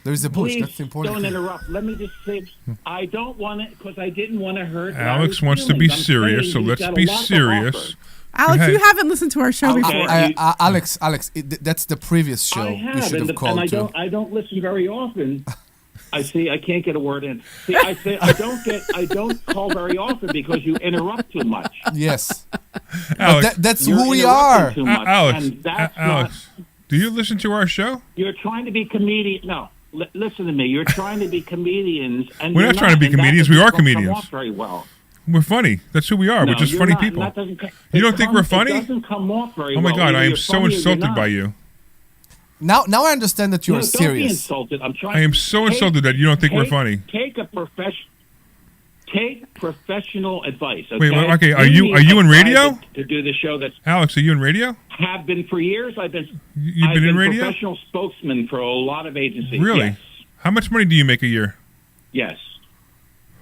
There's a bush. Please That's the important don't thing. interrupt. Let me just say, I don't want to, because I didn't want to hurt Alex Larry's wants to be feelings. I'm serious, saying so he's let's got a be lot to serious. offer. Alex, Go you ahead. haven't listened to our show Okay. before. Alex, that's the previous show. I You have, should have and called to. I don't listen very often. I can't get a word in. See, I don't call very often because you interrupt too much. Yes. Alex, But that's You're who we interrupting are. too much, Alex, and that's Alex, do you listen to our show? You're trying to be comedian. No, listen to me. You're trying to be comedians, and We're you're not trying to be and that comedians. We doesn't are come comedians. off very well. We're funny. That's who we are. No, We're just you're funny not, and people. that doesn't You don't think we're funny? It doesn't come off very Oh my well. God, Either I am you're so funny or you're insulted not. by you. Now I understand that you are No, don't be serious. insulted. I'm trying. I am so insulted that you don't think we're funny. Take professional advice. Okay? Wait, okay. Are Give you me in a radio? guy to do the show that's Alex, are you in radio? have been for years. I've been in radio? Professional spokesman for a lot of agencies. Really? Yes. How much money do you make a year? Yes.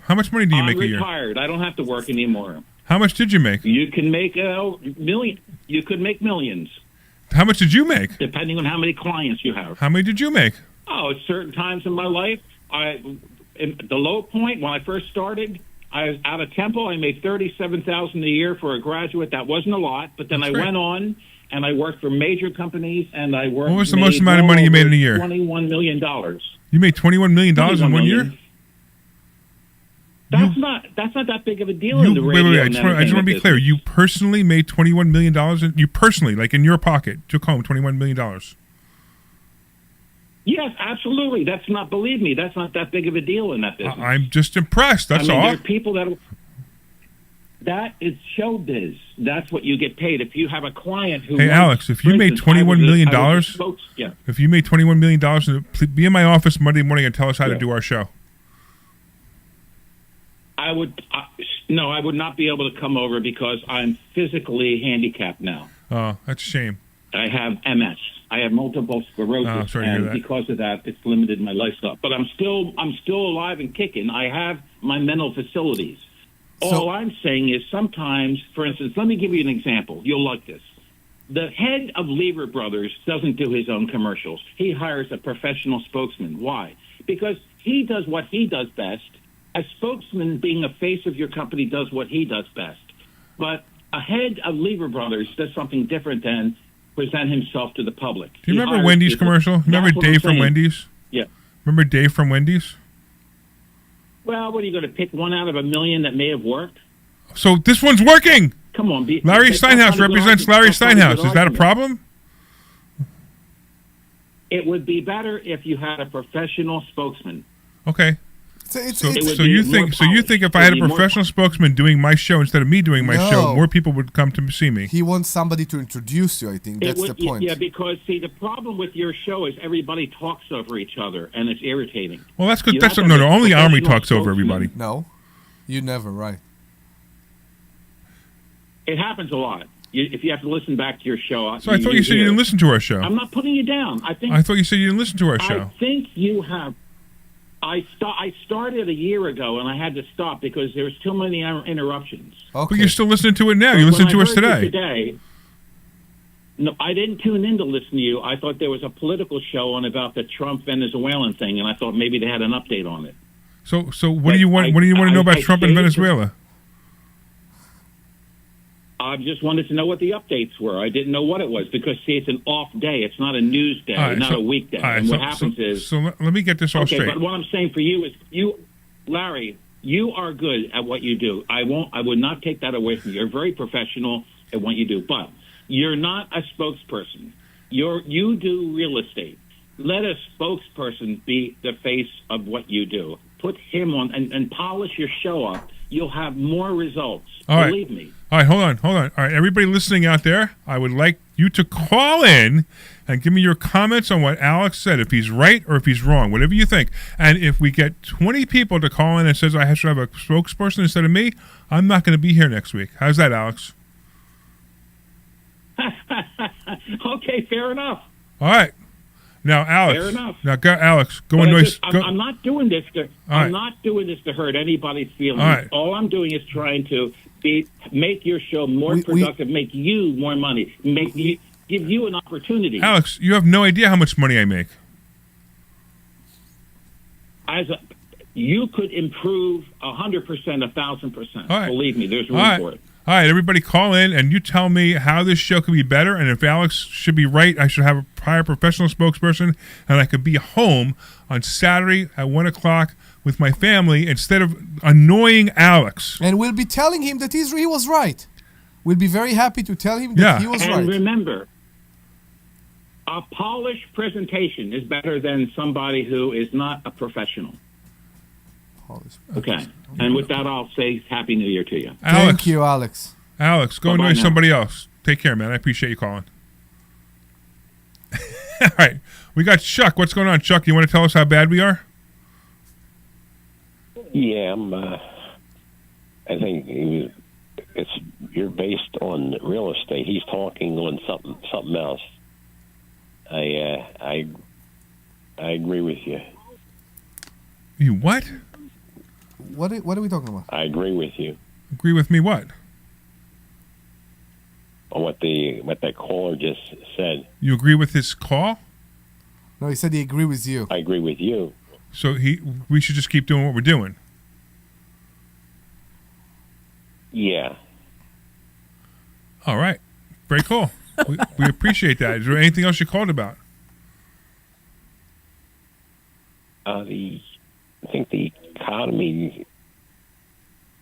How much money do you I'm make a year? retired. I don't have to work anymore. How much did you make? You can make million. You could make millions, How much did you make? depending on how many clients you have. How many did you make? Oh, at certain times in my life, in the low point when I first started, I was out of Temple. I made $37,000 a year for a graduate. That wasn't a lot, but then That's I great. went on and I worked for major companies, and I worked. What was the most amount of money you made in a year? $21 million. You made $21 million in 1 year? That's not that big of a deal in the Wait, radio. I and just want to entertainment be clear. business. You personally made $21 million. You personally, like in your pocket, took home $21 million. Yes, absolutely. That's not. Believe me, that's not that big of a deal in that business. I'm just impressed. That's I mean, all. there are people that is showbiz. That's what you get paid. If you have a client who. Hey, wants- Alex, if for you made instance, I $21 was million, yeah. if you made $21 million, be in my office Monday morning and tell us how to do our show. I would. No, I would not be able to come over because I'm physically handicapped now. Oh, that's a shame. I have MS. I have multiple sclerosis, sorry to hear and that. because of that, it's limited my lifestyle. But I'm still alive and kicking. I have my mental facilities. All I'm saying is sometimes, for instance, let me give you an example. You'll like this. The head of Lever Brothers doesn't do his own commercials. He hires a professional spokesman. Why? Because he does what he does best. A spokesman, being a face of your company, does what he does best. But a head of Lever Brothers does something different than present himself to the public. Do you He remember hires Wendy's people. commercial? Remember That's what I'm Dave from saying. Wendy's? Yeah. Remember Dave from Wendy's? Well, what are you going to pick one out of a million that may have worked? So this one's working. Come on, Larry that's not a Steinhouse good represents argument. Larry That's not a good Steinhouse. Is that a argument. problem? It would be better if you had a professional spokesman. Okay. It would So be you more think polished. if I It had would a be more professional spokesman doing my show instead of me doing my show, No. more people would come to see me. He wants somebody to introduce you. I think It that's would- the point. Yeah, because see, the problem with your show is everybody talks over each other, and it's irritating. Well, that's good. You That's have no, to no. have a Only Omri professional talks over spokesman. everybody. No. You never, right? It happens a lot. If you have to listen back to your show. So I thought you said you didn't listen to our show. I'm not putting you down. I thought you said you didn't listen to our show. I think you have. I started a year ago, and I had to stop because there was too many interruptions. Okay. But you're still listening to it now. You listened to us today. No, I didn't tune in to listen to you. I thought there was a political show on about the Trump Venezuelan thing, and I thought maybe they had an update on it. So what do you want? What do you want to know about Trump and Venezuela? I just wanted to know what the updates were. I didn't know what it was because, see, it's an off day. It's not a news day, not a weekday. And what happens is... So let me get this all straight. But what I'm saying for you is, Larry, you are good at what you do. I would not take that away from you. You're very professional at what you do. But you're not a spokesperson. You do real estate. Let a spokesperson be the face of what you do. Put him on and polish your show up. You'll have more results. Believe me. All right, hold on. All right, everybody listening out there, I would like you to call in and give me your comments on what Alex said, if he's right or if he's wrong, whatever you think. And if we get 20 people to call in and says I should have a spokesperson instead of me, I'm not going to be here next week. How's that, Alex? Okay, fair enough. All right. Now, Alex. Fair enough. Now, Alex, go into I'm not doing this to. I'm not doing this to hurt anybody's feelings. All right. All I'm doing is trying to make your show more productive, make you more money, give you an opportunity. Alex, you have no idea how much money I make. You could improve 100%, 1,000%. Right. Believe me, there's room for it. All right, everybody call in and you tell me how this show could be better, and if Alex should be right, I should have a prior professional spokesperson, and I could be home on Saturday at 1 o'clock with my family instead of annoying Alex. And we'll be telling him that he was right. We'll be very happy to tell him that he was right. And remember, a polished presentation is better than somebody who is not a professional. Okay. And with that, I'll say Happy New Year to you. Thank you, Alex. Alex, go annoy somebody else. Take care, man. I appreciate you calling. All right. We got Chuck. What's going on, Chuck? You want to tell us how bad we are? Yeah, I think you're based on real estate. He's talking on something else. I agree with you. You what? What are we talking about? I agree with you. Agree with me what? On what that caller just said. You agree with his call? No, he said he agreed with you. I agree with you. So we should just keep doing what we're doing. Yeah. All right. Very cool. we appreciate that. Is there anything else you called about? I think the economy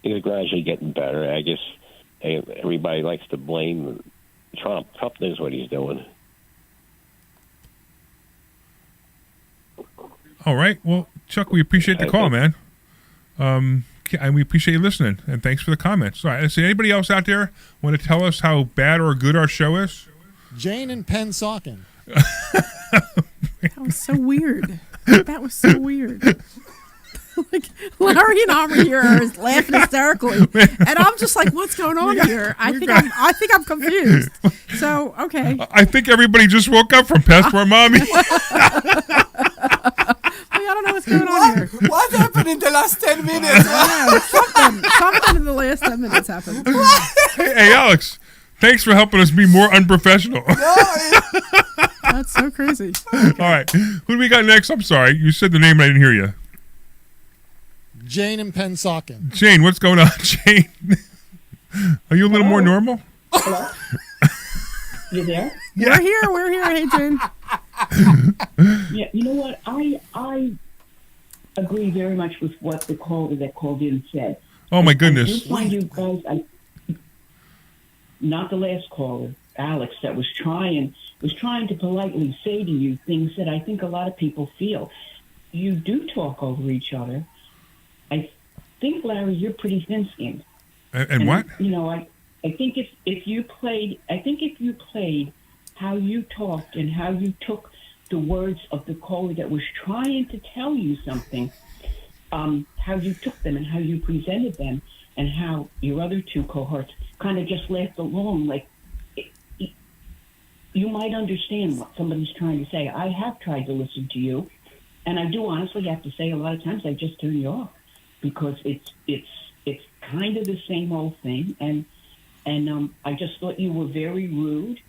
is gradually getting better. I guess everybody likes to blame Trump. Trump knows what he's doing. All right. Well, Chuck, we appreciate the call, man. And we appreciate you listening. And thanks for the comments. All right. So anybody else out there want to tell us how bad or good our show is? Jane and Pennsauken. That was so weird. That was so weird. Like Larry and Omri here are laughing hysterically, and I'm just like, "What's going on here?" I think I'm confused. So okay. I think everybody just woke up from Passport Mommy. I don't know what's going on here. What happened in the last 10 minutes? Something in the last 10 minutes happened. Hey, Alex, thanks for helping us be more unprofessional. That's so crazy. All right, who do we got next? I'm sorry, you said the name and I didn't hear you. Jane and Pennsauken. Jane, what's going on, Jane? Are you a little more normal? Hello? You there? Yeah. We're here. Hey, Jane. Yeah, you know what? I agree very much with what the caller that called in said. Oh, my goodness. I just find you guys, not the last caller, Alex, that was trying to politely say to you things that I think a lot of people feel. You do talk over each other. I think, Larry, you're pretty thin-skinned. And what? You know, I think if you played how you talked and how you took the words of the caller that was trying to tell you something, how you took them and how you presented them, and how your other two cohorts kind of just laughed along. Like, you might understand what somebody's trying to say. I have tried to listen to you, and I do honestly have to say a lot of times I just turn you off because it's kind of the same old thing. And I just thought you were very rude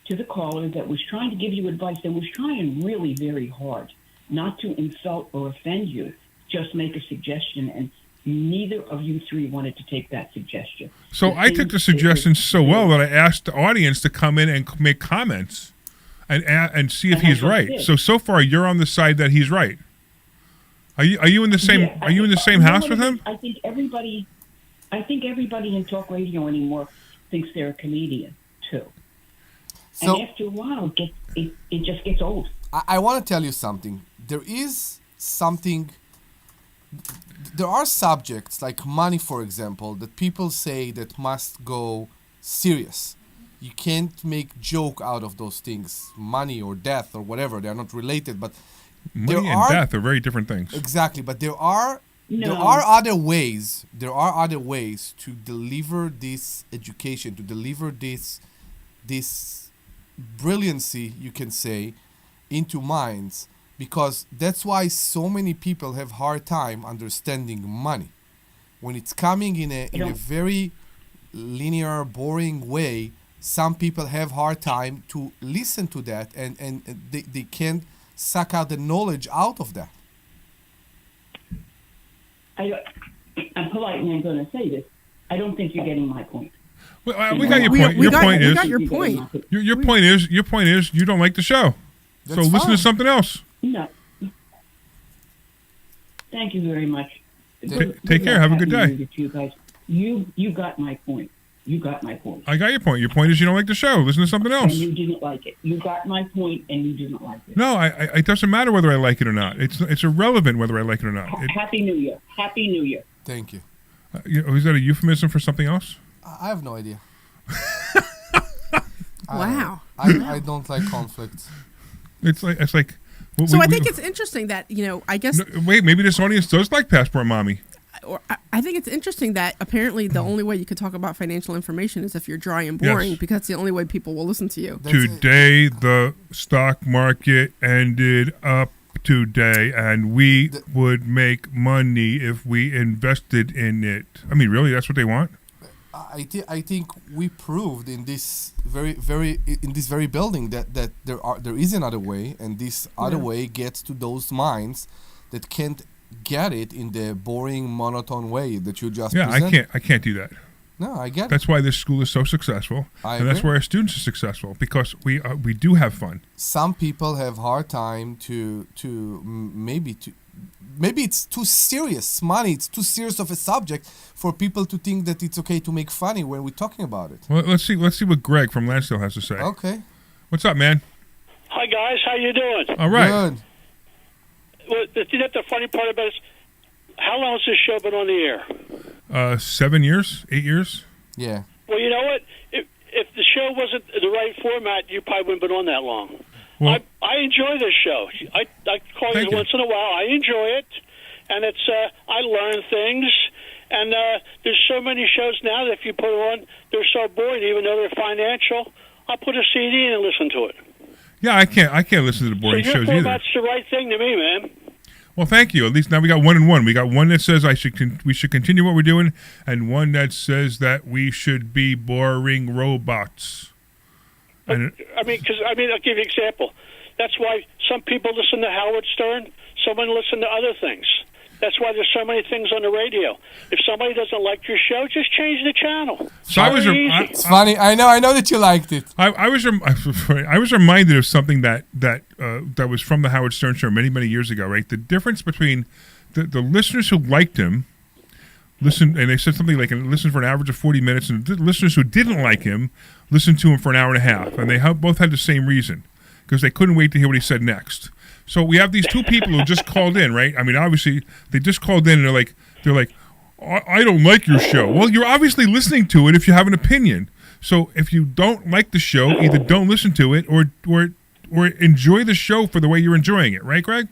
to the caller that was trying to give you advice, that was trying really very hard not to insult or offend you, just make a suggestion, and neither of you three wanted to take that suggestion. So I took the suggestion so well that I asked the audience to come in and make comments and see if he's right. So far you're on the side that he's right. Are you in the same house with him? I think everybody in talk radio anymore thinks they're a comedian too. So, and after a while, it just gets old. I want to tell you something. There are subjects like money, for example, that people say that must go serious. You can't make joke out of those things, money or death or whatever. They are not related, but money and death are very different things. Exactly, but there are other ways. There are other ways to deliver this education, to deliver this brilliancy, you can say, into minds, because that's why so many people have hard time understanding money. When it's coming in a very linear, boring way, some people have hard time to listen to that, and they can't suck out the knowledge out of that. I'm polite and I'm going to say this. I don't think you're getting my point. Well, we got your point. Your point is you don't like the show. That's so listen fine. to something else. No. Thank you very much. Take care. Have a good day. To you guys. You got my point. You got my point. I got your point. Your point is you don't like the show. Listen to something else. And you didn't like it. You got my point, and you didn't like it. No, it doesn't matter whether I like it or not. It's irrelevant whether I like it or not. Happy New Year. Happy New Year. Thank you. Is that a euphemism for something else? I have no idea. Wow. I don't like conflict. It's like. Well, so I think it's interesting that, I guess. No, wait, maybe this audience does like Passport Mommy. Or I think it's interesting that apparently the only way you could talk about financial information is if you're dry and boring, Yes. because it's the only way people will listen to you. Today, the stock market ended up today, and we would make money if we invested in it. I mean, really, that's what they want? I think we proved in this very building that there is another way, and this other way gets to those minds that can't get it in the boring, monotone way that you just presented. I can't do that. No, I get it. That's why this school is so successful, and that's agree. why our students are successful, because we do have fun. Some people have hard time to maybe it's too serious. Money, it's too serious of a subject for people to think that it's okay to make funny when we're talking about it. Well, let's see what Greg from Lansdale has to say. Okay. What's up, man? Hi guys, how you doing? All right. Good. Well, you know the funny part about it is, how long has this show been on the air? 7 years, 8 years. Yeah. Well, you know what? If the show wasn't the right format, you probably wouldn't have been on that long. Well, I enjoy this show. I call you once in a while. I enjoy it, and it's I learn things. And there's so many shows now that if you put them on, they're so boring, even though they're financial. I'll put a CD in and listen to it. Yeah, I can't listen to the boring so shows either. That's the right thing to me, man. Well, thank you. At least now we got 1 and 1. We got one that says we should continue what we're doing, and one that says that we should be boring robots. And I'll give you an example. That's why some people listen to Howard Stern. Someone listen to other things. That's why there's so many things on the radio. If somebody doesn't like your show, just change the channel. So it's funny. I know that you liked it. I was reminded of something that was from the Howard Stern show many years ago. Right, the difference between the listeners who liked him listened, and they said something like listened for an average of 40 minutes, and the listeners who didn't like him listened to him for an hour and a half, and they both had the same reason, because they couldn't wait to hear what he said next. So we have these two people who just called in, right? I mean, obviously they just called in, and they're like, I don't like your show. Well, you're obviously listening to it if you have an opinion. So if you don't like the show, either don't listen to it or enjoy the show for the way you're enjoying it, right, Greg?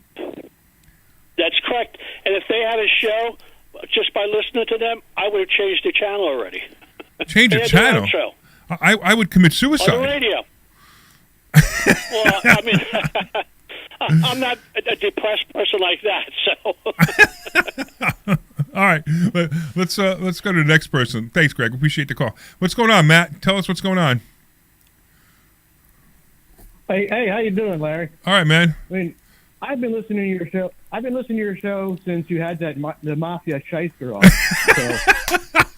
That's correct. And And if they had a show, just by listening to them, I would have changed the channel already. Change They the had their channel. own show. I would commit On suicide. the radio. Well, I mean, I'm not a depressed person like that. So, All right, let's go to the next person. Thanks, Greg. Appreciate the call. What's going on, Matt? Tell us what's going on. Hey, how you doing, Larry? All right, man. I mean, I've been listening to your show. I've been listening to your show since you had the Mafia shyster on. So,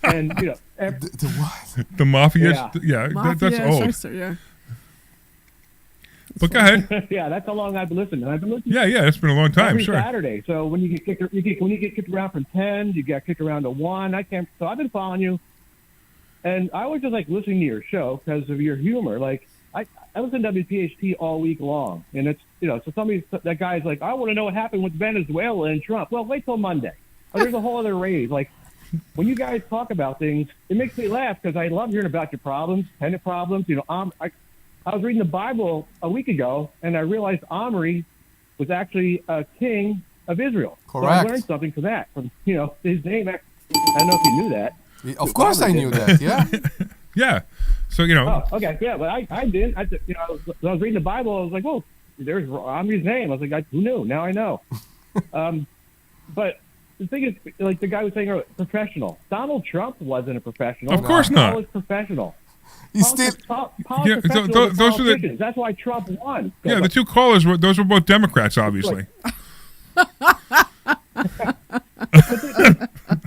and you know, the what? The Mafia. Yeah. That's old. Shyster, yeah. But go ahead. Yeah, that's how long I've been listening. I've been listening. Yeah, it's been a long time. Every Sure. Saturday. So when you get kicked, when you get kicked around from 10, you get kicked around to 1. I can't. So I've been following you, and I was just like listening to your show because of your humor. Like I listen to WPHT all week long, and it's so that guy's like, I want to know what happened with Venezuela and Trump. Well, wait till Monday. Oh, there's a whole other raise. Like when you guys talk about things, it makes me laugh because I love hearing about your problems, tenant problems. I was reading the Bible a week ago, and I realized Omri was actually a king of Israel. Correct. So I learned something from that. From his name. I don't know if you knew that. Of course, I knew that. Yeah. Yeah. So Oh, okay. Yeah, but I didn't. I was reading the Bible. I was like, "Whoa, there's Omri's name." I was like, "Who knew?" Now I know. But the thing is, like the guy was saying earlier, professional. Donald Trump wasn't a professional. Of course not. He was professional. He's still. Yeah, those are the. That's why Trump won. Yeah, the two callers those were both Democrats, obviously.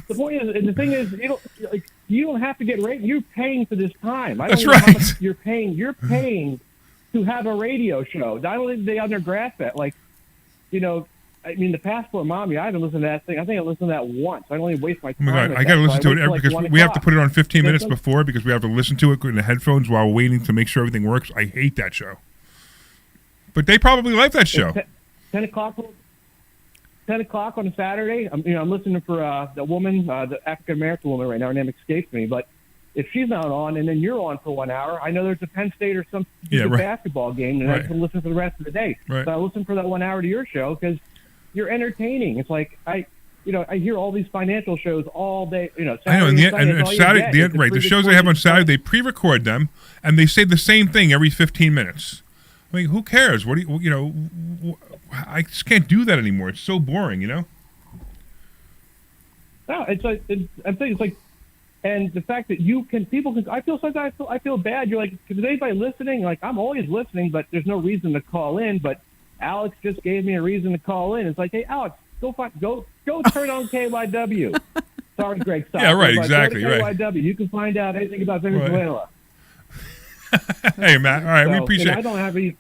The point is, the thing is, you don't have to get rate. You're paying for this time. I don't That's know how right. much you're paying. You're paying to have a radio show. I don't think they undergrasp that. I mean, the Passport Mommy. I haven't listened to that thing. I think I listened to that once. I don't even waste my Oh time. my God, with I that. got to So listen to wait it till, like, because 1 we have to o'clock. put it on 15 minutes Yes, before because we have to listen to it in the headphones while waiting to make sure everything works. I hate that show. But they probably like that show. 10 o'clock. 10 o'clock on a Saturday. I'm listening for the woman, the African American woman right now. Her name escapes me, but if she's not on, and then you're on for 1 hour, I know there's a Penn State or some basketball game, and I can listen for the rest of the day. Right. So I listen for that 1 hour to your show because you're entertaining. It's like I hear all these financial shows all day. Saturday, I know, and Saturday, It's a the shows they have on Saturday, they pre-record them, and they say the same thing every 15 minutes. I mean, who cares? What do I just can't do that anymore. It's so boring, No, it's like I'm saying it's like, and the fact that people can. I feel sometimes I feel bad. You're like, is anybody listening? Like I'm always listening, but there's no reason to call in. But Alex just gave me a reason to call in. It's like, hey, Alex, go turn on KYW. Sorry, Greg. Stop. Yeah, right, But exactly, go to right. KYW. You can find out anything about Venezuela. Hey, Matt. All right, we So, appreciate. I don't have any.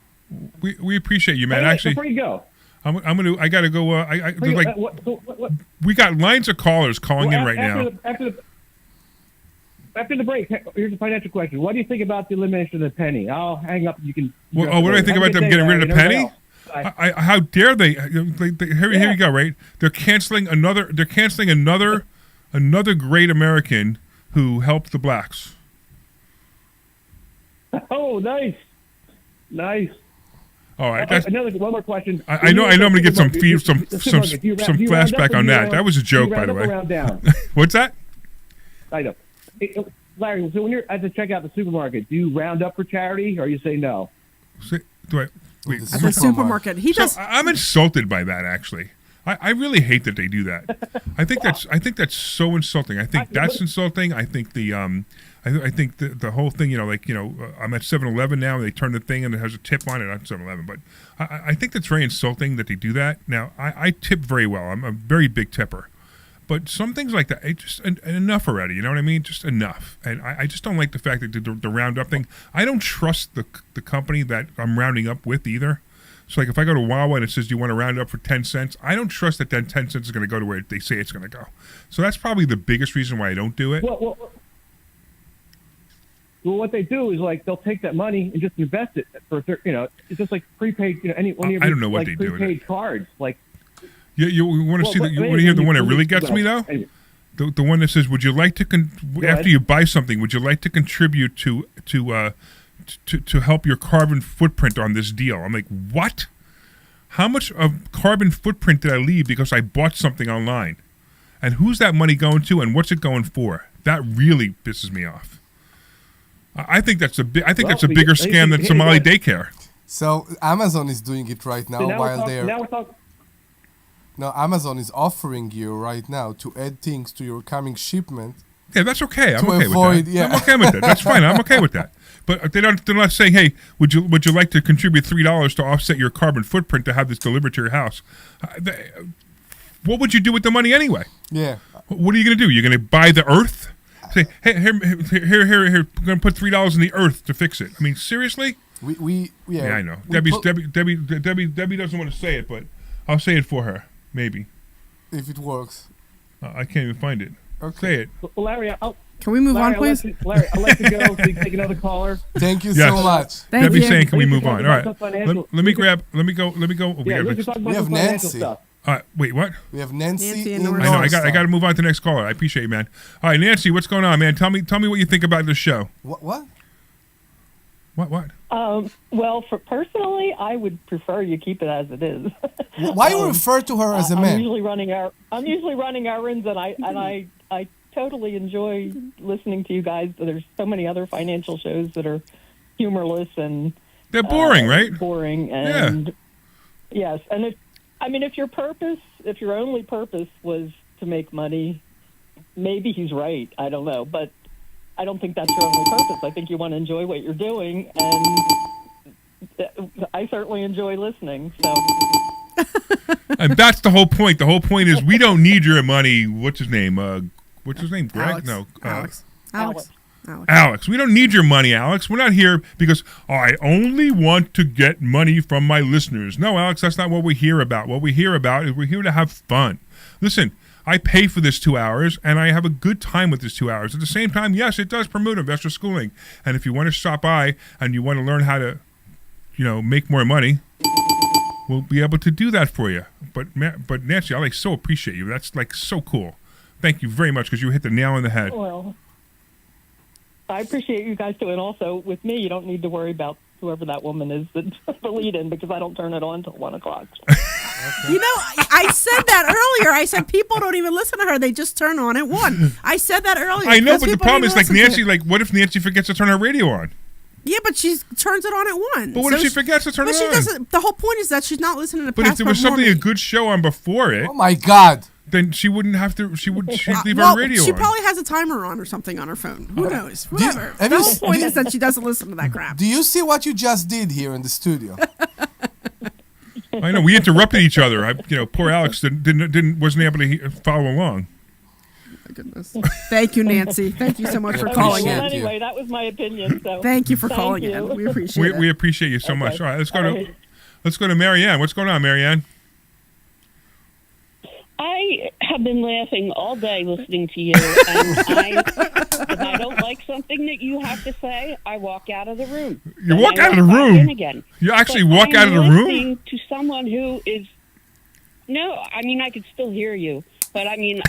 We appreciate you, man. Hey, Actually, before you go, I gotta go. We got lines of callers calling in right now. After the break, here's a financial question. What do you think about the elimination of the penny? I'll hang up. You can. What do I think about them getting rid of the penny? How dare they? Here you go. Right? They're canceling another. They're canceling another great American who helped the blacks. Oh, nice. All right. One more question. I know. I'm going to get some flashback on that. That was a joke, by the way. What's that? I know. Hey, Larry, so when you're at the checkout the supermarket, do you round up for charity, or you say no? Do I? Wait, At the supermarket, he does. I'm insulted by that. Actually, I really hate that they do that. I think that's so insulting. I think that's insulting. I think I think the whole thing. I'm at 7-Eleven now. And they turn the thing and it has a tip on it. Not 7-Eleven, but I think that's very insulting that they do that. Now I tip very well. I'm a very big tipper. But some things like that, just enough already. You know what I mean? Just enough. And I just don't like the fact that the roundup thing. I don't trust the company that I'm rounding up with either. So like if I go to Wawa and it says, do you want to round up for 10 cents? I don't trust that 10 cents is going to go to where they say it's going to go. So that's probably the biggest reason why I don't do it. Well, what they do is like they'll take that money and just invest it for it's just like prepaid. I don't know what they do with prepaid cards like. You want to see you want to hear the one that really gets me though? The one that says, "Would you like to after you buy something, would you like to contribute to help your carbon footprint on this deal?" I'm like, "What? how much of carbon footprint did I leave because I bought something online? And who's that money going to, and what's it going for? That really pisses me off. I think that's a bigger scam than Somali daycare. So Amazon is doing it right now while they're. Now we're talking. No, Amazon is offering you right now to add things to your coming shipment. Yeah, that's okay. I'm To okay avoid- with that. yeah. I'm okay with that. That's fine. I'm okay with that. But they're not saying, hey, would you like to contribute $3 to offset your carbon footprint to have this delivered to your house? What would you do with the money anyway? Yeah. What are you going to do? You're going to buy the earth? Say, hey, here, we're going to put $3 in the earth to fix it. I mean, seriously? Yeah, I know. we Debbie doesn't want to say it, but I'll say it for her. Maybe. If it works. I can't even find it. Okay. Say it. Well, Larry, Can we move on, please? Larry, I'd like to go so you can take another caller. Thank you Yes. so much. Debbie's saying, can we move on? All right. financial- Let me go. Oh, Yeah, we can talk about some financial Nancy. stuff. Wait, what? We have Nancy in in North I know. I Northstar. got to move on to the next caller. I appreciate you, man. All right, Nancy, what's going on, man? Tell me what you think about this show. What? What? Well, for personally, I would prefer you keep it as it is. Why you refer to her as a I'm man? usually running errands, and I totally enjoy listening to you guys. There's so many other financial shows that are humorless and they're boring, right? Boring, and yes, and if your only purpose was to make money, maybe he's right. I don't know, but I don't think that's your only purpose. I think you want to enjoy what you're doing, and I certainly enjoy listening. So. And that's the whole point. The whole point is we don't need your money. What's his name? Greg? Alex. No. Alex. We don't need your money, Alex. We're not here because I only want to get money from my listeners. No, Alex, that's not what we hear about. What we hear about is we're here to have fun. Listen, I pay for this 2 hours, and I have a good time with this 2 hours. At the same time, yes, it does promote investor schooling. And if you want to stop by and you want to learn how to, make more money, we'll be able to do that for you. But Nancy, I so appreciate you. That's so cool. Thank you very much because you hit the nail on the head. Well, I appreciate you guys too, and also with me, you don't need to worry about whoever that woman is that's the lead-in because I don't turn it on until 1 o'clock. I said that earlier. I said people don't even listen to her; they just turn on at 1. I said that earlier. I know, because but the people problem don't is even Nancy. listen to it. What if Nancy forgets to turn her radio on? Yeah, but she turns it on at 1. But what if she forgets to turn it But she on? doesn't. The whole point is that she's not listening to. But if there was Passport something a Mormon. good show on before it, Oh my God! then she wouldn't have to. She'd leave Well, her radio she on. probably has a timer on or something on her phone. Who knows? Do you- Whatever. have The you whole s- point do- is that she doesn't listen to that crap. Do you see what you just did here in the studio? I know we interrupted each other. Poor Alex wasn't able to follow along. My goodness. Thank you, Nancy. Thank you so much for calling well, in. anyway, that was my opinion. So Thank you for thank calling you. in. We appreciate it. We appreciate you so much. All right, let's go to Marianne. What's going on, Marianne? I have been laughing all day listening to you, and if I don't like something that you have to say, I walk out of the room. You And walk I out of the walk back room? in again. You actually But walk I out am of the room? listening to someone who is no. I mean, I could still hear you, but I mean,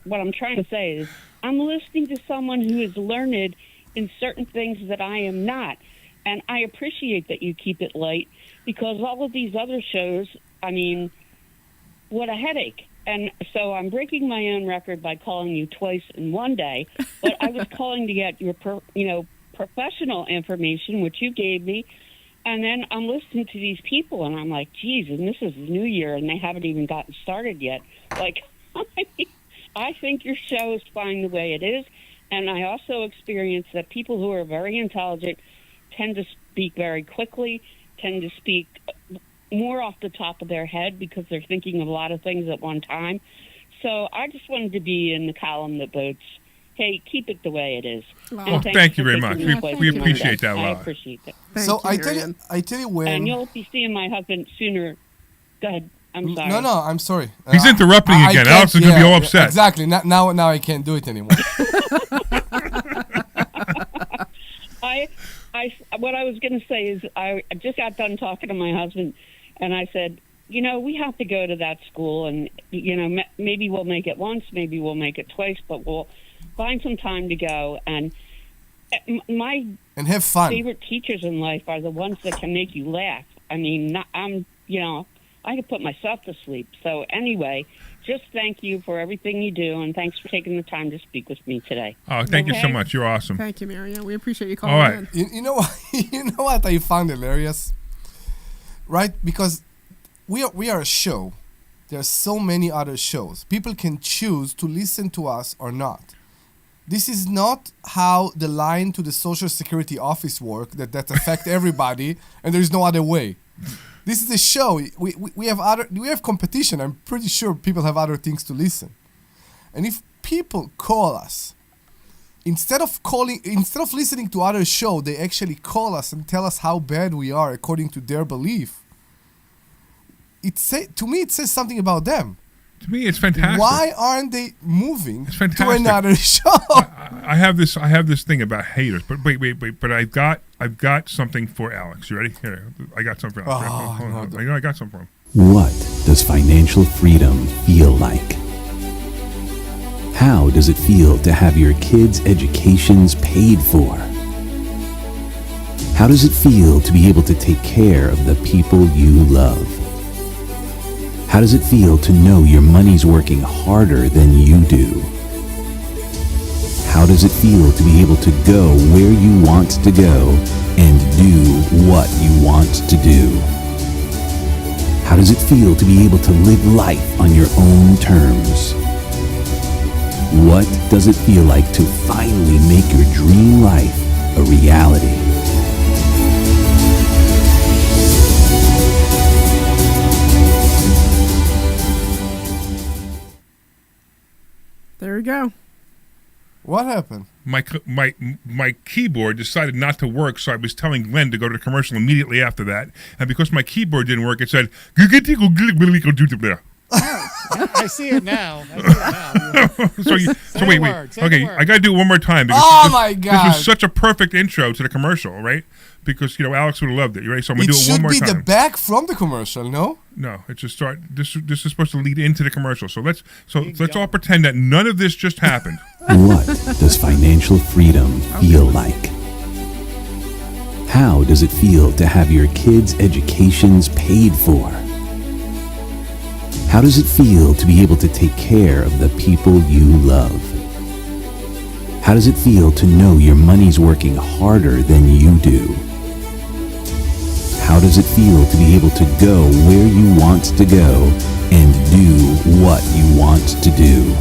what I'm trying to say is, I'm listening to someone who is learned in certain things that I am not, and I appreciate that you keep it light because all of these other shows, I mean. What a headache. And so I'm breaking my own record by calling you twice in one day, but I was calling to get your professional information, which you gave me, and then I'm listening to these people, and I'm like, geez, and this is New Year, and they haven't even gotten started yet. I think your show is fine the way it is, and I also experience that people who are very intelligent tend to speak very quickly, tend to speak more off the top of their head because they're thinking of a lot of things at one time. So I just wanted to be in the column that votes, hey, keep it the way it is. Well, thank you very much. We appreciate that a lot. I appreciate that. So I tell you when. And you'll be seeing my husband sooner. Go ahead. I'm sorry. No, I'm sorry. He's interrupting I again. can't- Alex is going to be all upset. Exactly. Now I can't do it anymore. What I was going to say is I just got done talking to my husband, and I said, we have to go to that school, and, maybe we'll make it once, maybe we'll make it twice, but we'll find some time to go. And my and have fun. favorite teachers in life are the ones that can make you laugh. I mean, I could put myself to sleep. So anyway, just thank you for everything you do, and thanks for taking the time to speak with me today. Oh, thank you so much. You're awesome. Thank you, Marianne. We appreciate you calling All right. in. You know what? You know what I found hilarious, right? Because we are a show. There are so many other shows. People can choose to listen to us or not. This is not how the line to the Social Security office work that affect everybody, and there is no other way. This is a show. We have competition. I'm pretty sure people have other things to listen. And if people call us, instead of listening to other show, they actually call us and tell us how bad we are according to their belief. To me, it says something about them. To me, it's fantastic. Why aren't they moving to fantastic. another show? I have this thing about haters, but wait. But I've got something for Alex. You ready? Here, I got something for Alex. Hold on. I got something for him. What does financial freedom feel like? How does it feel to have your kids' educations paid for? How does it feel to be able to take care of the people you love? How does it feel to know your money's working harder than you do? How does it feel to be able to go where you want to go and do what you want to do? How does it feel to be able to live life on your own terms? What does it feel like to finally make your dream life a reality? There we go. What happened? My keyboard decided not to work, so I was telling Glenn to go to the commercial immediately after that. And because my keyboard didn't work, it said, I see it now. so wait. Okay, I got to do it one more time. Because this was such a perfect intro to the commercial, right? Because, Alex would have loved it. You ready? So I'm going to do it one more time. It should be the back from the commercial, no? No, it should start. This is supposed to lead into the commercial. So let's all pretend that none of this just happened. What does financial freedom feel like? How does it feel to have your kids' educations paid for? How does it feel to be able to take care of the people you love? How does it feel to know your money's working harder than you do? How does it feel to be able to go where you want to go and do what you want to do?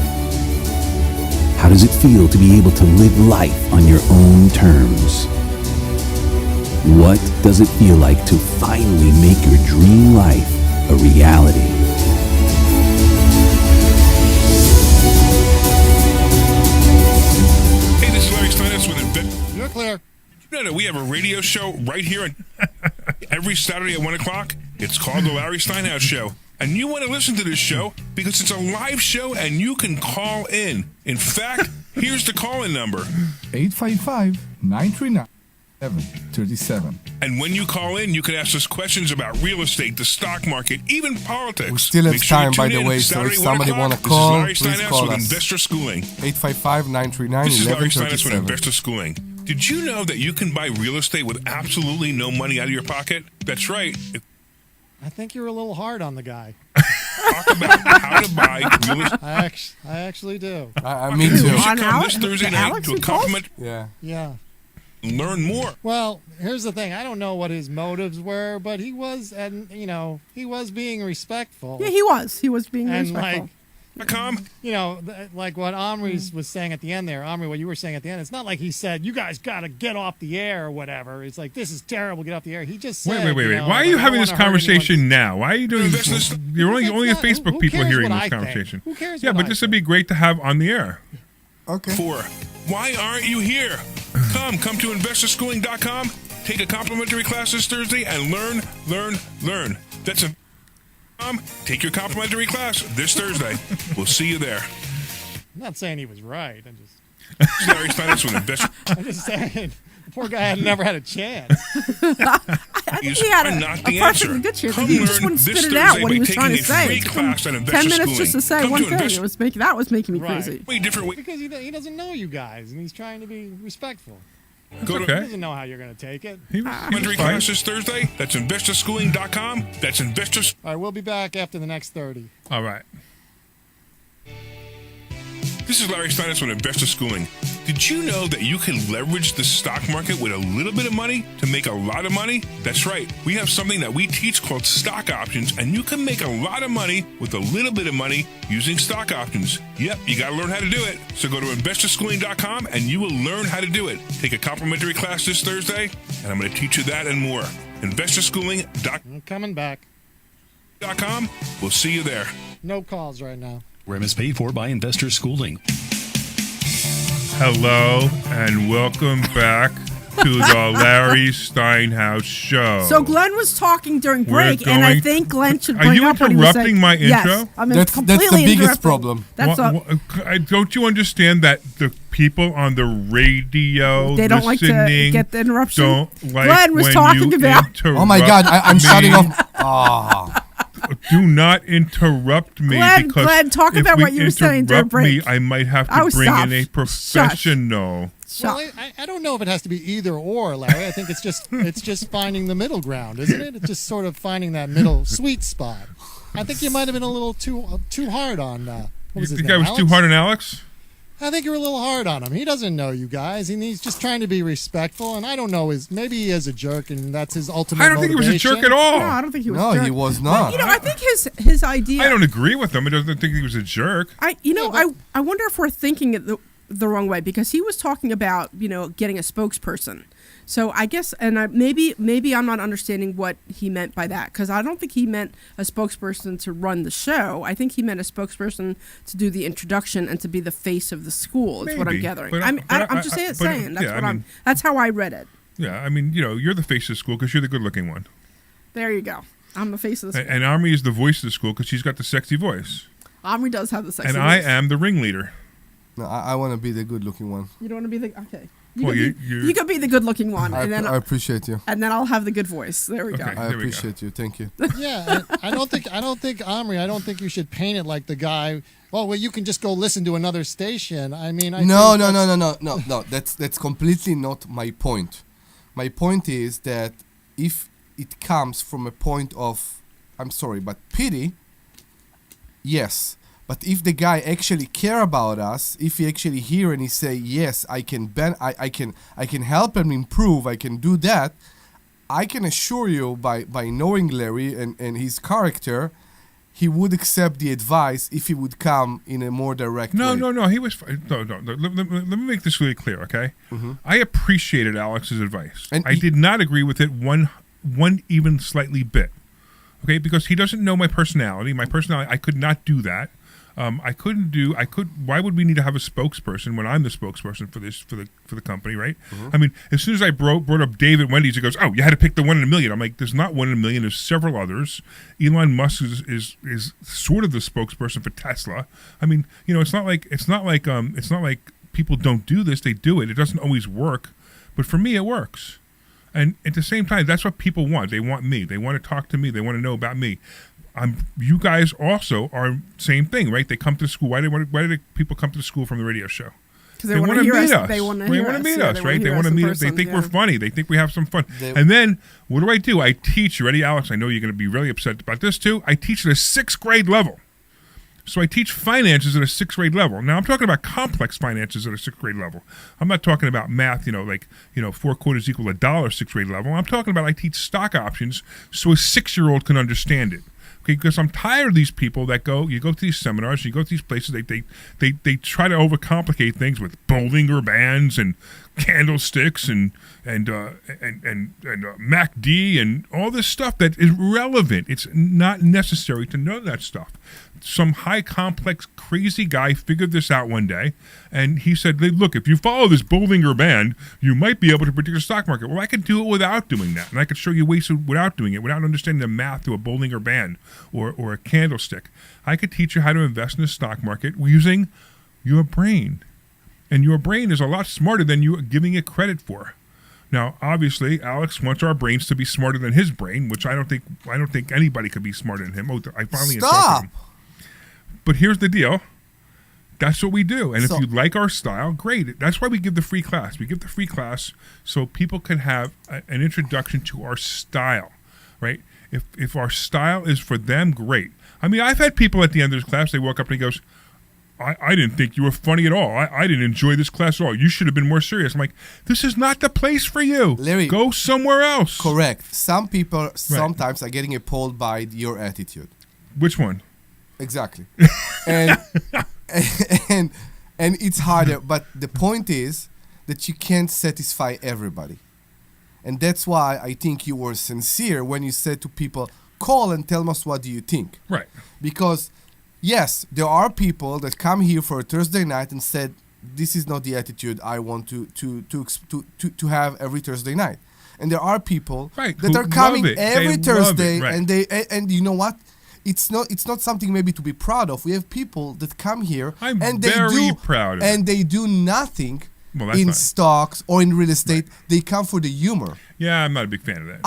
How does it feel to be able to live life on your own terms? What does it feel like to finally make your dream life a reality? Hey, this is Larry Steinhouse with You're clear. You know that we have a radio show right here every Saturday at 1 o'clock? It's called The Larry Steinhouse Show. And you want to listen to this show because it's a live show and you can call in. In fact, here's the call-in number. 855-939-1137. And when you call in, you can ask us questions about real estate, the stock market, even politics. We still have Make sure you time, by tune the in way, so Saturday, if somebody 1 want to o'clock. call, This is Larry please Steinhouse call with us. Investor Schooling. 855-939-1137. This is Larry Steinhouse with Investor Schooling. Did you know that you can buy real estate with absolutely no money out of your pocket? That's right. I think you're a little hard on the guy. Talk about how to buy real estate. I actually do. Me too. You should come this Thursday night to a compliment. Yeah. Learn more. Well, here's the thing. I don't know what his motives were, but he was being respectful. Yeah, he was. He was being and respectful. Like what Omri was saying at the end there. Omri, what you were saying at the end. It's not like he said, you guys got to get off the air or whatever. It's like, this is terrible, get off the air. He just said, Wait. Why are you having this conversation now? Why are you doing this? You're only a Facebook people hearing this conversation. Who cares? Yeah, but this would be great to have on the air. Okay. 4. Why aren't you here? Come to investorschooling.com. Take a complimentary class this Thursday and learn. That's a take your complimentary class this Thursday. We'll see you there. I'm not saying he was right. I'm just Larry Steinhouse with Investor. I'm just saying the poor guy had never had a chance. I think he had a perfectly good chance. He just wouldn't spit it out what he was trying to say. It took him 10 minutes just to say one thing. That was making me crazy. Because he doesn't know you guys, and he's trying to be respectful. Go He to doesn't know how you're going to take it. Complimentary class this Thursday. That's investorschooling.com. That's investors. All right, we'll be back after the next 30. All right. This is Larry Steinhouse with Investor Schooling. Did you know that you can leverage the stock market with a little bit of money to make a lot of money? That's right. We have something that we teach called stock options, and you can make a lot of money with a little bit of money using stock options. Yep, you got to learn how to do it. So go to investorschooling.com and you will learn how to do it. Take a complimentary class this Thursday, and I'm going to teach you that and more. Investorschooling.com. I'm coming back. We'll see you there. No calls right now. Program is paid for by Investor Schooling. Hello and welcome back to the Larry Steinhouse Show. So Glenn was talking during We're break, and I going- think Glenn should Are bring you up what he was interrupting saying. my Yes, intro? I'm That's completely the biggest interrupting. problem. That's all. Don't you understand that the people on the radio They don't like to listening get the interruption? Don't like Glenn was when talking you about- Oh my God, I'm interrupt shutting me. off. Ah. Do not interrupt me, Glenn, because Glenn, talk if about we what you were saying during interrupt break. me, I might have to Oh, bring stop. in a professional. Well, I don't know if it has to be either or, Larry. I think it's just finding the middle ground, isn't it? It's just sort of finding that middle sweet spot. I think you might have been a little too hard on. What was You his think I name, was too Alex? hard on Alex? I think you're a little hard on him. He doesn't know you guys, and he's just trying to be respectful. And I don't know, maybe he is a jerk, and that's his ultimate. I don't think he was a jerk at all. No, I don't think he was. No, a jerk. he was not. But, you know, I think his idea. I don't agree with him. I don't think he was a jerk. I wonder if we're thinking it the wrong way, because he was talking about, you know, getting a spokesperson. So I guess, and maybe I'm not understanding what he meant by that, because I don't think he meant a spokesperson to run the show. I think he meant a spokesperson to do the introduction and to be the face of the school. Is what I'm Maybe, gathering. but I'm just but, saying. That's yeah, what I mean- That's how I read it. Yeah, I mean, you know, you're the face of the school because you're the good-looking one. There you go. I'm the face of the school. And Omri is the voice of the school because she's got the sexy voice. Omri does have the sexy And I voice. am the ringleader. No, I want to be the good-looking one. You don't want to be the okay. Well, You could be the good-looking one, and then I appreciate you. and then I'll have the good voice. There we go. I appreciate you. Thank you. Yeah, I don't think Omri. I don't think you should paint it like the guy. Well, you can just go listen to another station. I mean, No. That's completely not my point. My point is that if it comes from a point of, I'm sorry, but pity, yes. But if the guy actually care about us, if he actually hear and he say, yes, I can help him improve, I can do that, I can assure you by knowing Larry and his character, he would accept the advice if he would come in a more direct way. No. He was no. Let me make this really clear, okay? Mm-hmm. I appreciated Alex's advice. And I did not agree with it one even slightly bit. Okay, because he doesn't know my personality. My personality, I could not do that. Why would we need to have a spokesperson when I'm the spokesperson for the company, right? Mm-hmm. I mean, as soon as I brought up David Wendy's, he goes, "Oh, you had to pick the 1 in a million." I'm like, "There's not 1 in a million. There's several others." Elon Musk is sort of the spokesperson for Tesla. I mean, you know, it's not like people don't do this. They do it. It doesn't always work, but for me, it works. And at the same time, that's what people want. They want me. They want to talk to me. They want to know about me. You guys also are same thing, right? They come to school. Why do people come to the school from the radio show? Because they want to meet us. They want to meet yeah, us, right? They want to meet us. They think we're funny. They think we have some fun. And then what do? I teach. You ready, Alex? I know you're going to be really upset about this too. I teach at a 6th grade level. So I teach finances at a 6th grade level. Now I'm talking about complex finances at a 6th grade level. I'm not talking about math, 4 quarters equal $1 6th grade level. I'm talking about I teach stock options so a 6-year-old can understand it. Okay, because I'm tired of these people that you go to these seminars, you go to these places, they try to overcomplicate things with Bollinger Bands and candlesticks and MACD and all this stuff that is relevant. It's not necessary to know that stuff. Some high complex crazy guy figured this out one day, and he said, look, if you follow this Bollinger Band, you might be able to predict the stock market. Well, I could do it without doing that, and I could show you ways without doing it, without understanding the math to a Bollinger Band or a candlestick. I could teach you how to invest in the stock market using your brain, and your brain is a lot smarter than you are giving it credit for. Now, obviously, Alex wants our brains to be smarter than his brain, which I don't think anybody could be smarter than him. Oh, I finally insulted him. But here's the deal. That's what we do. And So- if you like our style, great. That's why we give the free class. We give the free class so people can have an introduction to our style, right? If our style is for them, great. I mean, I've had people at the end of this class, they walk up and he goes, I didn't think you were funny at all. I didn't enjoy this class at all. You should have been more serious. I'm like, this is not the place for you. Larry, go somewhere else. Correct. Some people sometimes are getting appalled by your attitude. Which one? Exactly. and and it's harder. But the point is that you can't satisfy everybody. And that's why I think you were sincere when you said to people, call and tell us what do you think. Right. Because yes, there are people that come here for a Thursday night and said, "This is not the attitude I want to have every Thursday night." And there are people that who are coming love it. every They love Thursday, it, right. and you know what? It's not something maybe to be proud of. We have people that come here and they very do proud of and it. they do nothing Well, that's in fine. stocks or in real estate. They come for the humor. Yeah, I'm not a big fan of that.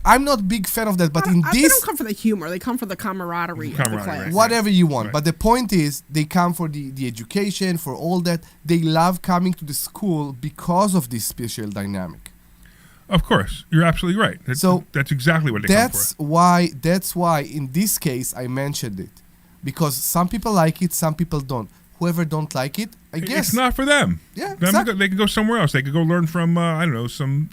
I'm not a big fan of that. But in They this, don't come for the humor. They come for the camaraderie of the class. whatever you want. But the point is, they come for the education, for all that. They love coming to the school because of this special dynamic. Of course, you're absolutely right. That's exactly what they come for. That's why in this case I mentioned it, because some people like it, some people don't. Whoever don't like it, I guess It's not for them. Yeah, They can go somewhere else. They could go learn from I don't know, some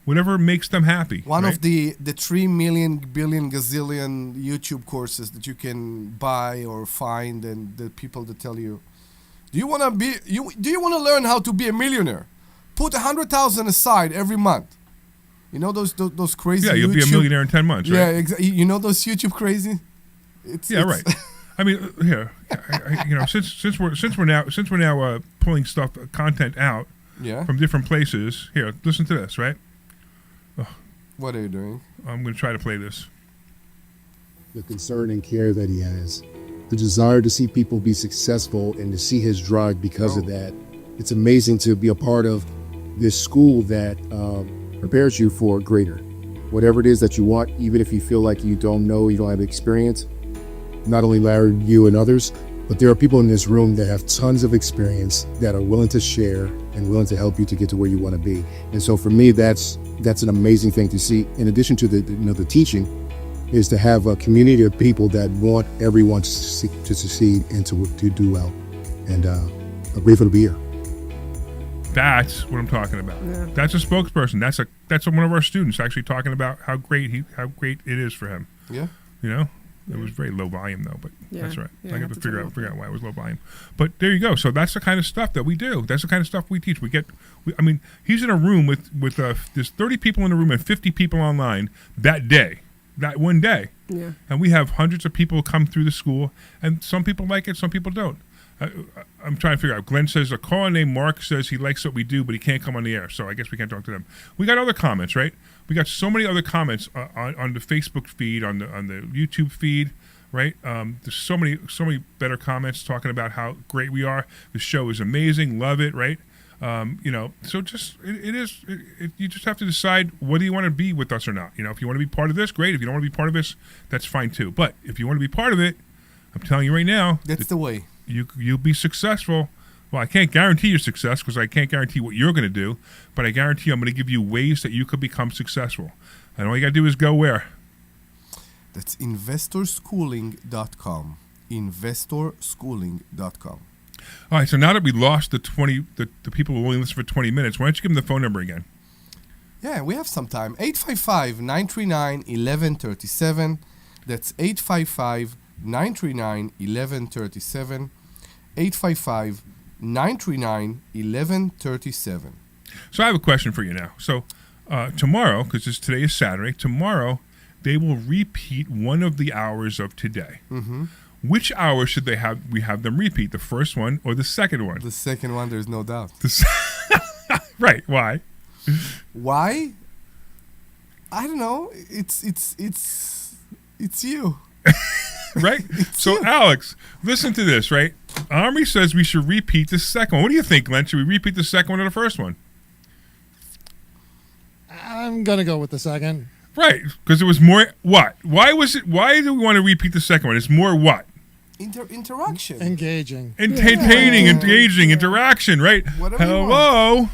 whatever makes them happy. One right? of the 3 million billion gazillion YouTube courses that you can buy or find, and the people that tell you, do you want to learn how to be a millionaire? Put 100,000 aside every month. You know those crazy. Yeah, you'll be a YouTube- millionaire in 10 months. Right? Yeah, exactly. You know those YouTube crazy. Right. I mean, here, since we're now pulling content out Yeah. from different places. Here, listen to this. Right. What are you doing? I'm going to try to play this. The concern and care that he has, the desire to see people be successful and to see his drive because of that. It's amazing to be a part of this school that prepares you for greater. Whatever it is that you want, even if you feel like you don't know, you don't have experience, not only Larry, you and others, but there are people in this room that have tons of experience that are willing to share and willing to help you to get to where you want to be. And so for me, that's an amazing thing to see. In addition to the teaching, is to have a community of people that want everyone to succeed and to do well. And I'm grateful to be here. That's what I'm talking about. Yeah. That's a spokesperson. That's one of our students actually talking about how great it is for him. Yeah. It was very low volume though, but Yeah. that's right. Yeah, I I got have to to figure turn out why it was low volume. But there you go. So that's the kind of stuff that we do. That's the kind of stuff we teach. I mean, he's in a room with there's 30 people in the room and 50 people online that one day. Yeah. And we have hundreds of people come through the school, and some people like it, some people don't. I'm trying to figure out. Glenn says a caller named Mark says he likes what we do, but he can't come on the air, so I guess we can't talk to them. We got other comments, right? We got so many other comments on the Facebook feed, on the YouTube feed, right? There's so many better comments talking about how great we are. The show is amazing, love it, right? So just you just have to decide whether you want to be with us or not. If you want to be part of this, great. If you don't want to be part of this, that's fine too. But if you want to be part of it, I'm telling you right now, that's the way. You'll be successful. Well, I can't guarantee your success because I can't guarantee what you're going to do, but I guarantee I'm going to give you ways that you could become successful. And all you got to do is go where? That's investorschooling.com. Investorschooling.com. All right, so now that we lost the people who only listen for 20 minutes, why don't you give them the phone number again? Yeah, we have some time. 855-939-1137. That's 855-939-1137. 855-939-1137. So I have a question for you now. So tomorrow, because today is Saturday, tomorrow they will repeat one of the hours of today. Mm-hmm. Which hour should we have them repeat? The first one or the second one? The second one, there's no doubt. Right. Why? Why? I don't know. It's you. Right? So, Alex, listen to this, right? Omri says we should repeat the second one. What do you think, Glenn? Should we repeat the second one or the first one? I'm going to go with the second. Right, because it was more what? Why do we want to repeat the second one? It's more what? interaction. Engaging. Entertaining, engaging, interaction, right? Whatever you Hello.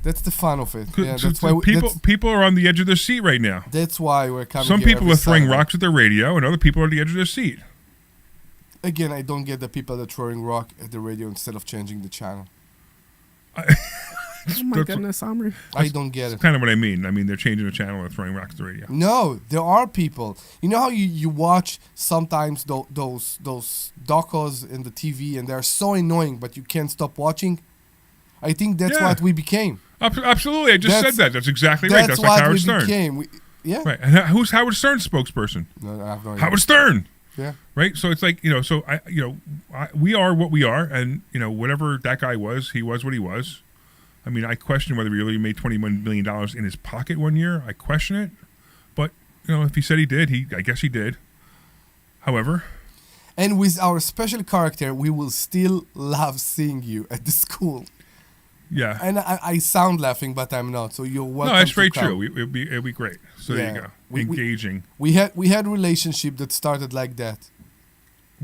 That's the fun of it. Yeah, So that's why people are on the edge of their seat right now. That's why we're coming. Some here people every are throwing Saturday. rocks at their radio, and other people are on the edge of their seat. Again, I don't get the people that are throwing rock at the radio instead of changing the channel. Oh my goodness, Omri. I don't get it. That's kind of what I mean. I mean, they're changing the channel and throwing rocks at the radio. No, there are people. You know how you watch sometimes those docos in the TV and they're so annoying, but you can't stop watching. I think that's Yeah. what we became. Absolutely, I just said that. That's exactly right. That's what like Howard we Stern. became. Yeah. Right. And who's Howard Stern's spokesperson? No, I have no idea. Howard Stern. Yeah. Right. So it's like we are what we are, and whatever that guy was, he was what he was. I mean, I question whether he really made $21 million in his pocket one year. I question it, but if he said he did, I guess he did. However, and with our special character, we will still love seeing you at the school. Yeah. And I sound laughing, but I'm not. So you're welcome. no, that's to very come. true. It'd be great. So there you go. Engaging. We had relationship that started like that.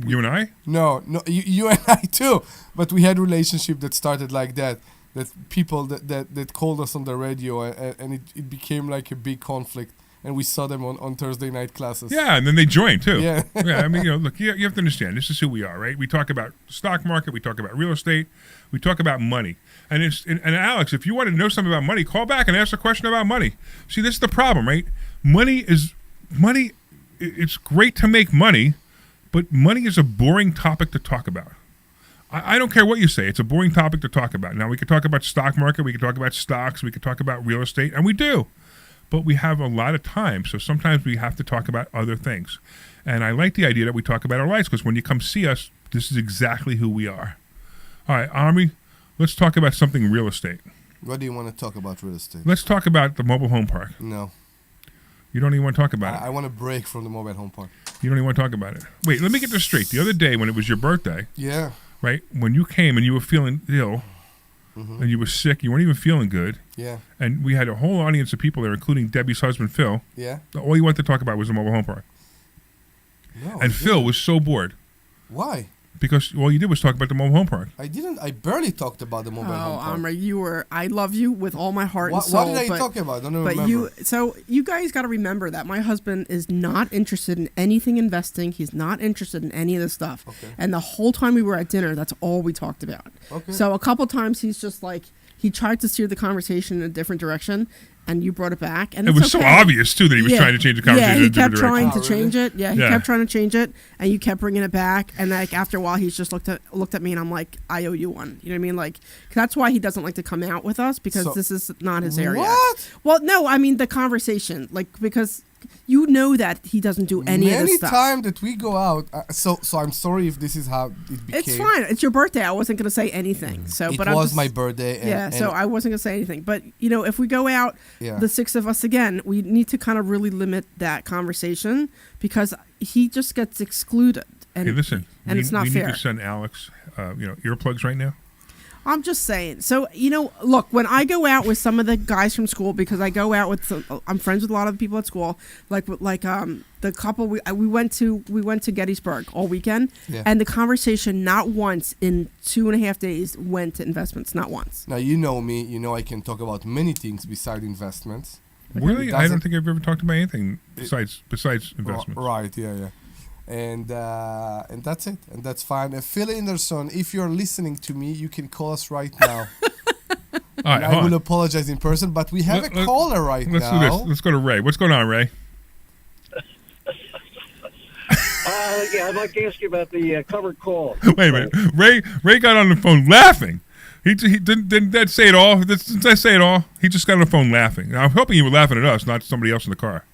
You and I? No, you and I too. But we had relationship that started like that. That people that called us on the radio and it became like a big conflict. And we saw them on Thursday night classes. Yeah, and then they joined too. Yeah. Yeah, I mean, look, you have to understand, this is who we are, right? We talk about stock market, we talk about real estate, we talk about money. And Alex, if you want to know something about money, call back and ask a question about money. See, this is the problem, right? Money, it's great to make money, but money is a boring topic to talk about. I don't care what you say. It's a boring topic to talk about. Now, we could talk about stock market, we could talk about stocks, we could talk about real estate, and we do. But we have a lot of time, so sometimes we have to talk about other things. And I like the idea that we talk about our lives, because when you come see us, this is exactly who we are. All right, Omri, let's talk about something real estate. What do you want to talk about real estate? Let's talk about the mobile home park. No. You don't even want to talk about it? I want to break from the mobile home park. You don't even want to talk about it? Wait, let me get this straight. The other day when it was your birthday, yeah, right, when you came and you were feeling ill, and you were sick, you weren't even feeling good. Yeah. And we had a whole audience of people there, including Debbie's husband, Phil. Yeah. All you wanted to talk about was the mobile home park. No, and Phil was so bored. Why? Because all you did was talk about the mobile home park. I barely talked about the mobile home park. Omri, I love you with all my heart and What soul. did I talk about? I don't even but remember. you guys got to remember that my husband is not interested in anything investing. He's not interested in any of this stuff. Okay. And the whole time we were at dinner, that's all we talked about. Okay. So a couple times he's just like, he tried to steer the conversation in a different direction, and you brought it back. And it it's was so okay. obvious, too, that he was trying to change the conversation Yeah, in he a different kept trying direction. to change it. Yeah, he Yeah. kept trying to change it, and you kept bringing it back. And like after a while, he's just looked at me, and I'm like, I owe you one. You know what I mean? Like that's why he doesn't like to come out with us, because So- this is not his area. What? Well, no, I mean the conversation, like because you know that he doesn't do any of this stuff. Time that we go out, so I'm sorry if this is how it became. It's fine. It's your birthday. I wasn't going to say anything. So, It but was I'm just, my birthday. And, so I wasn't going to say anything. But if we go out, Yeah. the six of us again, we need to kind of really limit that conversation, because he just gets excluded. And, Hey, listen, and it's not we fair. need to send Alex, earplugs right now. I'm just saying. So, look, when I go out with some of the guys from school, because I go out with I'm friends with a lot of the people at school, like the couple we went to Gettysburg all weekend, Yeah. and the conversation not once in 2.5 days went to investments, not once. Now you know me. You know I can talk about many things besides investments. Really? It I don't doesn't- think I've ever talked about anything besides investments. Right? Yeah. And that's it, and that's fine. Phil Anderson, if you're listening to me, you can call us right now. All right, And I hold will on. apologize in person, but we have a caller right Let's now. do this. Let's go to Ray. What's going on, Ray? Yeah, I'd like to ask you about the covered call. Wait a minute. Ray got on the phone laughing. He didn't that say it all? Didn't that say it all? He just got on the phone laughing. Now, I'm hoping you were laughing at us, not somebody else in the car.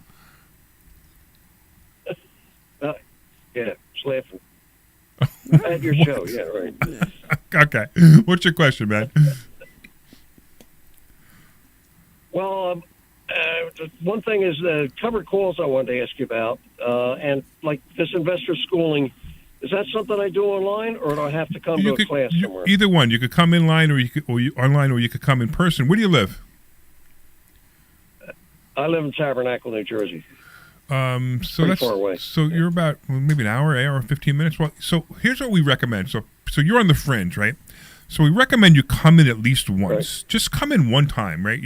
Yeah, just laughing. At your show, yeah, right. Okay. What's your question, man? Well, one thing is covered calls I wanted to ask you about, and like this investor schooling. Is that something I do online, or do I have to come to a class somewhere? Either one. You could come in line, online, or you could come in person. Where do you live? I live in Tabernacle, New Jersey. So Pretty that's far away. so you're about maybe an hour and 15 minutes. Well, so here's what we recommend. So you're on the fringe, right? So we recommend you come in at least once. Right. Just come in one time, right?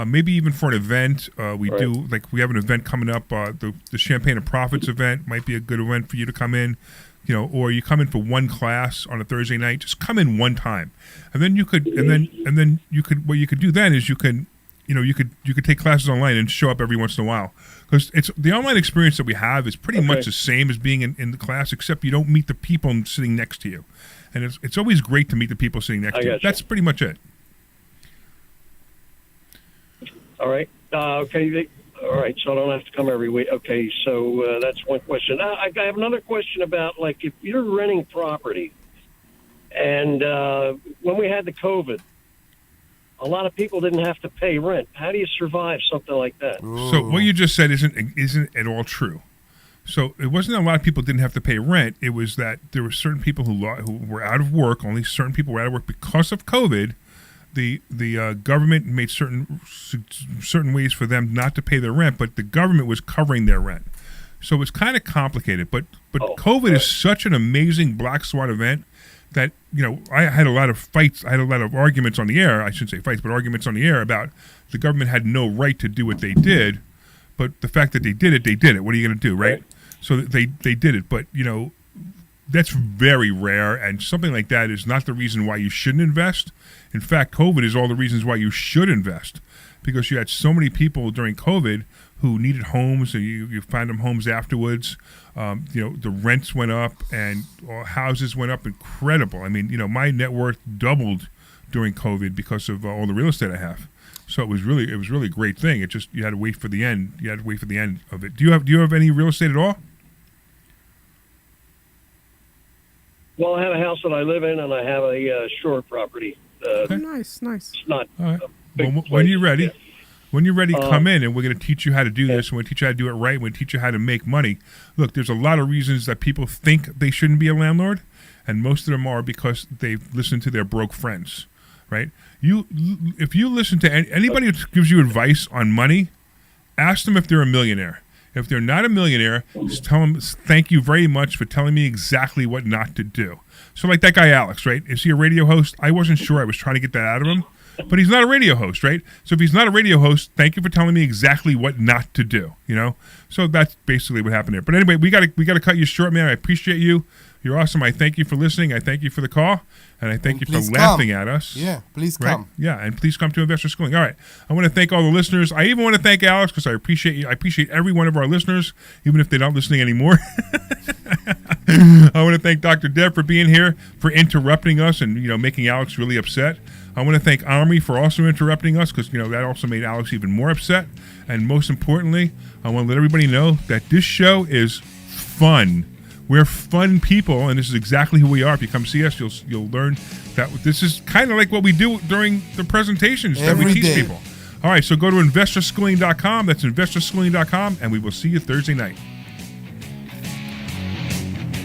Maybe even for an event. We Right. do we have an event coming up. The Champagne and Profits event might be a good event for you to come in. Or you come in for one class on a Thursday night. Just come in one time, and then you could, and then you could. What you could do then is you could take classes online and show up every once in a while, because it's the online experience that we have is pretty much the same as being in the class, except you don't meet the people sitting next to you, and it's always great to meet the people sitting next to you. gotcha. That's pretty much it. All right. Okay. All right. So I don't have to come every week. Okay. So that's one question. I have another question about, like, if you're renting property, and when we had the COVID, a lot of people didn't have to pay rent. How do you survive something like that? So what you just said isn't at all true. So it wasn't a lot of people didn't have to pay rent. It was that there were certain people who were out of work. Only certain people were out of work because of COVID. The government made certain ways for them not to pay their rent, but the government was covering their rent. So it's kind of complicated. But COVID is such an amazing black swan event that, I had a lot of fights. I had a lot of arguments on the air. I shouldn't say fights, but arguments on the air about the government had no right to do what they did. But the fact that they did it. What are you going to do, right? So they did it. But, that's very rare, and something like that is not the reason why you shouldn't invest. In fact, COVID is all the reasons why you should invest, because you had so many people during COVID who needed homes, and you find them homes afterwards. The rents went up, and houses went up incredible. I mean, my net worth doubled during COVID because of all the real estate I have. So it was really a great thing. It just, you had to wait for the end. You had to wait for the end of it. Do you have any real estate at all? Well, I have a house that I live in, and I have a shore property. Nice. It's not. All right. a big Well, when you're ready, Yeah. come in, and we're going to teach you how to do this. We're going to teach you how to do it right. We're going to teach you how to make money. Look, there's a lot of reasons that people think they shouldn't be a landlord, and most of them are because they've listened to their broke friends, right? If you listen to anybody who gives you advice on money, ask them if they're a millionaire. If they're not a millionaire, just tell them, thank you very much for telling me exactly what not to do. So like that guy, Alex, right? Is he a radio host? I wasn't sure. I was trying to get that out of him. But he's not a radio host, right? So if he's not a radio host, thank you for telling me exactly what not to do, So that's basically what happened there. But anyway, we got to cut you short, man. I appreciate you. You're awesome. I thank you for listening. I thank you for the call. And I thank you for laughing at us. Yeah, please right? come. Yeah, and please come to Investor Schooling. All right. I want to thank all the listeners. I even want to thank Alex, because I appreciate you. I appreciate every one of our listeners, even if they're not listening anymore. I want to thank Dr. Deb for being here, for interrupting us and, making Alex really upset. I want to thank Omri for also interrupting us, because, that also made Alex even more upset. And most importantly, I want to let everybody know that this show is fun. We're fun people, and this is exactly who we are. If you come see us, you'll learn that this is kind of like what we do during the presentations that we teach people. All right, so go to investorschooling.com. That's investorschooling.com, and we will see you Thursday night.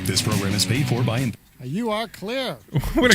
This program is paid for by... You are clear. What a